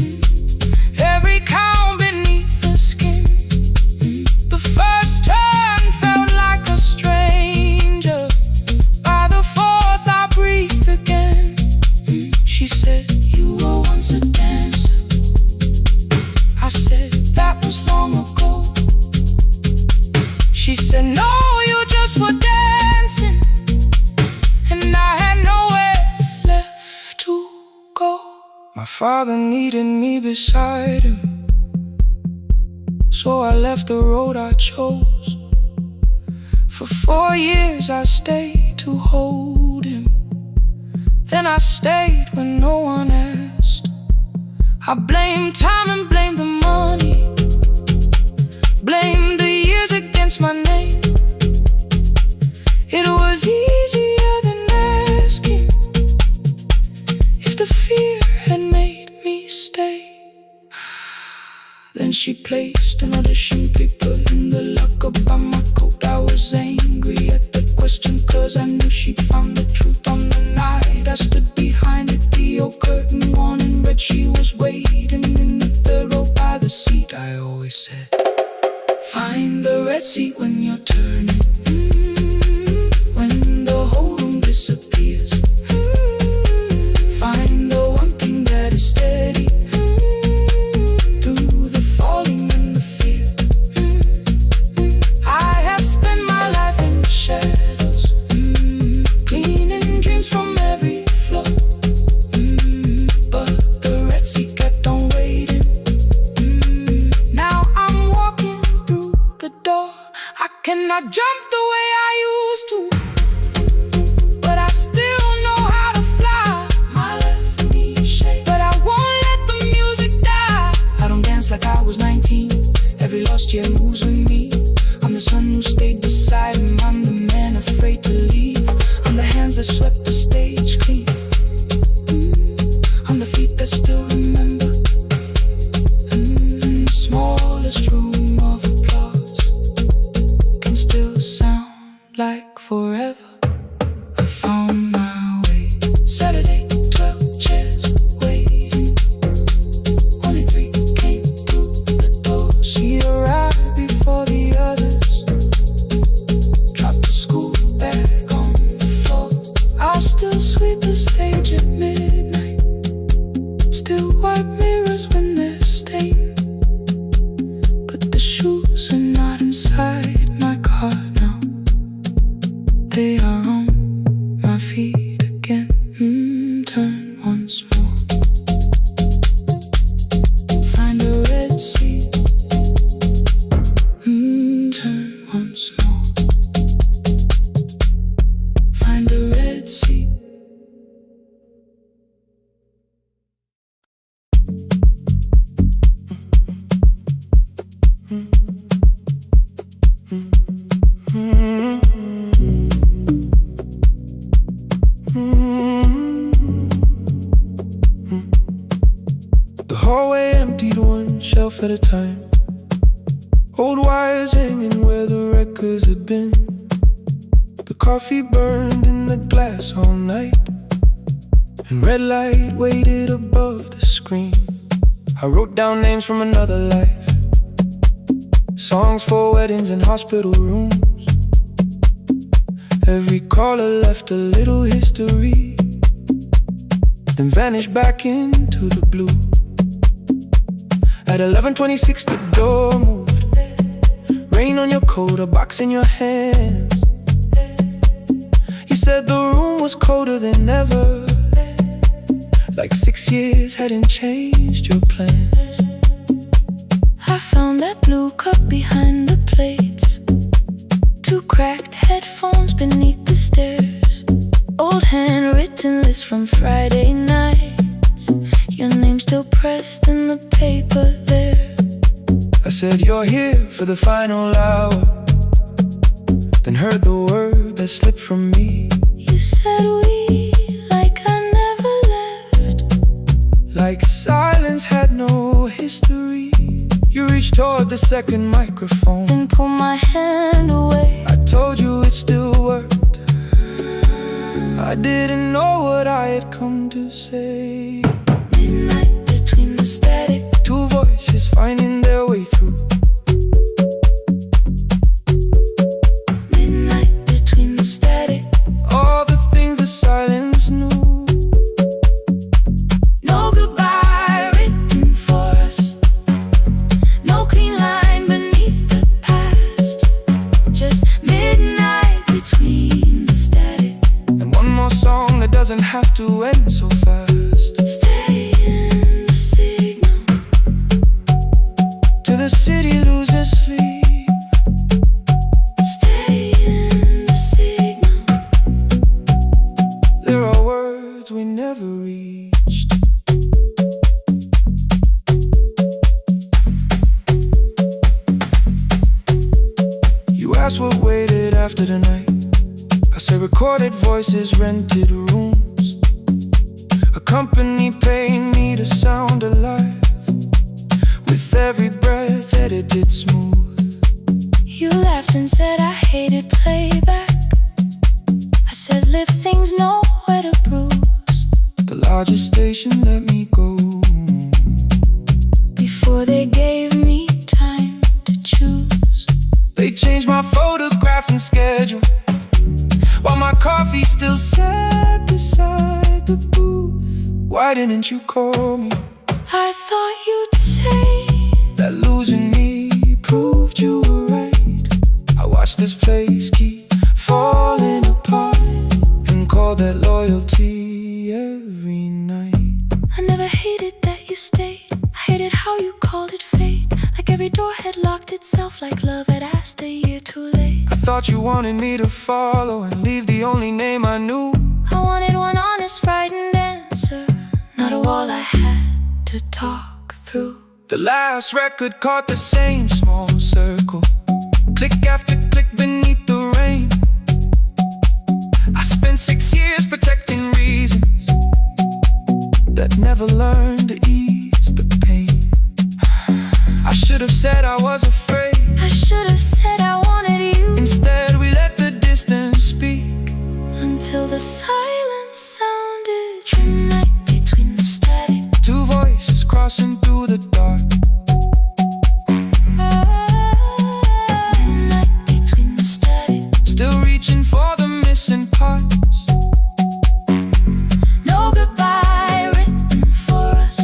it, every count beneath the skin. The first turn felt like a stranger, by the fourth I breathed again. She said, you were once a dancer. I said, that was long ago. She said, no, you just were dancing, and I had nowhere left to go. My father needed me beside him, so I left the road I chose. For 4 years I stayed to hold him, then I stayed when no one asked. I blamed time and blamed the money, blamed the years against my name. It was easier than asking if the fear had made me stay. Then she placed an audition paper in the locker by my coat. I was angry at the question, cause I knew she'd found the truth on the night I stood behind it. The old curtain worn in red, she was waiting in the third row by the seat. I always said, find the red seat when you're turning. jump the way I used to, but I still know how to fly. My left knee shakes, but I won't let the music die. I don't dance like I was 19. Every lost year moves with me. I'm the son who stayed beside him. I'm the man afraid to leave. I'm the hands that swept the stage clean. I'm the feet that still remember. The smallest room of applause can still sound like forever. I found my way. Saturday, 12 chairs waiting. Only 3 came through the door. She arrived before the others. Dropped the school bag on the floor. I'll still sweep the stage at midnight. Still wipe mirrors when they're stained. But the shoes are not inside my car now. They are on my feet again. Turn once more. Find a red seat. Turn once more. Find a red seat. The hallway emptied one shelf at a time. Old wires hanging where the records had been. The coffee burned in the glass all night, and red light waited above the screen. I wrote down names from another life, songs for weddings and hospital rooms. Every caller left a little history, then vanished back into the blue. At 11:26 the door moved. Rain on your coat, a box in your hands. You said the room was colder than ever, like 6 years hadn't changed your plans. I found that blue cup behind the plates. 2 cracked headphones beneath the stairs. Old handwritten list from Friday nights. Your name still pressed in the paper there. I said you're here for the final hour, then heard the word that slipped from me. You said we, like I never left. Like silence had no history. You reached toward the second microphone, Then pull my hand away. I told you it still worked. I didn't know what I had come to say. Midnight between the static. 2 voices finding their way through. Midnight between the static. All the things the silence knew. No goodbye written for us. No clean line beneath the past. Just midnight between the static. And one more song that doesn't have to end so fast. Stay in the signal. To the city loses sleep. Stay in the signal. There are words we never reached. You asked what waited after the night. I said recorded voices, rented rooms. A company paying me to sound alive, with every breath edited smooth. You laughed and said I hated playback. I said live things nowhere to bruise. The largest station let me go. Before they gave me time to choose. They changed my photograph and schedule, while my coffee still sat beside the booth. Why didn't you call me? I thought you'd say That losing me proved you were right. I watched this place keep falling apart, and called that loyalty every night. I never hated that you stayed. I hated how you called it fate. Like every door had locked itself, like love had asked a year too late. I thought thought you wanted me to follow and leave the only name I knew. I wanted one honest, frightened answer, not a wall I had to talk through. The last record caught the same small circle, click after click beneath the rain. I spent 6 years protecting reasons that never learned to ease the pain. I should have said I was afraid. I should have said I wanted you. Instead we let the distance speak, until the silence sounded trim night between the static. Two voices crossing through the dark. Midnight between the static. Still reaching for the missing parts. No goodbye written for us,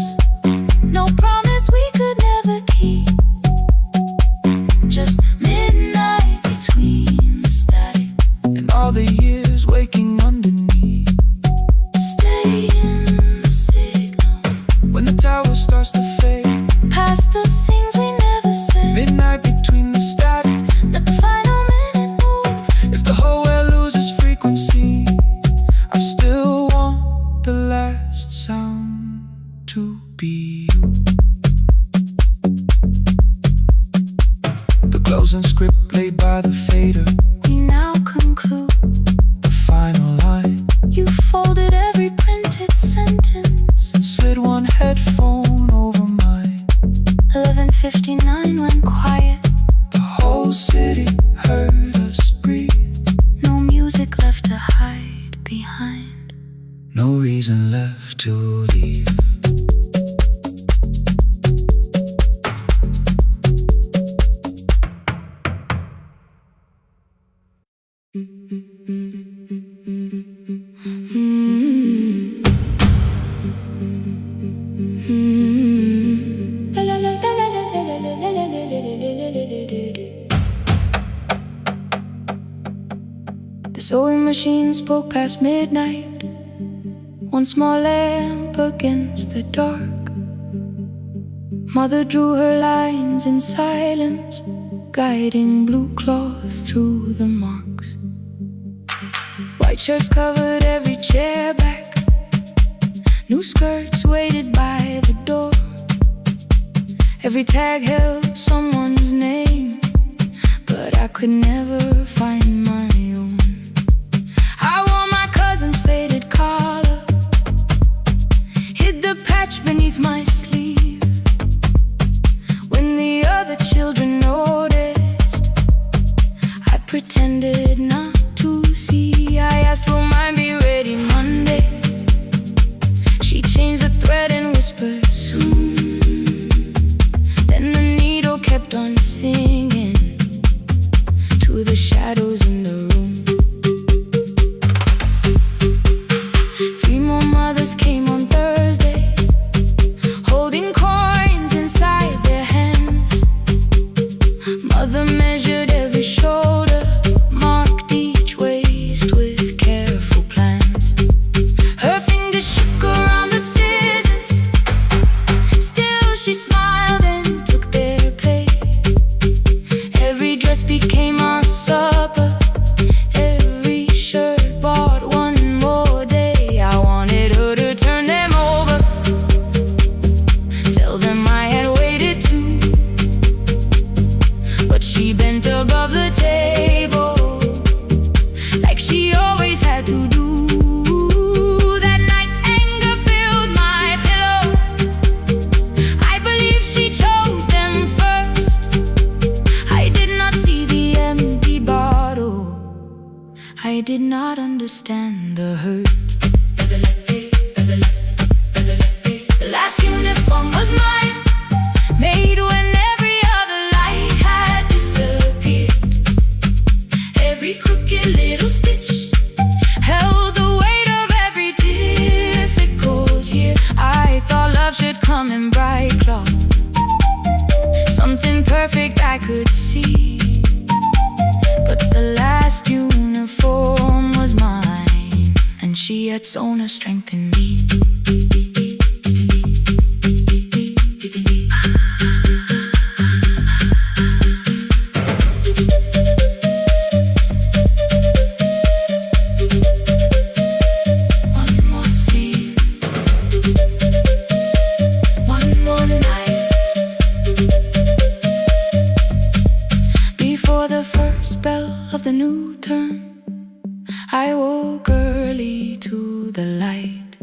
no promise we could never keep. Just midnight between the static And all the years waking underneath. stay in the signal. When the tower starts to fade, Past the things we never said. midnight between the static. Let the final minute move. If the whole world loses frequency, I still want the last sound to be you. The closing script laid by the fader, We now conclude. the final line, You folded every printed sentence. and slid one headphone over mine. 11:59 went quiet. The whole city heard us breathe. No music left to hide behind. No reason left to leave. The sewing machine spoke past midnight. One small lamp against the dark. Mother drew her lines in silence, guiding blue cloth through the marks. White shirts covered every chair back. New skirts waited by the door. Every tag held someone's name, but I could never find my own. I wore my cousin's faded collar, hid the patch beneath my sleeve. When the other children noticed, I pretended not to see. I asked, will mine be ready Monday? She changed the thread and whispered, soon. Then the needle kept on singing to the shadows in the room. 3 more mothers came on Thursday, holding coins inside their hands. Mother measured every shoulder, marked each waist with careful plans. Her fingers shook around the scissors, still she smiled and took their place. Every dress became our supper, every shirt bought one more day. I wanted her to turn them over, tell them I had waited too. But she bent above the table, like she always had to do. That night anger filled my pillow. I believe she chose them first. I did not see the empty bottle. I did not understand the hurt. The last uniform was mine, made when every other light had disappeared. Every crooked little stitch held the weight of every difficult year. I thought love should come in bright cloth, something perfect I could see. But the last uniform was mine, and of the new term, I woke early to the light.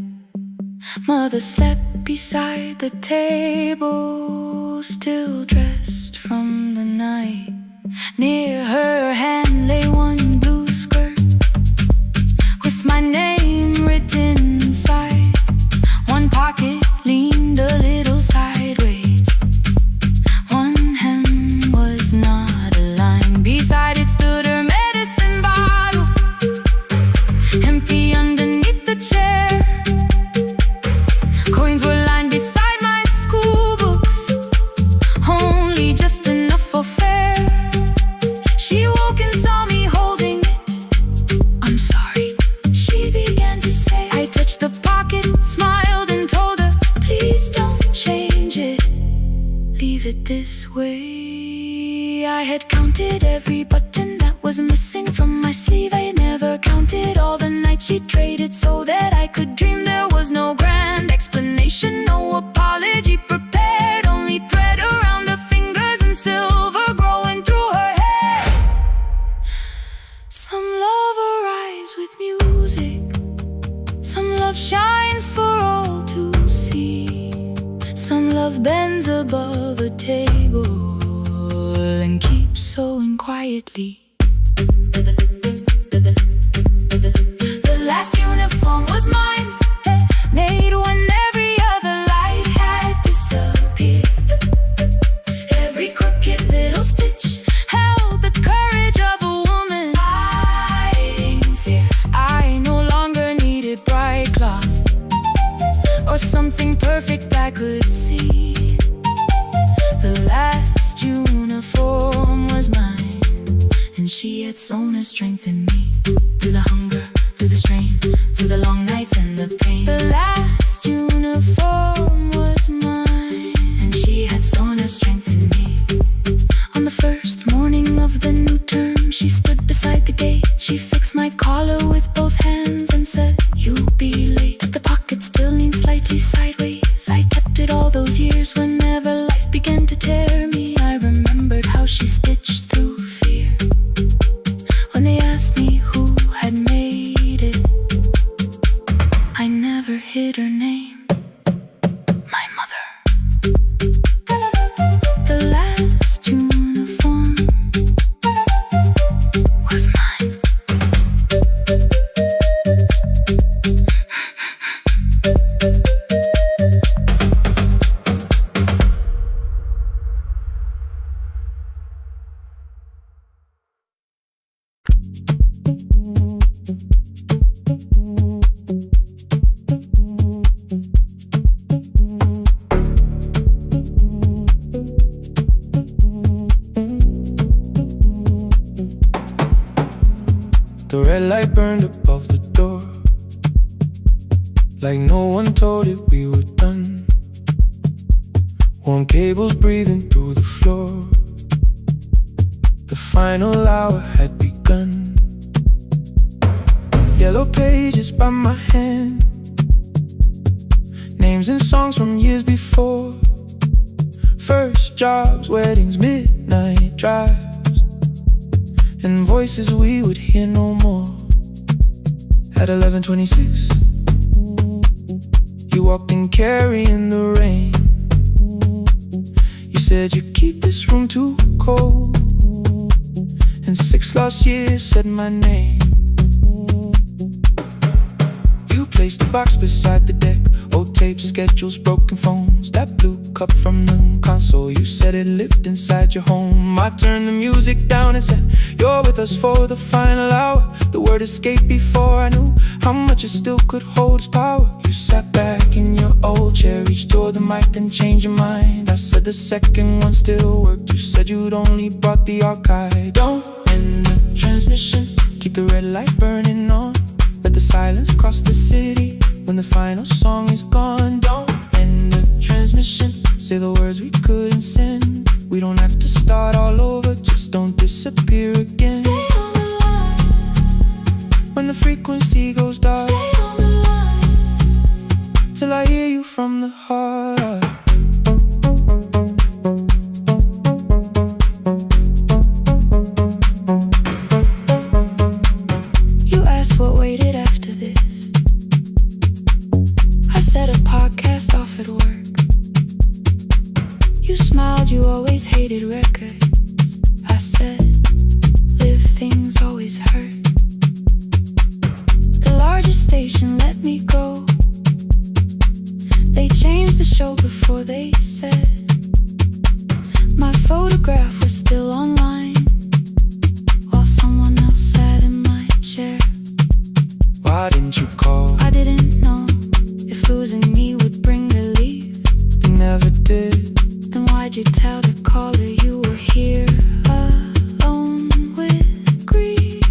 Mother slept beside the table, still dressed from the night. Near her hand lay one blue skirt with my name written inside. One pocket leaned a little sideways. One hem was not aligned. Beside it stood her medicine bottle, empty underneath the chair. Coins were lined beside my school books, only just enough for fare. She woke and saw me holding it. "I'm sorry," she began to say. I touched the pocket, smiled and told her, "Please don't change it. Leave it this way." I had counted every button that was missing from my sleeve. I had never counted all the nights she traded so that I could dream. There was no grand explanation, no apology prepared, only thread around her fingers and silver growing through her hair. Some love arrives with music, some love shines for all to see. Some love bends above a table and keeps sewing quietly. The last uniform was mine, made when every other light had disappeared. Every crooked little stitch held the courage of a woman fighting fear. I no longer needed bright cloth or something perfect I could see. The last uniform was mine, and she had sewn her strength in me. Through the hunger, through the strain, through the long nights and the pain. The last uniform was mine, and she had sewn her strength in me. On the first morning of the new term, she stood beside the gate. She fixed my collar with both hands and said, "You'll be late." The pocket still leaned slightly sideways. I kept it all those years. Whenever life began to tear me, I remembered how she stitched through fear. When they asked me who had made it, I never hid her name. My mother. The last uniform was mine. The red light burned above the door, like no one told it we were done. Warm cables breathing through the floor. The final hour had begun. Yellow pages by my hand, names and songs from years before. First jobs, weddings, midnight drives, and voices we would hear no more. At 11:26, you walked in carrying the rain. You said you keep this room too cold, and 6 lost years said my name. You placed a box beside the deck, old tapes, schedules, broken phones. That blue cup from the console, you said it lived inside your home. I turned the music down and said, "You're with us for the final hour." The word escaped before I knew how much it still could hold its power. You sat back in your old chair, reached toward the mic, then changed your mind. I said the second one still worked. You said you'd only brought the archive. Don't end the transmission, keep the red light burning on. Let the silence cross the city when the final song is gone. Don't end the transmission, say the words we couldn't send. We don't have to start all over, just don't disappear again. Stay on the line. When the frequency goes dark, Stay on the line. till I hear you from the heart. cast off at work. You smiled, you always hated records. I said, live things always hurt. The largest station let me go. They changed the show before they said my photograph was still online, while someone else sat in my chair. Why didn't you call? I didn't know if losing me would bring relief. You never did. Then why'd you tell the caller you were here alone with grief?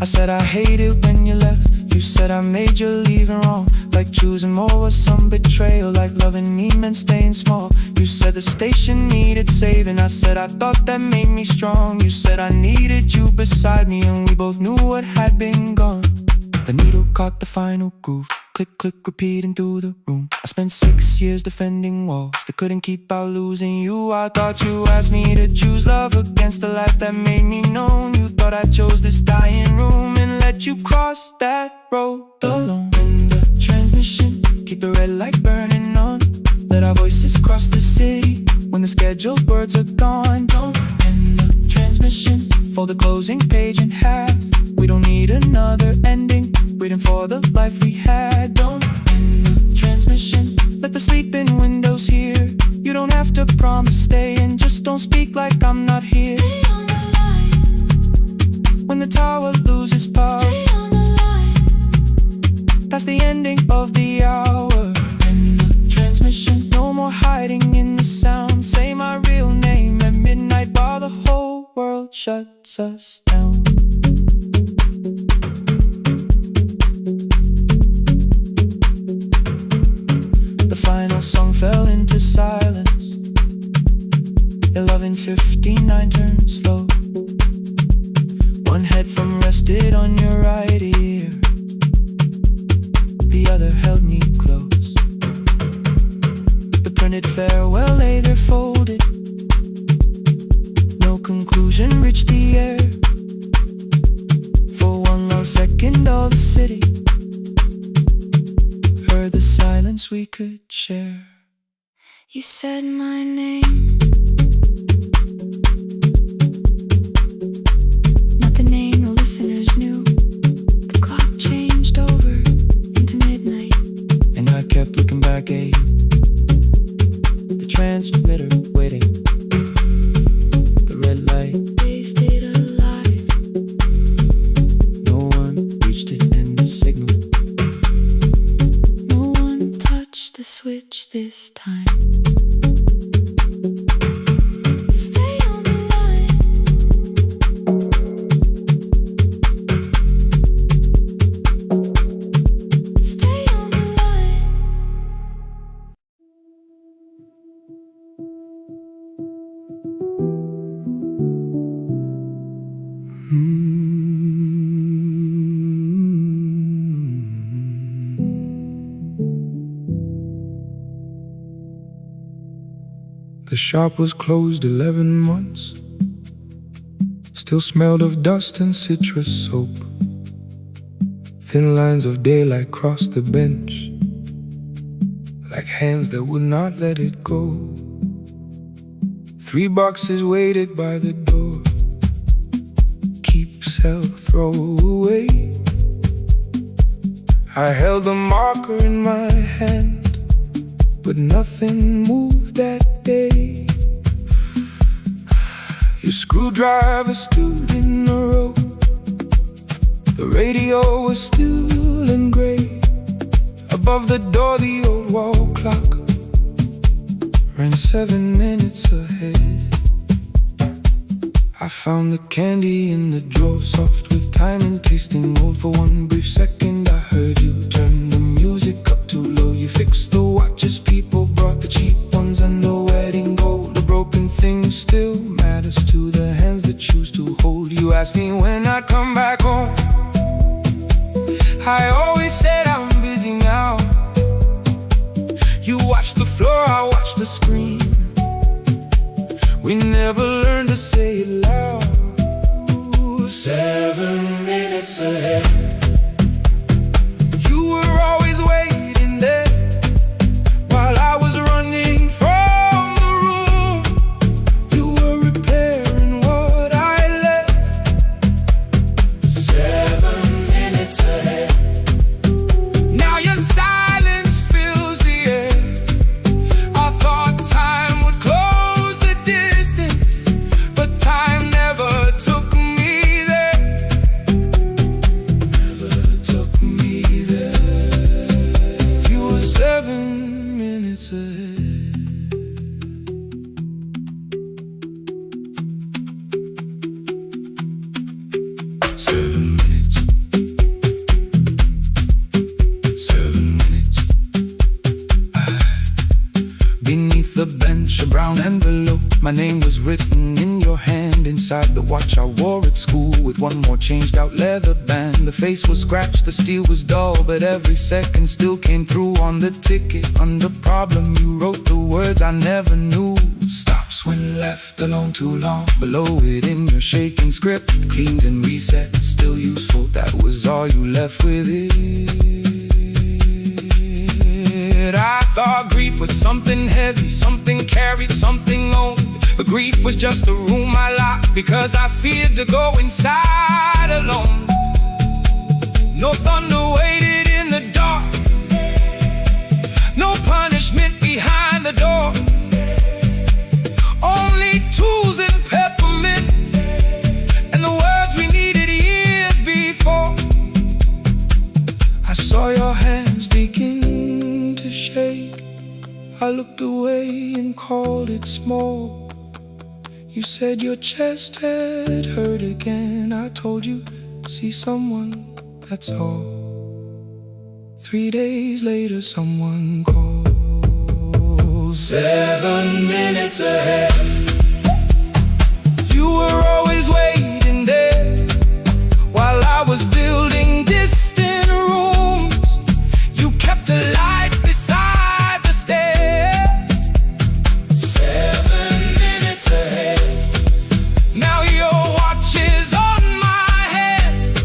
I said I hate it when you left. You said I made you leaving wrong, like choosing more was some betrayal, like loving me meant staying small. You said the station needed saving. I said I thought that made me strong. You said I needed you beside me, and we both knew what had been gone. The needle caught the final groove. Click, click, repeating through the room. I spent 6 years defending walls that couldn't keep out losing you. I thought you asked me to choose love against the life that made me known. You thought I chose this dying room and let you cross that road alone. In the transmission, keep the red light burning on. Let our voices cross the city when the scheduled words are gone. Don't end the transmission, fold the closing page in half. We don't need another ending, waiting for the life we had. Don't end the transmission, let the sleeping windows hear. You don't have to promise staying, just don't speak like I'm not here. Stay on the line. When the tower loses power, Stay on the line. that's the ending of the hour. End the transmission, no more hiding in the sound. Say my real name at midnight while the whole world shuts us down. The final song fell into silence. 11:59 turned slow. One headphone rested on your right ear, the other held me close. The printed farewell lay there folded. No conclusion reached the air. For one long second all the city heard the silence we could share. You said my name, not the name the listeners knew. The clock changed over into midnight, And I kept looking back at you, the transmitter waiting, the red light. they stayed alive. No one reached it and the signal. No one touched the switch this time. Stay on the line. Stay on the line. The shop was closed 11 months. Still smelled of dust and citrus soap. Thin lines of daylight crossed the bench, like hands that would not let it go. 3 boxes waited by the door. Keep, sell, throw away. I held the marker in my hand, but nothing moved that day. Your screwdriver stood in a row. The radio was still and gray. Above the door the old wall clock ran 7 minutes ahead. I found the candy in the drawer, soft with time and tasting old. For one brief second I heard you turn the music up too low. You fixed the watches, people brought the cheap ones and the wedding gold. The broken thing still matters to the hands that choose to hold. You asked me when I'd come back home. I always said I'm busy now. You watched the floor, I watched the screen. We never learned to say it loud. 7 minutes ahead. You My name was written in your hand inside the watch I wore at school, with one more changed out leather band. The face was scratched, the steel was dull, but every second still came through on the ticket. Under problem you wrote the words I never knew. Stops when left alone too long. Below it in your shaking script, cleaned and reset, still useful. That was all you left with it. I thought grief was something heavy, something carried, something owned. But grief was just a room I locked because I feared to go inside alone. No thunder waited in the dark, no punishment behind the door. Only tools and peppermint, and the words we needed years before. I saw your hands begin to shake. I looked away and called it smoke. You said your chest had hurt again. I told you, see someone, that's all. 3 days later someone called. 7 minutes ahead. You were always waiting there while I was building distant rooms. You kept a light beside the stairs. 7 minutes ahead. Now your watch is on my head.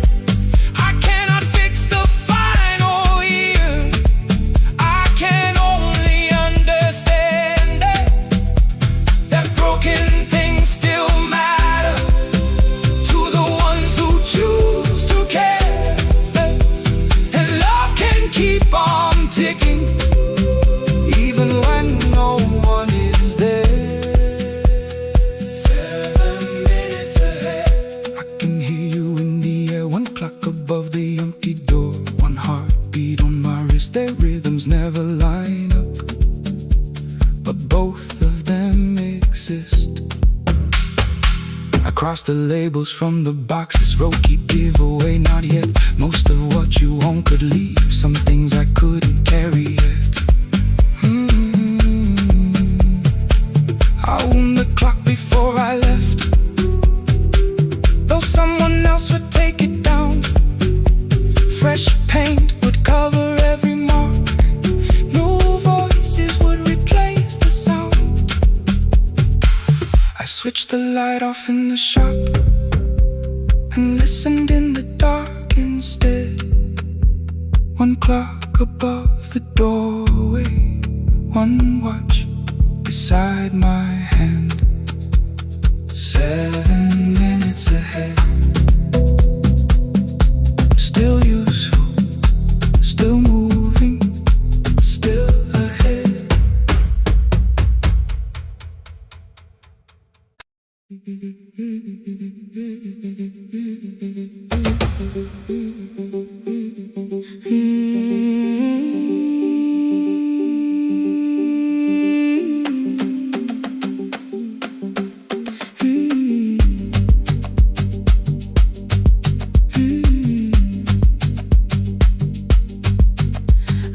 I cannot fix the final year. I can only understand that broken things still matter to the ones who choose to care. And love can keep on ticking even when no one is there. 7 minutes ahead. I can hear you in the air, one clock above the empty door, one heartbeat on my wrist. Their rhythms never line up, but both of them exist. I crossed the labels from the boxes, wrote keep, give away, not yet. Most of what you own could leave, some things I couldn't carry yet. I wound the clock before I left, though someone else would take it down. Fresh paint would cover every mark, new voices would replace the sound. I switched the light off in the shop and listened in the dark instead. One clock above the doorway, one watch beside my hand. 7 minutes ahead. Still useful, still moving, still ahead.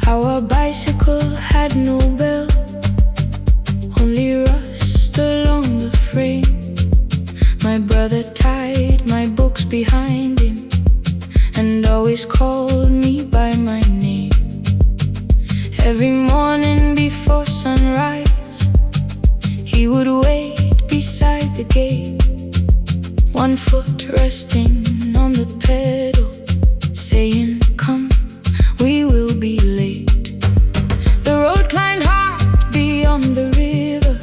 Our bicycle had no bell, only rust along the frame. My brother tied my books behind him and always called me by my name. Every morning before sunrise, he would wait beside the gate, one foot resting on the pedal, saying, come, we will be late. The road climbed hard beyond the river,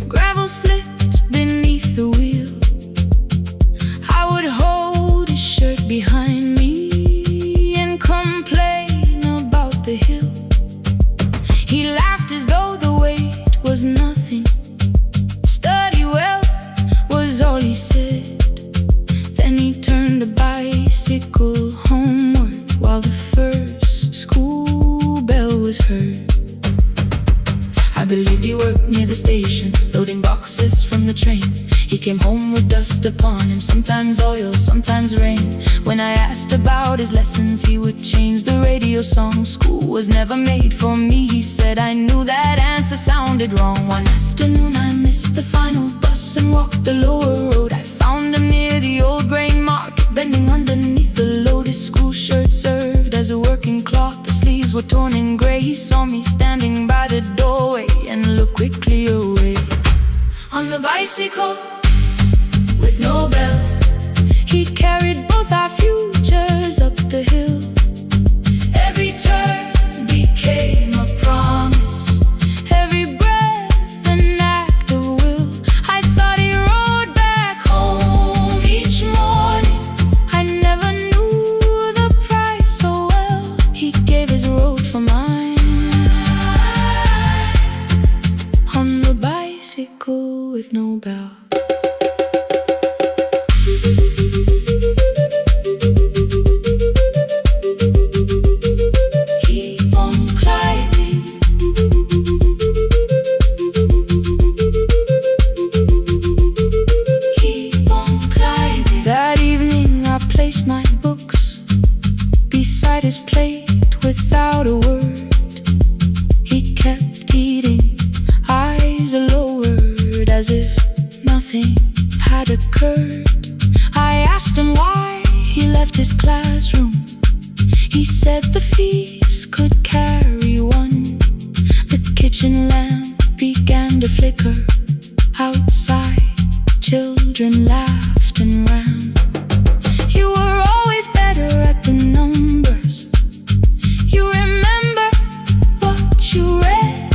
gravel slipped beneath the wheel. I would hold his shirt behind me and complain about the hill. He laughed as though the weight was nothing. Study well was all he said. Then he turned the bicycle homeward while the first school bell was heard. I believed he worked near the station, loading boxes from the train. He came home with dust upon him, sometimes oil, sometimes rain. When I asked about his lessons, he would change the radio radio song. School was never made for me, he said. I knew that answer sounded wrong. One afternoon I missed the final bus and walked the lower road. I found him near the old grain market, bending underneath the loaded school shirt served as a working cloth. The sleeves were torn and gray. He saw me standing by the doorway and looked quickly away. On the bicycle with no bell, he carried both our futures up the hill. Every turn became a promise, every breath an act of will. I thought he rode back home each morning. I never knew the price so well. He gave his road for mine. On the bicycle with no bell. My books beside his plate without a word. He kept eating, eyes lowered, as if nothing had occurred. I asked him why he left his classroom. He said the feast could carry one. The kitchen lamp began to flicker. Outside, children laughed and ran. You were always better at the numbers. You remember what you read.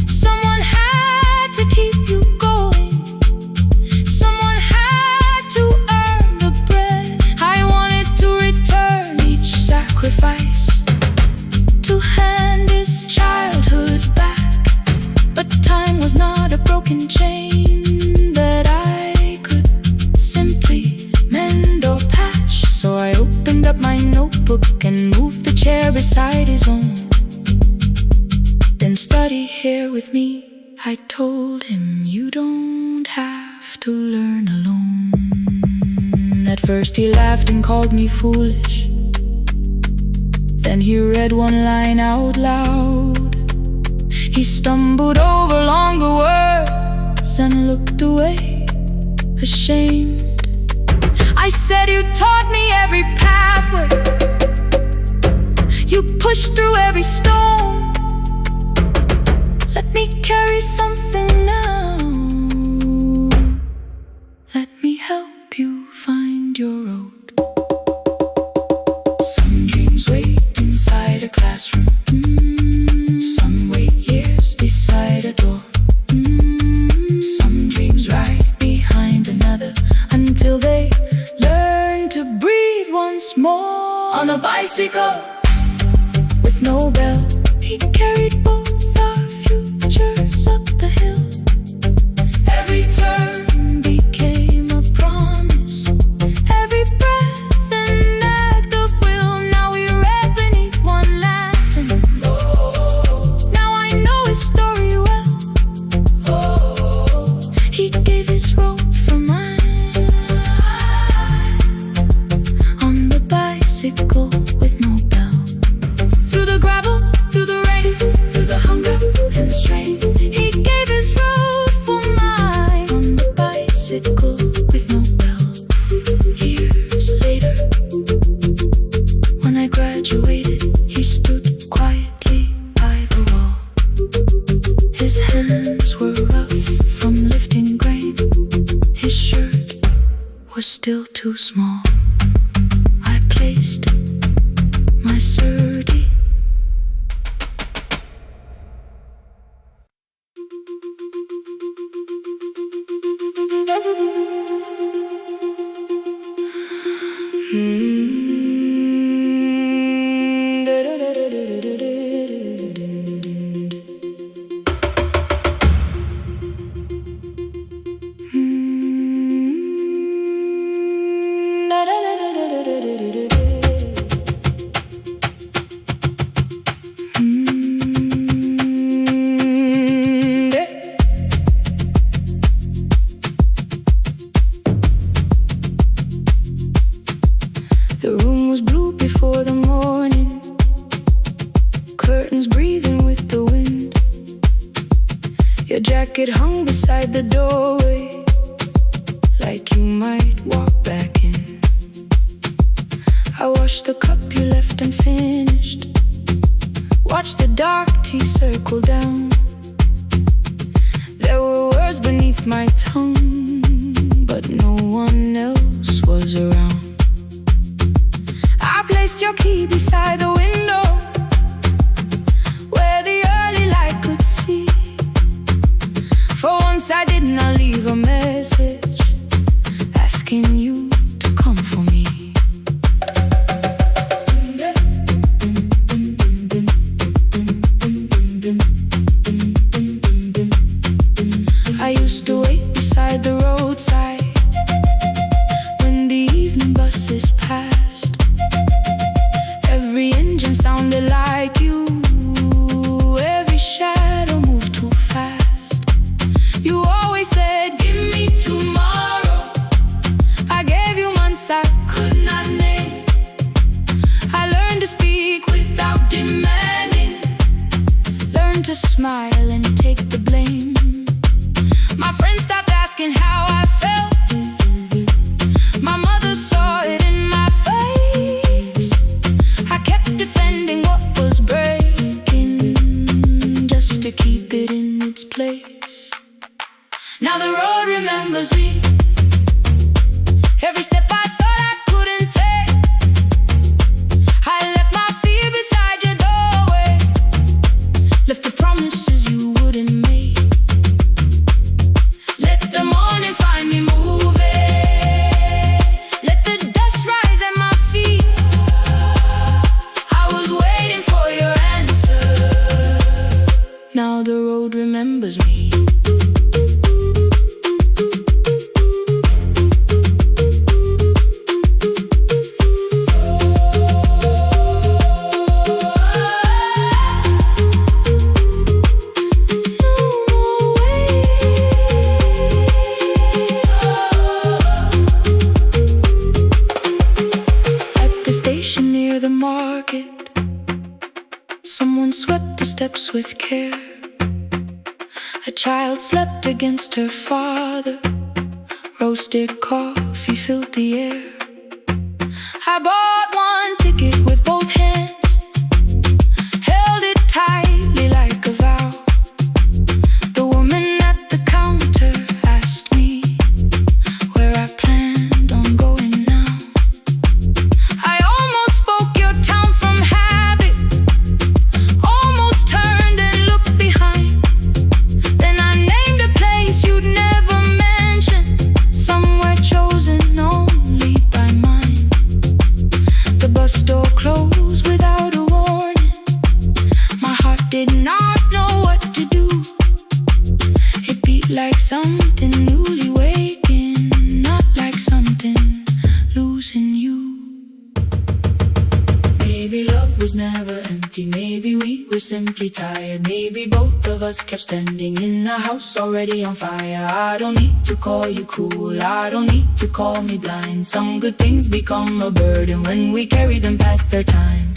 Someone had to keep you going. Someone had to earn the bread. I wanted to return each sacrifice, to hand his childhood back. But time was not a broken chain that I could simply mend or patch. So I opened up my notebook and moved the chair beside his own. Then study here with me, I told him. You don't have to learn alone. At first he laughed and called me foolish. Then he read one line out loud. He stumbled over longer words and looked away, ashamed. I said, you taught me every pathway. You pushed through every stone. Let me carry something now. Let me help you find your road. Some dreams wait inside a classroom. Some wait years beside a door. Some dreams right behind another until they learn to breathe once more. On a bicycle with no bell, he carried both our futures up the hill. Every turn became a promise, every breath an act of will. Now we read beneath one lantern. Now I know his story well. He gave his road for mine. On the bicycle with no bell, through the gravel, through the rain, through the hunger and strain, he gave his road for mine. On the bicycle with no bell. Years later, when I graduated, he stood quietly by the wall. His hands were rough from lifting grain. His shirt was still too small. I placed my sturdy curtains breathing with the wind. Your jacket hung beside the doorway, like you might walk back in. I washed the cup you left unfinished, watched the dark tea circle down. There were words beneath my tongue, but no one else was around. I placed your key beside the window, where the early light could see. For once I did not leave a message asking you to come for me. I used to wait beside the roadside when the evening buses passed. Every engine sounded like you, every shadow moved too fast. You always said, give me tomorrow. I gave you months I could not name. I learned to speak without demanding, learned to smile and take the blame. My friends stopped asking how I felt. My mother saw it in my face. I kept defending what was breaking, just to keep it in its place. Now the road remembers me. Every step I thought I couldn't take, I left my fear beside your doorway, left the promises you wouldn't make. Let the morning find me moving, let the dust rise at my feet. I was waiting for your answer. Now the road remembers me. Near the market, someone swept the steps with care. A child slept against her father, roasted coffee filled the air. I bought one ticket with both hands, held it tightly like a vow. The woman at the counter asked me where I planned on going now. I almost spoke your town from habit, almost turned and looked behind. Then I named a place you'd never mention, somewhere chosen only by mine. The bus door closed without a warning. My heart did not know what to do. It beat like something newly waking, not like something losing you. Maybe love was never empty, maybe we were simply tired. Maybe both of us kept standing in a house already on fire. I don't need to call you cruel, I don't need to call me blind. Some good things become a burden when we carry them past their time.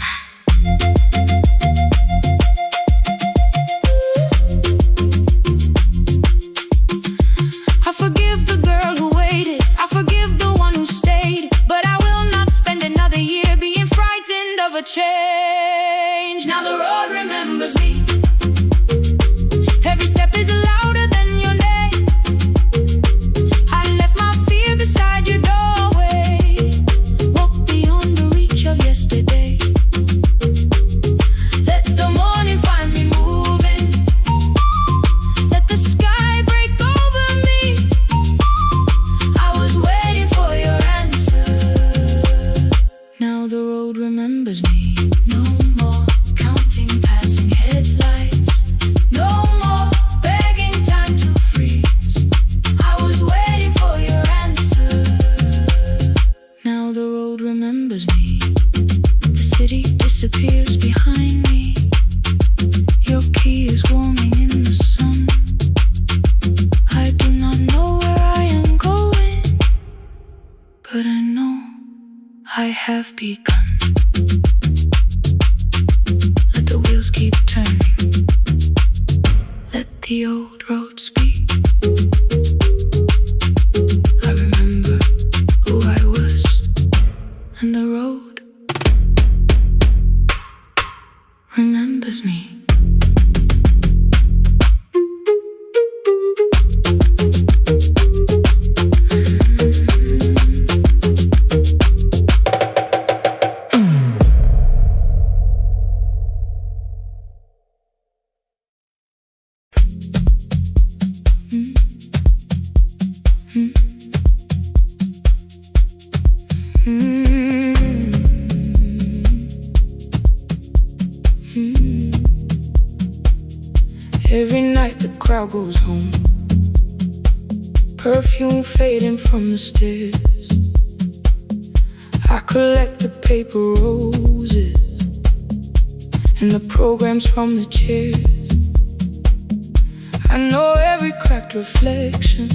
I forgive the girl who waited, I forgive the one who stayed, but I will not spend another year being frightened of a change. Now the road remembers me. Every step is louder than your name. I left my fear beside your doorway, walked beyond the reach of yesterday. Let the morning find me moving, let the sky break over me. I was waiting for your answer. Now the road remembers me. No more counting passing headlights. remembers me. Every night the crowd goes home, perfume fading from the stairs. I collect the paper roses and the programs from the chairs. I know every cracked reflection,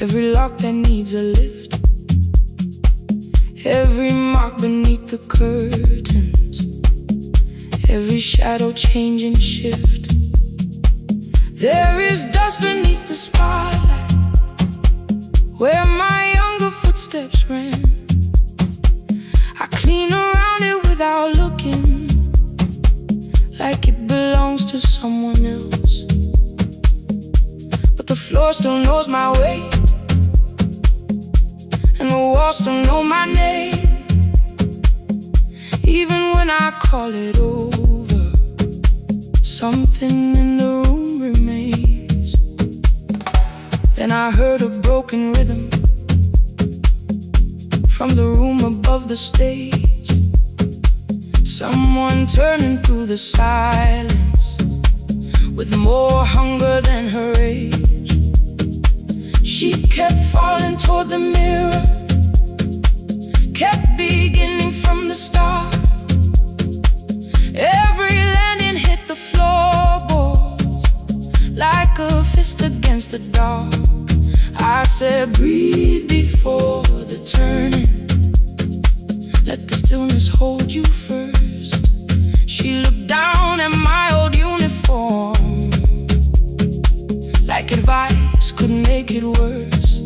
every lock that needs a lift, every mark beneath the curtains, every shadow change and shift. There is dust beneath the spotlight where my younger footsteps ran. I clean around it without looking, like it belongs to someone else. But the floor still knows my weight, and the walls still know my name. Even when I call it over, something in the room remains. Then I heard a broken rhythm from the room above the stage, someone turning through the silence with more hunger than her age. She kept falling toward the mirror, kept beginning from the start. Every landing hit the floorboards like a fist against the dark. I said, breathe before the turning, let the stillness hold you first. She looked down at my old uniform, like advice could make it worse.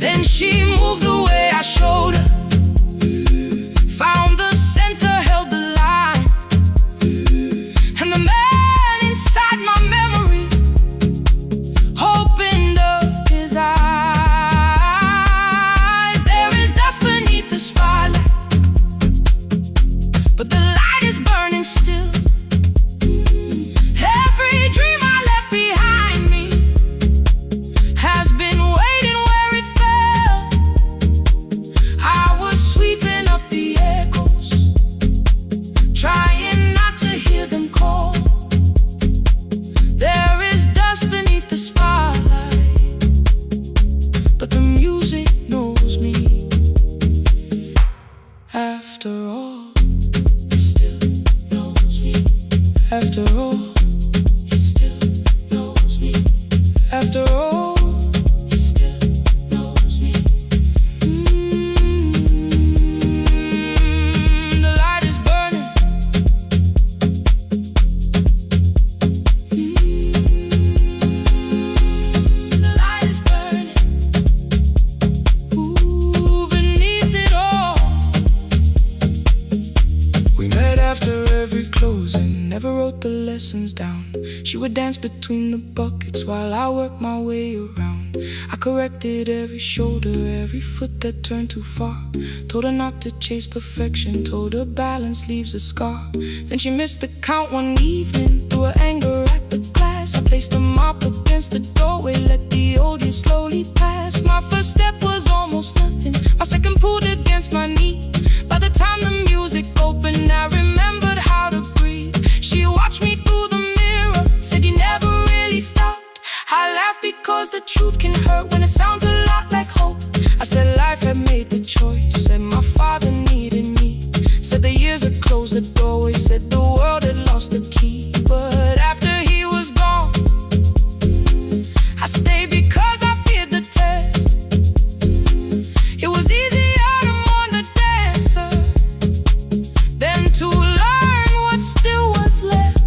Then she moved the way I showed her, found the center, held the line, and the man inside my memory opened up his eyes. There is dust beneath the spotlight, but the light is burning still. Every dream I left behind me has been waiting where it fell. I was sweeping up the echoes, trying not to hear them call. There is dust beneath the spotlight, but the music knows me. After all, it still knows me. After all, it still knows me. After all, it still knows me. The light is burning. The light is burning. Ooh, beneath it all. We met after every closing, never wrote the lessons down. She would dance between the buckets while I worked my way around. I corrected every shoulder, every foot that turned too far. Told her not to chase perfection, told her balance leaves a scar. Then she missed the count one evening, threw her anger at the glass. I placed the mop against the doorway, let the old years slowly pass. My first step was almost nothing, my second pulled against my knee. By the time the music opened, I remembered how to breathe. She watched me through the mirror, said you never really stopped. I laughed because the truth can hurt when it sounds a lot like hope. I said life had made the choice, said my father needed me, said the years had closed the doorway, said the world had lost the key. But after he was gone, I stayed because I feared the test. It was easier to mourn the dancer than to learn what still was left.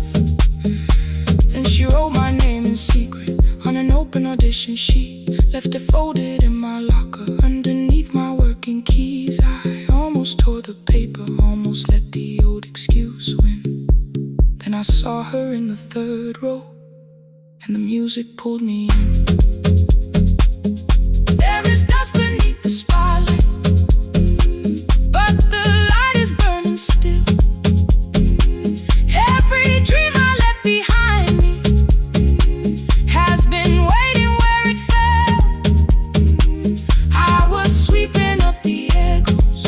Then she wrote my name in secret on an open audition sheet, left it folded in my locker underneath my working keys. I almost tore the paper almost let the old excuse win. Then I saw her in the third row, and the music pulled me in. There is dust beneath the spotlight, but the light is burning still. Every dream I left behind me has been waiting where it fell. I was sweeping up the echoes,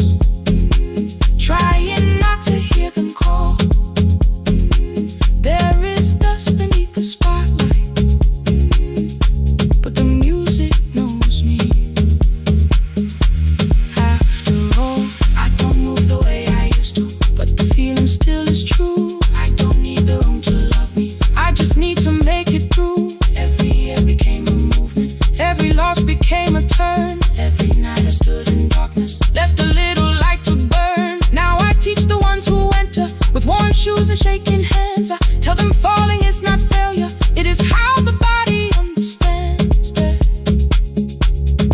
trying not to hear them call. There is dust beneath the spotlight, but the music knows me. After all, I don't move the way I used to, but the feeling still is true. I don't need the room to love me, I just need to make it through. Every year became a movement, every loss became a turn. Every night I stood in darkness, left a little light to burn. Now I teach the ones who enter with worn shoes and shaking hands. I tell them falling is not failure, it is how the body understands.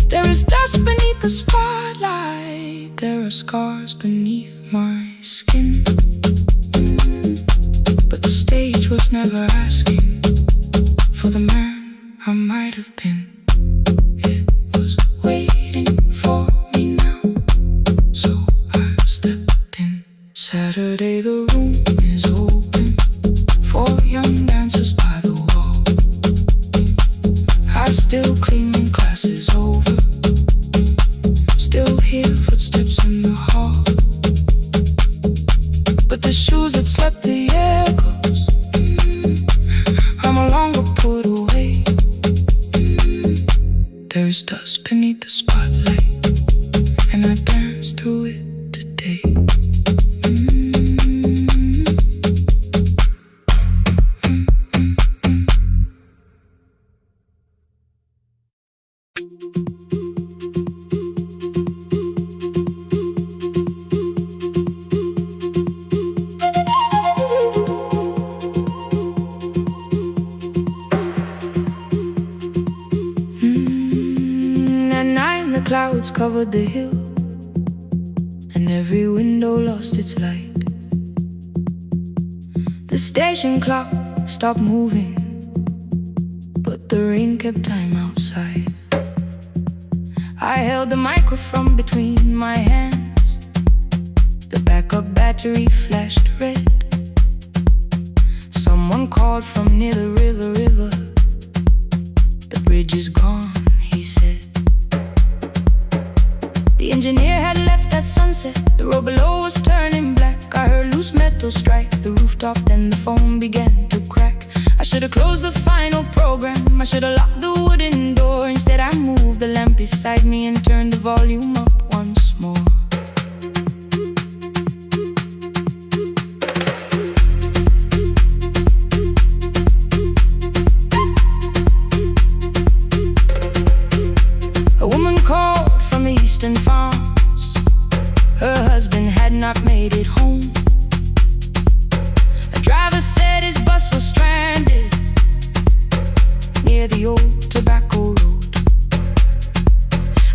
There is dust beneath the spotlight, there are scars beneath my skin, but the stage was never asking for the man I might have been. It was waiting for me now, so I stepped in. Saturday the room is open for young dancers by the wall. I still clean when class is over, still hear footsteps in the hall, but the shoes that slept the echoes are no longer put away. There's dust beneath the spotlight, and I dance through it today. At night the clouds covered the hill, and every window lost its light. The station clock stopped moving, but the rain kept time outside. I held the microphone between my hands, the backup battery flashed red. Someone called from near the river. The bridge is gone, he said. The engineer had left at sunset, the road below was turning black. I heard loose metal strike the rooftop, then the phone began to crack. I should have closed the final program, I should have locked the wooden door. Instead I moved the lamp beside me and turned the volume up once more. A woman called from the eastern farms, her husband had not made it home. A driver said his bus was stranded near the old tobacco road.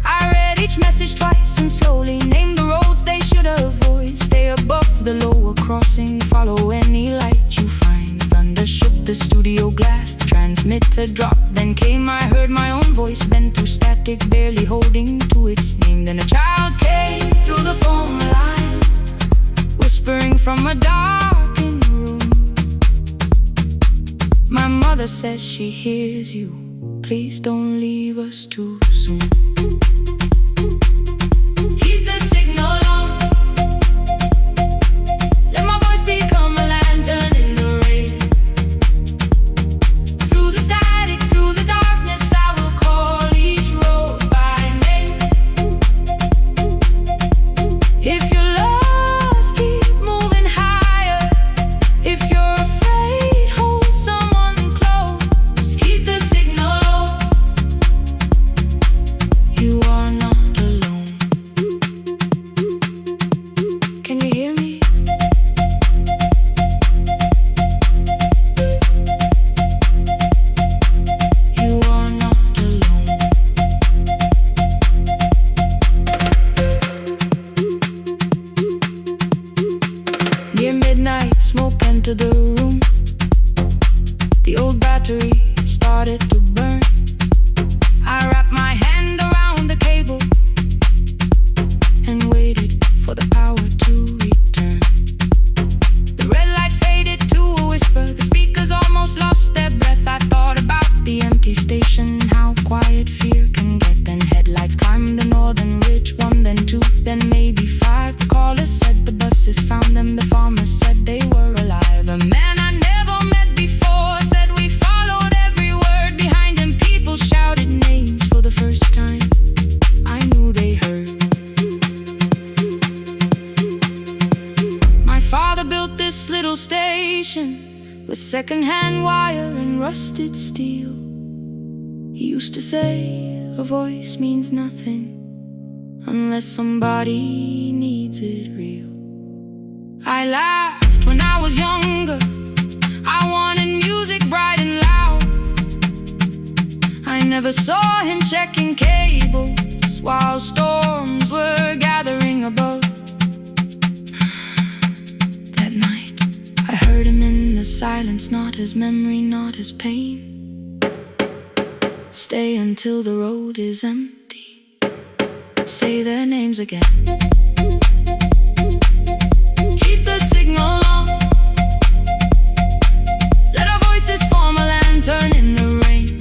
I read each message twice and slowly named the roads they should avoid. Stay above the lower crossing, follow any light you find. Thunder shook the studio glass, the transmitter dropped. Then came, I heard my own voice bent through static, barely holding to its name. Then a child came through the phone line, whispering from a darkened room. My mother says she hears you, please don't leave us too soon. Keep the signal on, let my voice become a lantern in the rain. Through the static, through the darkness, I will call each road by name. If you're lost, keep moving higher. If you're afraid, hold someone close. Keep the signal on. You smoke entered the room. The old battery started to burn. I wrapped my hand around the cable and waited for the power to return. The red light faded to a whisper. The speakers almost lost their breath. I thought about the empty station, how quiet fear can get. Then headlights climbed the northern ridge. One, then two, then maybe five. The caller said the buses found them. The farmer said they were alive. A man I never met before said we followed every word behind him. People shouted names for the first time. I knew they heard. My father built this little station with second-hand wire and rusted steel. He used to say a voice means nothing unless somebody needs it real. I laughed when I was younger. I wanted music bright and loud. I never saw him checking cables while storms were gathering above. That night, I heard him in the silence, not his memory, not his pain. Stay until the road is empty. Say their names again. Keep the signal on. Let our voices form a lantern in the rain.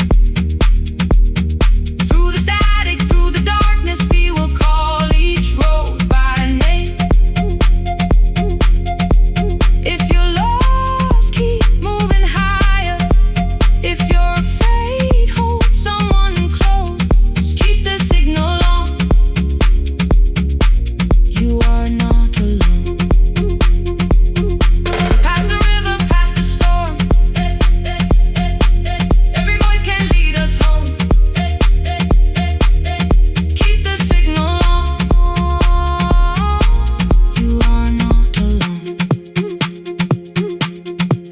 Through the static, through the darkness, we will call each road by name. If you're lost, keep moving higher. If you're afraid, hold someone close. Keep the signal on. You are not alone. Past the river, past the storm. Every voice can lead us home. Keep the signal on. You are not alone.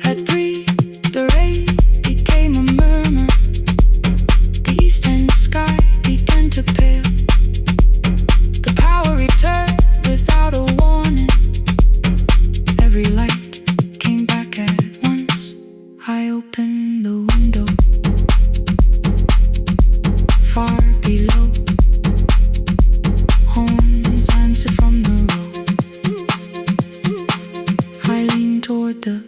At 3, the ray became a murmur. The eastern sky began to pale. The power returned without a warning. Every light came back at once. I opened the window. Far below, horns answered from the road. I leaned toward the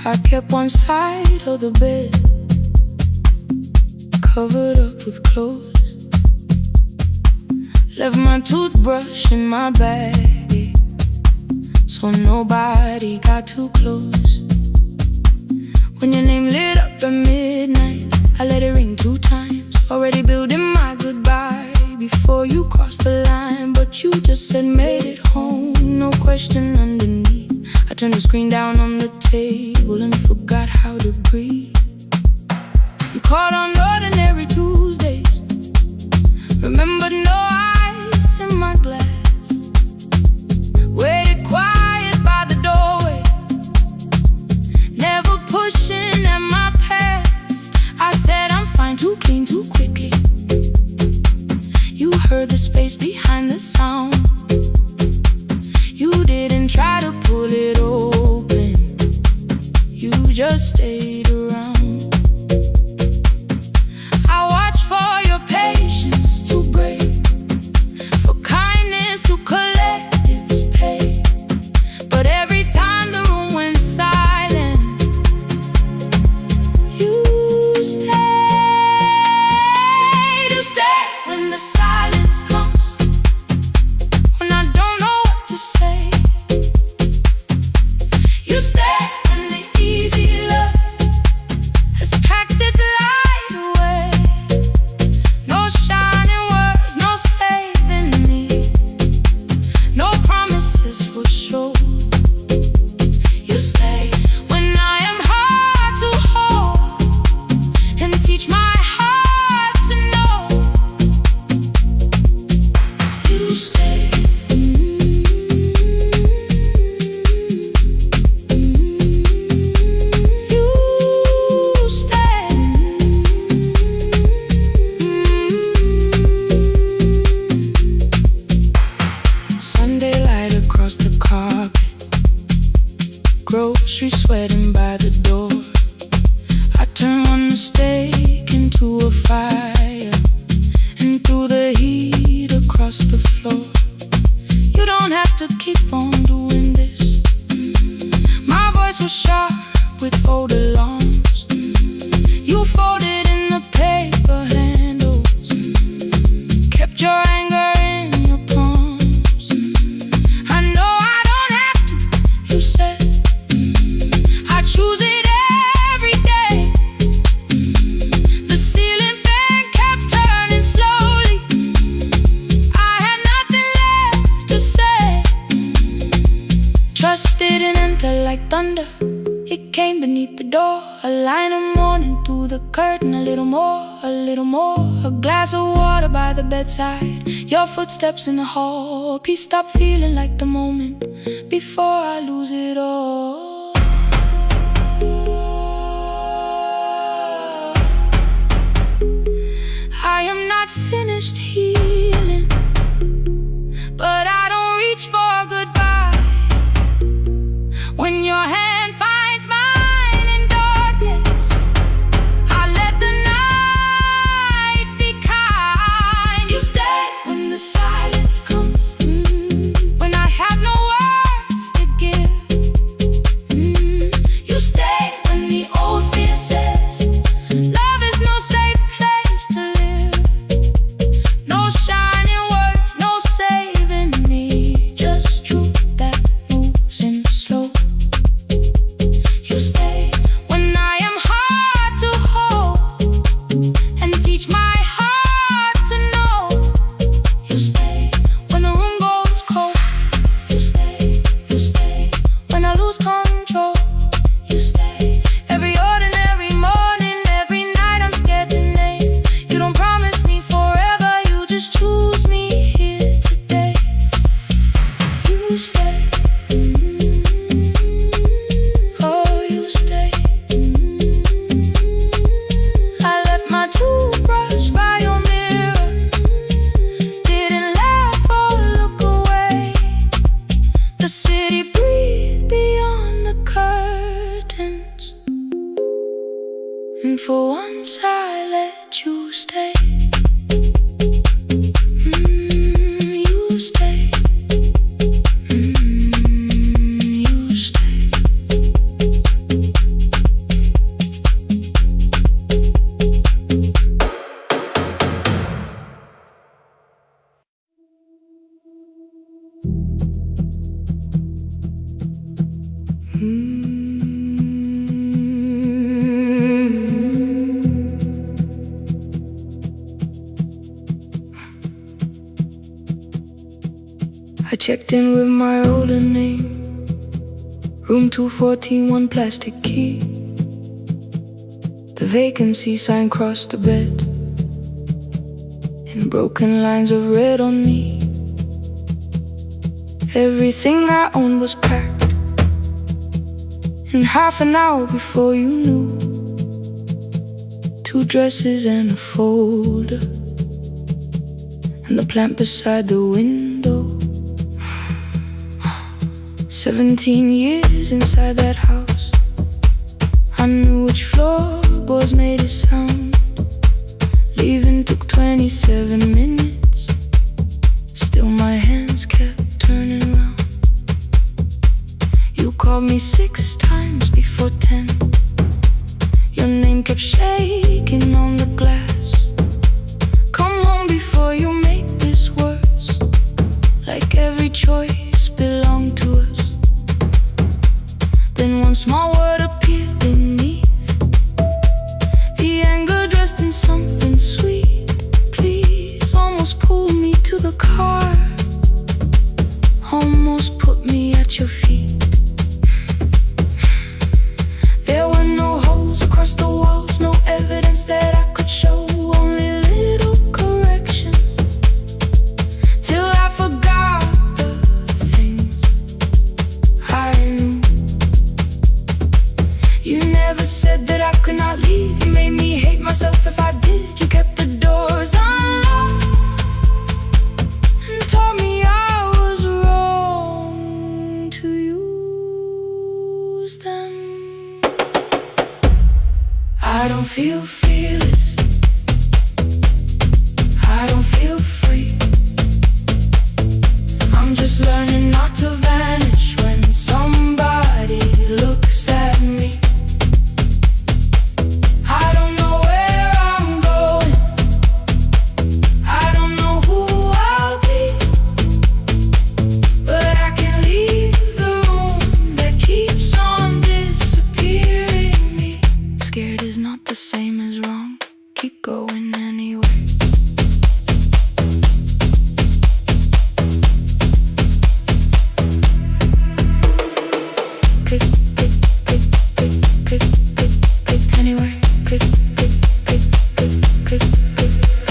I kept one side of the bed covered up with clothes. Left my toothbrush in my bag, so nobody got too close. When your name lit up at midnight, I let it ring 2 times. Already building my goodbye before you crossed the line. But you just said made it home, no question underneath. I turned the screen down on the table and forgot how to breathe. You called on ordinary Tuesdays. Remembered no ice in my glass. Waited quiet by the doorway, never pushing at my past. I said I'm fine, too clean, too quickly. You heard the space behind the sound. You didn't try to pull it open. You just stayed around. I watched for your patience to break. grocery sweating by the door. I turn one mistake into a fire, and through the heat across the floor. You don't have to keep on doing this. My voice was sharp with old alarms. You folded in the paper handles, kept your anger in your palms. I know I don't have to, you said. I choose it every day. The ceiling fan kept turning slowly. I had nothing left to say. Trusted and enter like thunder. It came beneath the door, a line of mourning through the curtain. A little more, a little more. A glass of water by the bedside. Your footsteps in the hall. Peace stopped feeling like the moment before I lose it all. I am not finished healing, but I don't reach for goodbye. When your hand finds mine in darkness, I let the night be kind. You stay when the silence comes, when I have no words to give. You stay when the old fear says love is no safe place to live. No shining words, no saving me, just truth that moves in slow. You stay when I am hard to hold, and teach my heart to know. You stay when the room goes cold. You stay when I lose control. You stay every ordinary morning, every night I'm scared to name. You don't promise me forever, you just choose me here today. You stay. Oh, you stay. I left my toothbrush by your mirror, didn't laugh or look away. The city breathed beyond the curtains, and for once I let you stay. You stay. You stay. I checked in with my older name, room 214, one plastic key. The vacancy sign crossed the bed, and broken lines of red on me. Everything I owned was packed in half an hour before you knew. 2 dresses and a folder, and the plant beside the window. 17 years inside that house, I knew which floorboards made it sound. Leaving took 27 minutes, still my hands kept turning round. You called me 6 times before 10. Your name kept shaking on the glass. Come home before you make this worse, like every choice belonged to us. Then one small word appeared beneath, the anger dressed in something sweet. Please, almost pulled me to the car, almost put me at your feet. There were no holes across the walls, no evidence that I could show feel fearless. I don't feel free. I'm just learning not to vanish when somebody looks at me. I don't know where I'm going. I don't know who I'll be, but I can leave the room that keeps on disappearing me. Scared is not the same as wrong. Keep going anyway.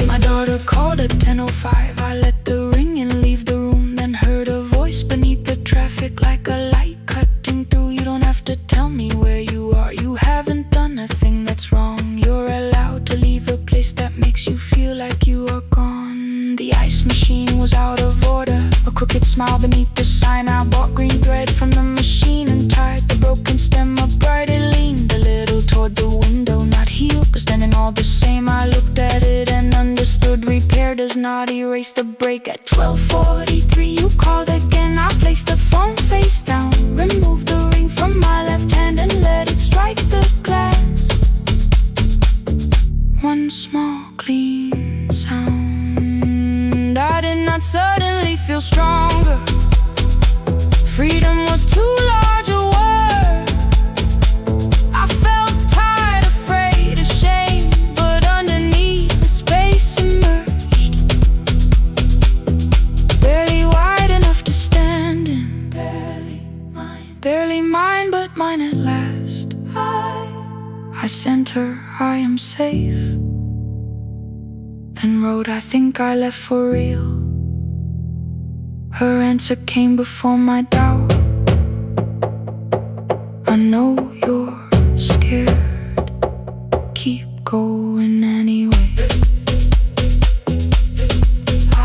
My daughter called at 10:05. I let the ring and leave the room, then heard a voice beneath the traffic like a light cutting through. You don't have to tell me where you are. You haven't done a thing that's wrong. You're allowed to leave a place that makes you feel like you are gone. The ice machine was out of order. A crooked smile beneath the sign. I bought green thread from the machine and tied the broken stem upright. It leaned a little toward the window, not healed, but standing all the same. I looked at it and understood. Repair does not erase the break. At 12:43 you called again. I placed the phone face down, removed the ring from my left hand and let it strike the glass. One small clean sound. I did not suddenly feel stronger. Freedom was too large a word. I felt tired, afraid, ashamed, but underneath the space emerged. Barely wide enough to stand in. Barely mine, but mine at last. I sent her, I am safe. Then wrote, I think I left for real. Her answer came before my doubt. I know you're scared. Keep going anyway.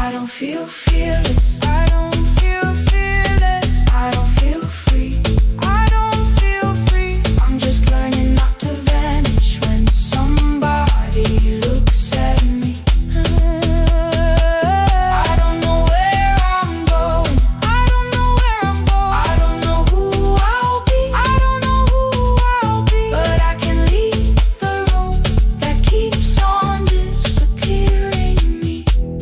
I don't feel fearless. I don't feel fearless. I don't feel free. I don't feel free. I'm just learning not to vanish when somebody looks at me. I don't know where I'm going. I don't know where I'm going. I don't know who I'll be. I don't know who I'll be, but I can leave the room that keeps on disappearing me.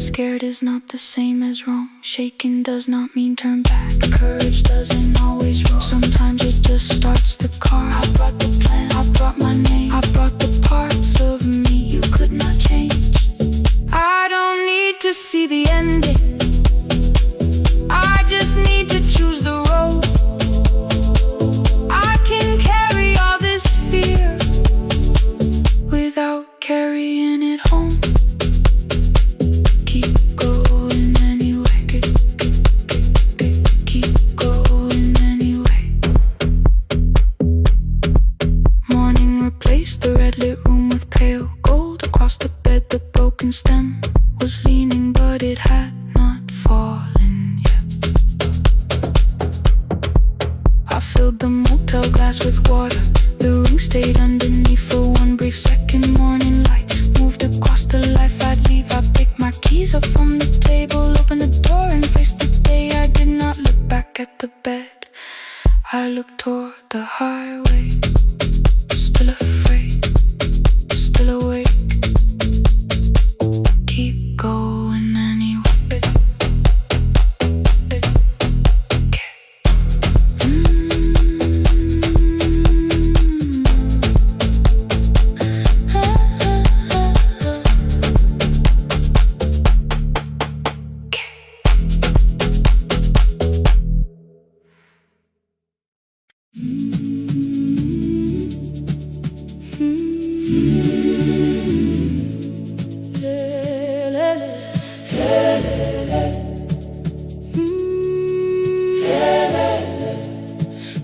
Scared is not the same as wrong. Shaken does not mean turn back. Courage doesn't always roll. Sometimes it just starts the car. I brought the plan, I brought my name, I brought the parts of me you could not change. I don't need to see the ending. I just need to choose the road. I can carry all this fear without carrying it home. Keep going anyway. Keep going anyway. Morning replaced the red lit room with pale gold. Across the bed the broken stem was leaning, but it had not fallen yet. I filled the motel glass with water. The ring stayed underneath for one brief second. Morning light moved across the life I'd leave. I picked my keys up from the table, opened the door and faced the day. I did not look back at the bed. I looked toward the highway. Still afraid, still awake. Keep going anyway.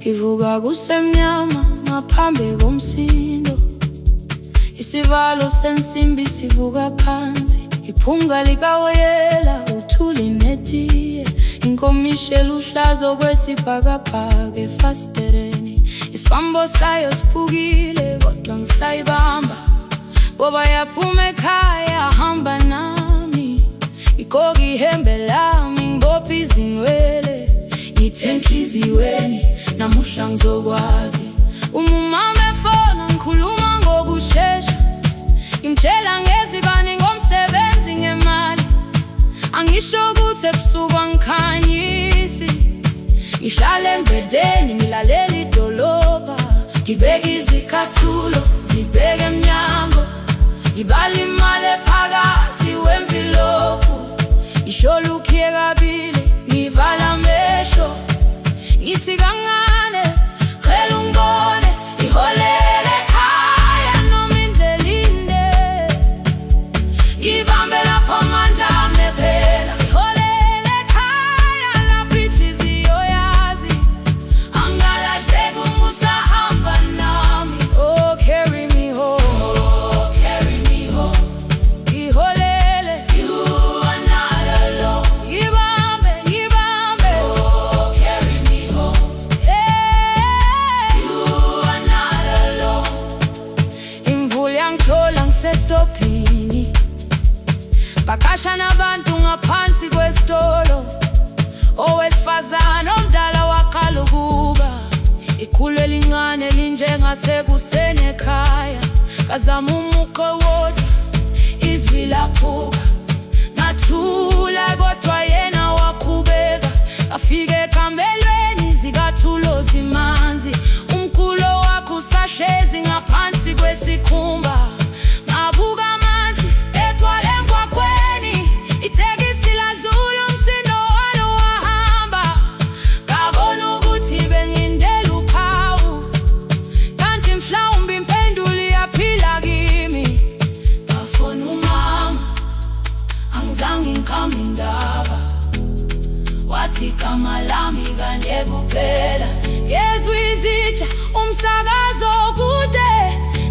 Kivuga kusemnyama ngaphambi komsindo. Isivalo sensimbi sivuka phansi. Iphunga likawoyela uthuli netiye. Inkomishe luhlazo kwesibhakabhaka efasitereni. Isibambo sayo siphukile kodwa ngisayibamba. ngoba yaphume ekhaya hamba nami, ikoki ihembe lami ngibopha izinwele, ngithe enhliziyweni namuhla ngizokwazi. Umama efona ngikhuluma ngokushesha, ngimtshela ngezibani ngomsebenzi ngemali, angisho ukuthi ebusuku angikhanyisi, ngihlale embedeni ngilalela idolobha, ngibeke izicathulo zibheke emnyango, ngibala imali ephakathi wemvilophu, isholo ukhiye kabili ngivala amehlo, ngithi kancane cela ungibone, iholele ekhaya noma indlela inde, ngibambe lapho amandla ami ephela. Iholele ekhaya lapho inhliziyo yazi, angalahleki uma usahamba nami. Oh carry me home, oh carry me home. Iholele, you are not alone. Ngibambe, ngibambe, oh carry me home. You are not alone. Imvula yangithola ngisestophini, bakasha nabantu ngaphansi kwesitolo, owesifazane omdala waqala ukuba, ikhulu elincane linjengasekuseni ekhaya, kazama umuqo wodwa izwi laphuka, ngathula kodwa yena waqhubeka, afike ekambelweni zikathulo zimanzi, umkhulo wakhe usahlezi ngaphansi kwesikhumba, ngabuka amanzi egcwale emgwaqweni, itekisi ladlula umsindo walo wahamba, ngabona ukuthi bengindela uphawu, kanti mhlawumbe impendulo iyaphila kimi. Ngafona umama angizange ngikhambe indaba, wathi igama lami kanye kuphela, ngezwe izitsha umsakazo kude,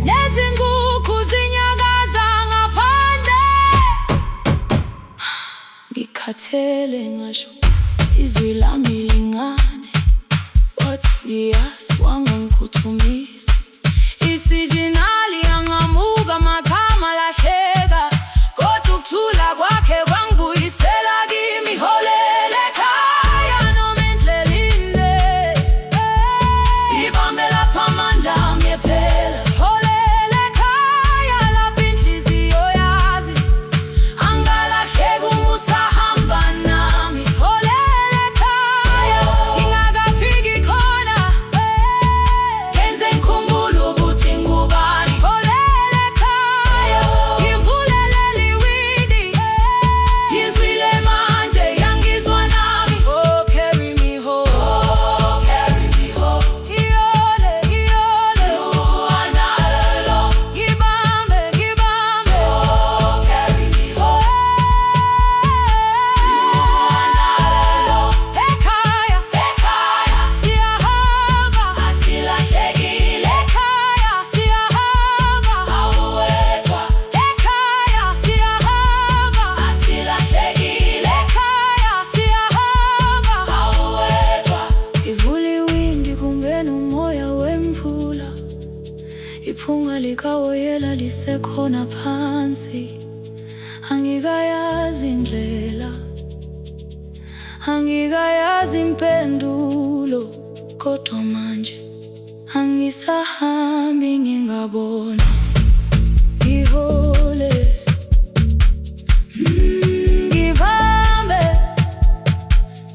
nezinkukhu zinyakaza ngaphandle, ngikhathele ngasho izwi lami lingane, wathi ngiyazi wangangikhuthumisa, isijinali angamuka amakhama lahleka, kodwa ukuthula kwakhe kwangibuyisela kimi. Iholele ekhaya noma indlela inde, ngibambe lapho amandla ami ephela. Iholele ekhaya lapho inhliziyo yazi, angalahleki uma usahamba nami. Iholele ekhaya ngingakafiki khona, kenze ngikhumbule ukuthi ngubani. Iholele ekhaya ngivulelele iwindi, ngizwile manje yangizwa nami. Oh carry me home, oh carry me home. Iyole, iyole, you are not alone. Ngibambe, ngibambe, oh carry me home. You are not alone. Ekhaya, ekhaya siyahamba, asilahlekile. Ekhaya siyahamba, awuwedwa. Ekhaya siyahamba, asilahlekile. Ekhaya siyahamba, awuwedwa. Ivula iwindi kungena umoya wemvula, iphunga likawoyela lisekhona phansi, angikayazi indlela, angikayazi impendulo, kodwa manje angisahambi ngingabona. Ihole, ngibambe,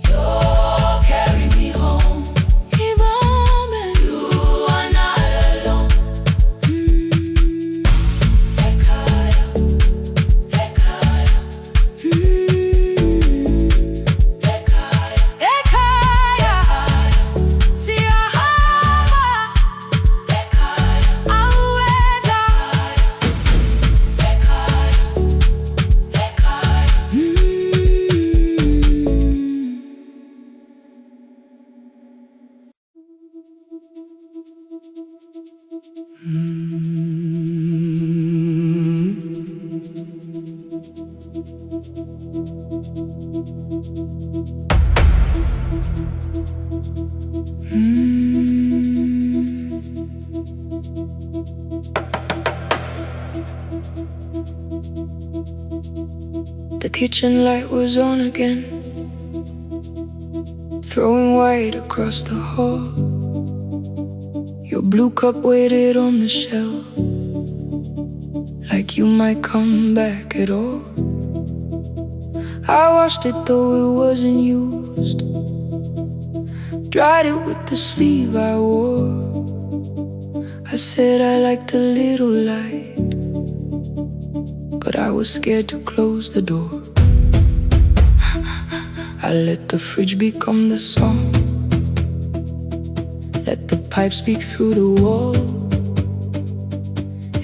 you carry me home. Ngibambe, you are not alone. Ekhaya, ekhaya, ekhaya, ekhaya siyahamba, ekhaya awuwedwa, ekhaya, ekhaya. kitchen light was on again, throwing white across the hall. Your blue cup waited on the shelf, like you might come back at all. I washed it though it wasn't used, dried it with the sleeve I wore. I said I liked a little light, but I was scared to close the door. I let the fridge become the song, let the pipe speak through the wall.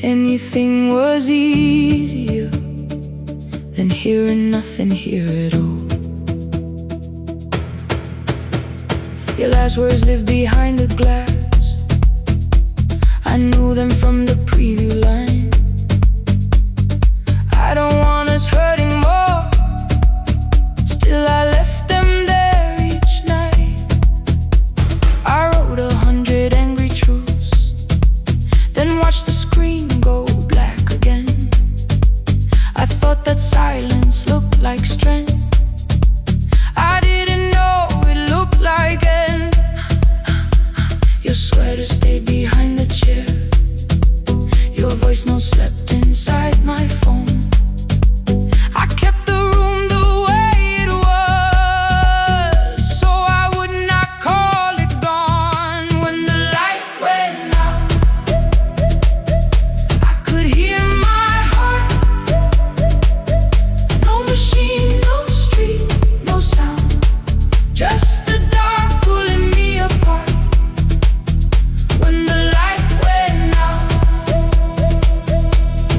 Anything was easier than hearing nothing here at all. Your last words live behind the glass, I knew them from the preview line. I don't want us hurting more, still I left them there each night. I wrote 100 angry truths, then watched the screen go black again. I thought that silence looked like strength, I didn't know it looked like end. Your sweater stayed behind the chair, your voice no slept inside my phone. I kept the room the way it was, so I would not call it gone. When the light went out, I could hear my heart. No machine, no street, no sound, just the dark pulling me apart. When the light went out,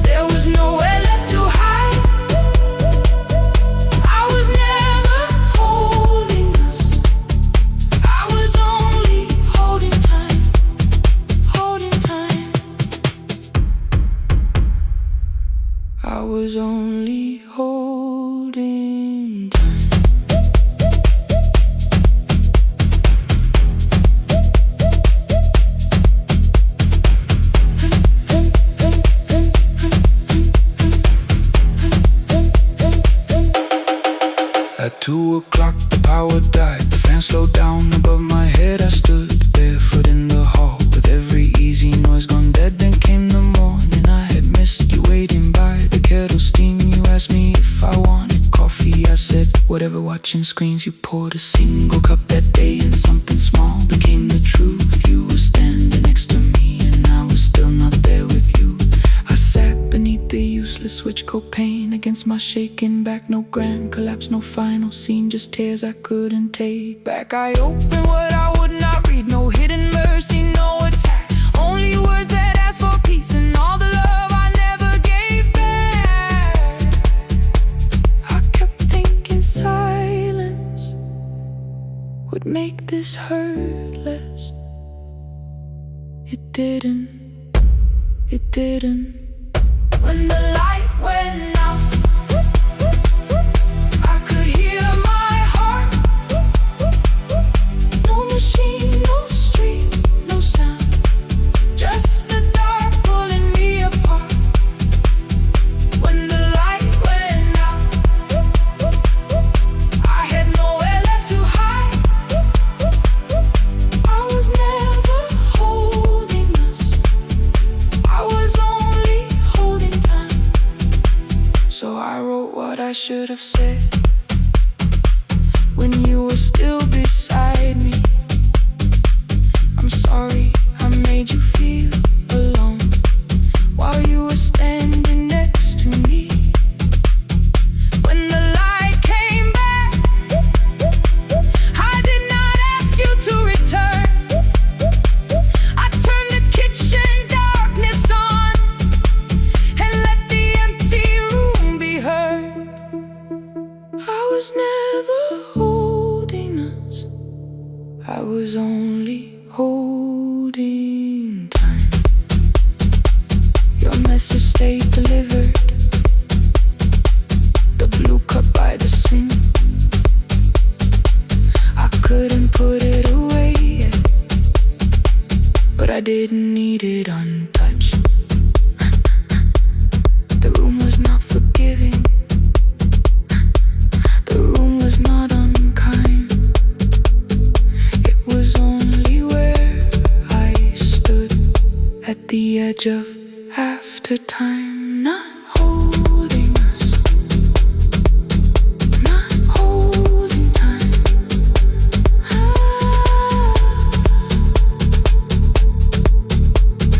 there was nowhere left to hide. I was never holding us, I was only holding time, holding time. I was only holding time. At 2 o'clock the power died, the fan slowed down above my head. I stood barefoot in the hall with every easy noise gone dead. Then came the morning, I had missed you waiting by the kettle steam. You asked me if I wanted coffee, I said whatever. Watching screens, you poured a single cup that day, and something small became the truth. You were standing next to me and I was still not there with you. I sat beneath the useless switch, copain against my shaking back. No grand collapse, no final scene, just tears I couldn't take back. I opened what I would not read, no hidden mercy, no attack, only words that ask for peace and all the love I never gave back. I kept thinking silence would make this hurt less. It didn't, it didn't. When the light went out, I could hear my heart. No machine, no street, no sound, just the dark pulling me apart. When the light went out, I had nowhere left to hide. I was never holding us, I was only holding time. So I wrote what I should have said when you were still beside me. I'm sorry I made you feel alone while you were standing next to me. When the light came back, I did not ask you to return. I turned the kitchen darkness on and let the empty room be heard. I was never holding us, I was only holding time. Your message stayed delivered, the blue cup by the sink. I couldn't put it away yet, but I didn't need it untouched. The room was not forgiving, the edge of after time, not holding us, not holding time.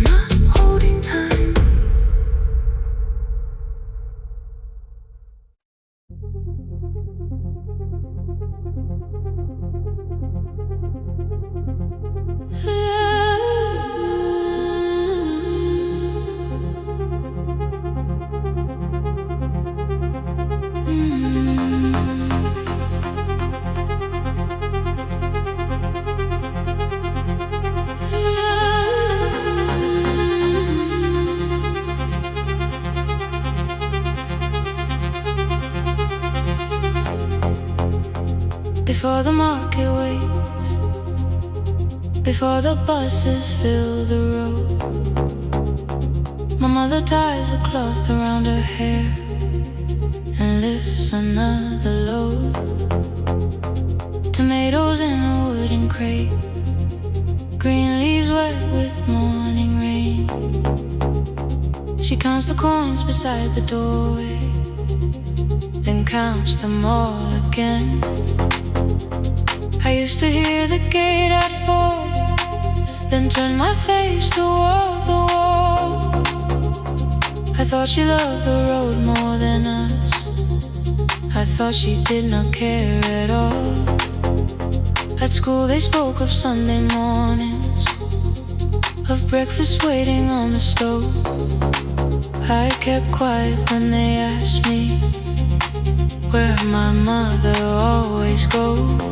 Not holding time. Before the market waits, before the buses fill the road, my mother ties a cloth around her hair and lifts another load. Tomatoes in a wooden crate, green leaves wet with morning rain. She counts the coins beside the doorway, then counts them all again. I used to hear the gate at 4, then turn my face toward the wall. I thought she loved the road more than us. I thought she did not care at all. At school they spoke of Sunday mornings, of breakfast waiting on the stove. I kept quiet when they asked me where my mother always goes.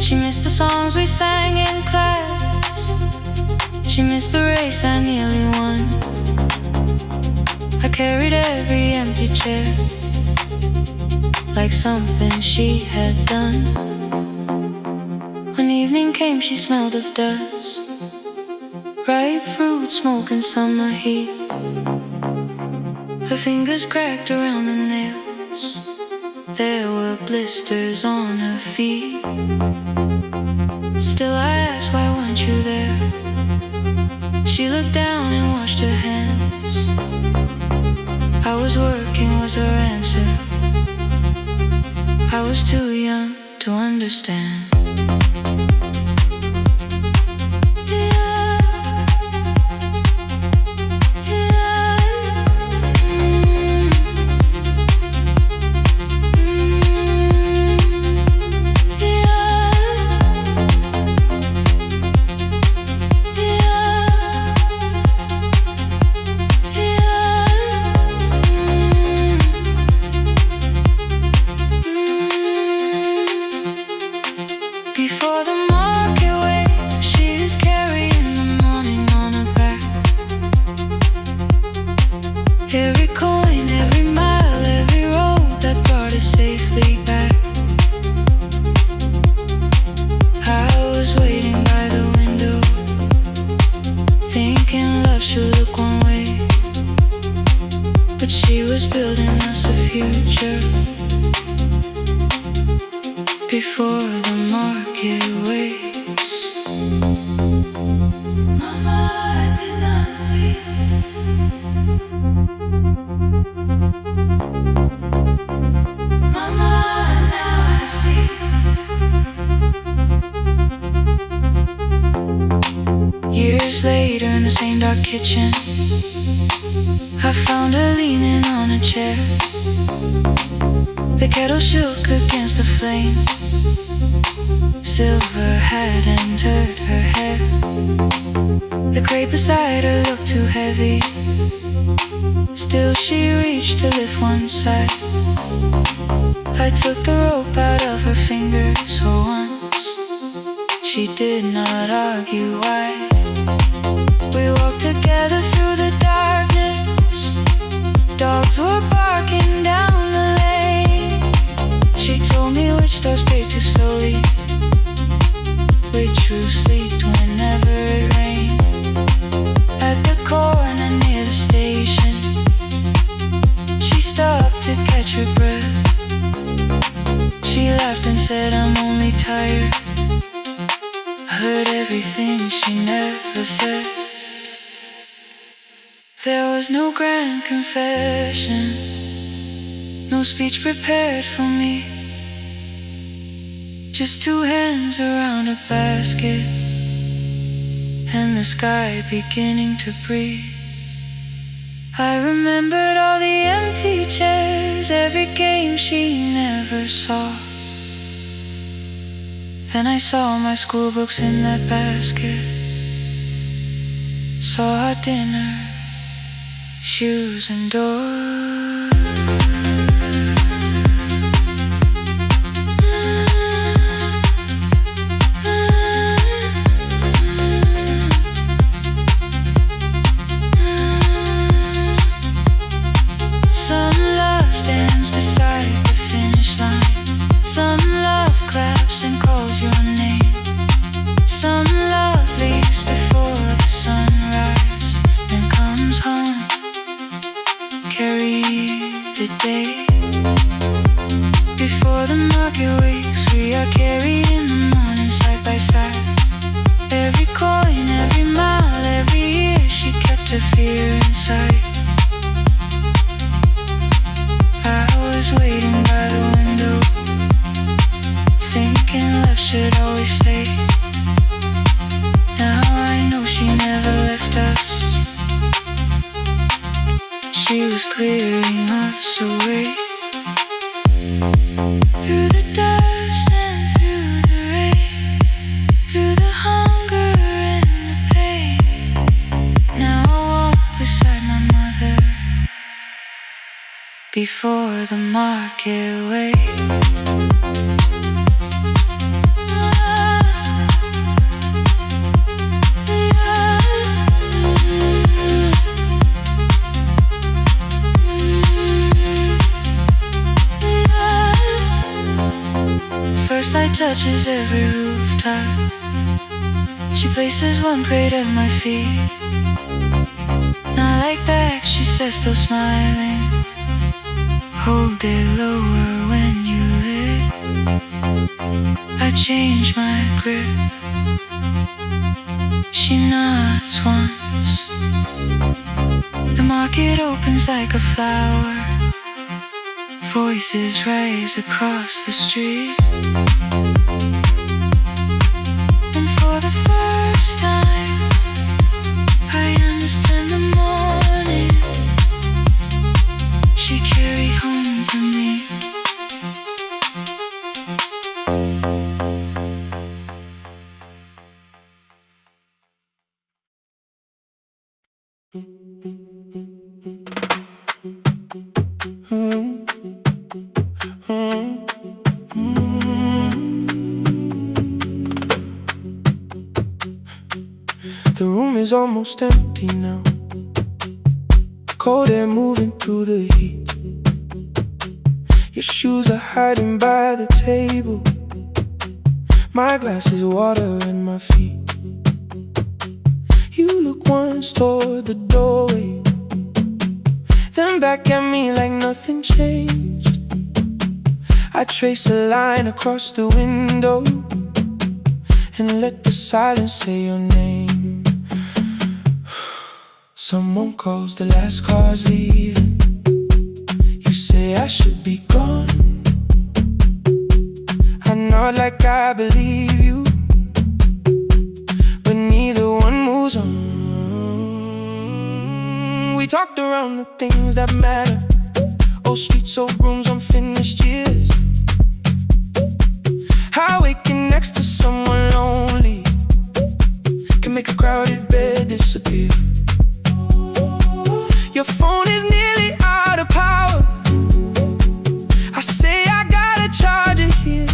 She missed the songs we sang in class, she missed the race I nearly won. I carried every empty chair like something she had done. When evening came she smelled of dust, ripe fruit, smoke and summer heat. Her fingers cracked around the nails, there were blisters on her feet. Still I asked, why weren't you there? She looked down and washed her hands. I was working was her answer. I was too young to understand. Before the market waits, she is carrying the morning on her back. Every coin, every mile, every road that brought us safely back. I was waiting by the window, thinking love should look one way, but she was building us a future. Before the market waits, Mama, I did not see. Mama, now I see. Years later in the same dark kitchen, I found her leaning on a chair. The kettle shook against the flame, silver had entered her hair. The crate beside her looked too heavy, still she reached to lift one side. I took the rope out of her fingers for once, she did not argue why. We walked together through the darkness, dogs were barking down the lane. She told me which doors paved too slowly, which roofs leaked whenever it rained. At the corner near the station, she stopped to catch her breath. She laughed and said, I'm only tired. I heard everything she never said. There was no grand confession, no speech prepared for me, just two hands around a basket and the sky beginning to breathe. I remembered all the empty chairs, every game she never saw. Then I saw my school books in that basket, saw our dinner, shoes and doors. Some love stands beside the finish line, some love claps and calls your name, some love leaves before the sunrise, then comes home. Carry the day before the market wakes. We are carried in the morning side by side. Every coin, every mile, every year, she kept her fear inside. I was waiting by the window, thinking love should always stay. Now I know she never left us. She was clearing us away, through the dust and through the rain, through the hunger and the pain. Now I walk beside my mother before the market wakes. First light touches every rooftop. She places one crate at my feet. Not like back, she says, still smiling. Hold it lower when you lit. I change my grip. She nods once. The market opens like a flower. Voices rise across the street. And for the first time, I understand the morning she carried home for me. The room is almost empty now, cold air moving through the heat. Your shoes are hiding by the table, my glass is water in my feet. You look once toward the doorway, then back at me like nothing changed. I trace a line across the window and let the silence say your name. Someone calls, the last car's leaving. You say I should be gone. I nod like I believe you, but neither one moves on. We talked around the things that matter, old streets, old rooms, unfinished years. How waking next to someone lonely can make a crowded bed disappear. Your phone is nearly out of power. I say I gotta charge it here.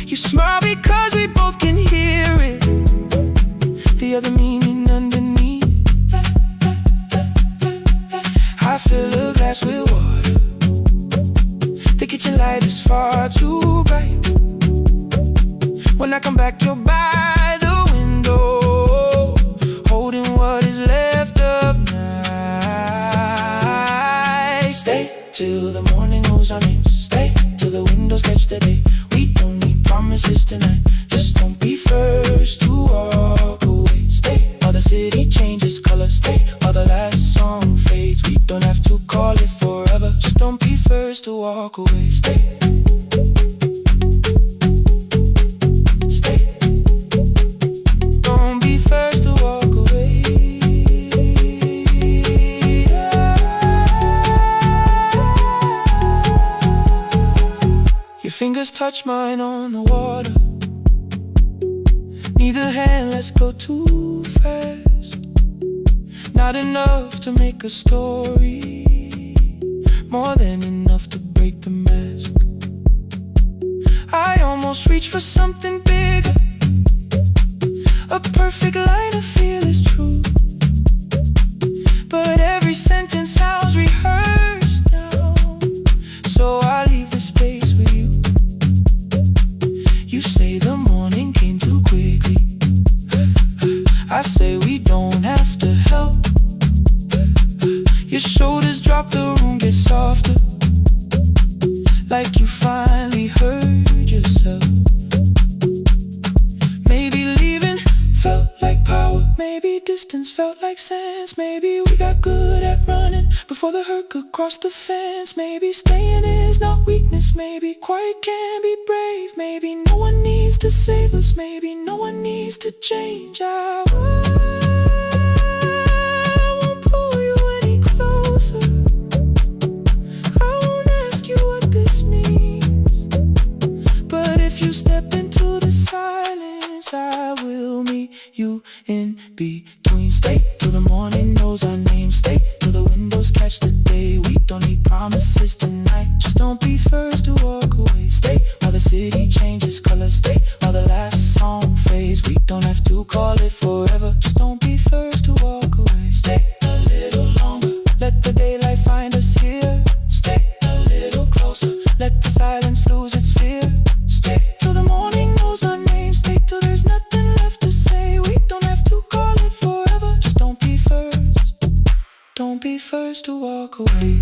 You smile because we both can hear it, the other meaning underneath. I fill a glass with water. The kitchen light is far too bright. When I come back, you're by the window, holding what is left of night. Stay till the morning moves our names. Stay till the windows catch the day. We don't need promises tonight, just don't be first to walk away. Stay while the city changes color. Stay while touch mine on the water. Neither hand, let's go too fast. Not enough to make a story, more than enough to break the mask. I almost reach for something bigger, a perfect line of fearless truth. But every sentence sounds rehearsed now, so I leave the space with you. You say the morning came too quickly, I say we don't have to help. Your shoulders drop, the room gets softer, like you finally heard yourself. Maybe leaving felt like power, maybe distance felt like sense. Maybe we got good at running before the hurt could cross the fence. Maybe staying is not weakness, maybe quiet can be brave. Maybe no one needs to save us, maybe no one needs to change. I won't pull you any closer, I won't ask you what this means. But if you step into the silence, I will meet you in between. Stay till the morning knows our name, stay till the windows catch the day. We don't need promises tonight, just don't be first to walk away. Stay while the city changes color, stay while the last song fades. We don't have to call it forever, just don't be first to walk away. Stay a little longer, let the daylight find us here. Stay a little closer, let the silence lose its fear. Stay till the morning knows our name, stay till there's nothing left to say. We don't have to call it forever, just don't be first. Don't be first to walk away.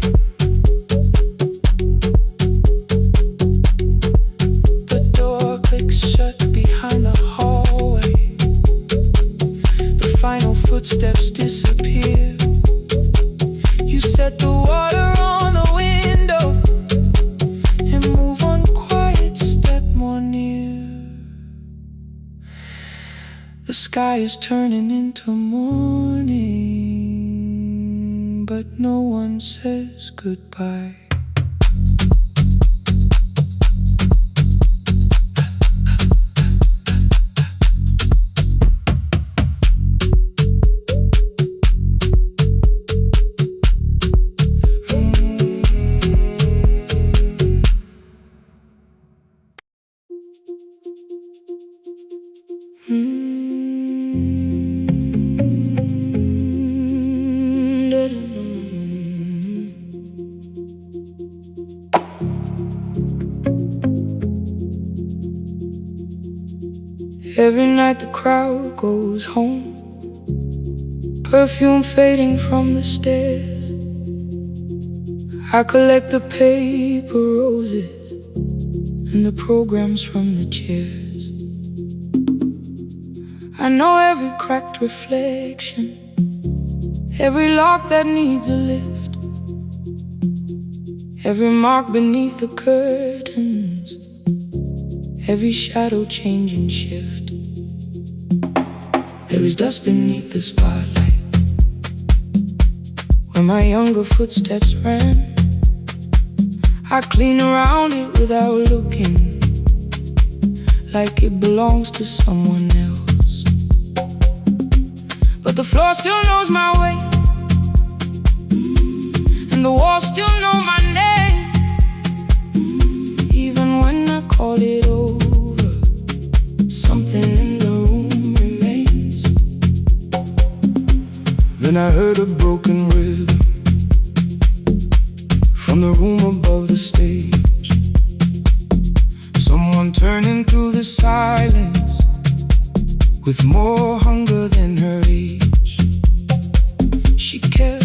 The door clicks shut behind the hallway, the final footsteps disappear. You set the water on the window and move one quiet step more near. The sky is turning into morning, but no one says goodbye. Every night the crowd goes home, perfume fading from the stairs. I collect the paper roses and the programs from the chairs. I know every cracked reflection, every lock that needs a lift, every mark beneath the curtains, every shadow change and shift. There is dust beneath the spotlight where my younger footsteps ran. I clean around it without looking, like it belongs to someone else. But the floor still knows my way, and the walls still know my name. Even when I call it over, something in the room remains. Then I heard a broken rhythm from the room above the stage. Someone turning through the silence with more hunger than her age. She kept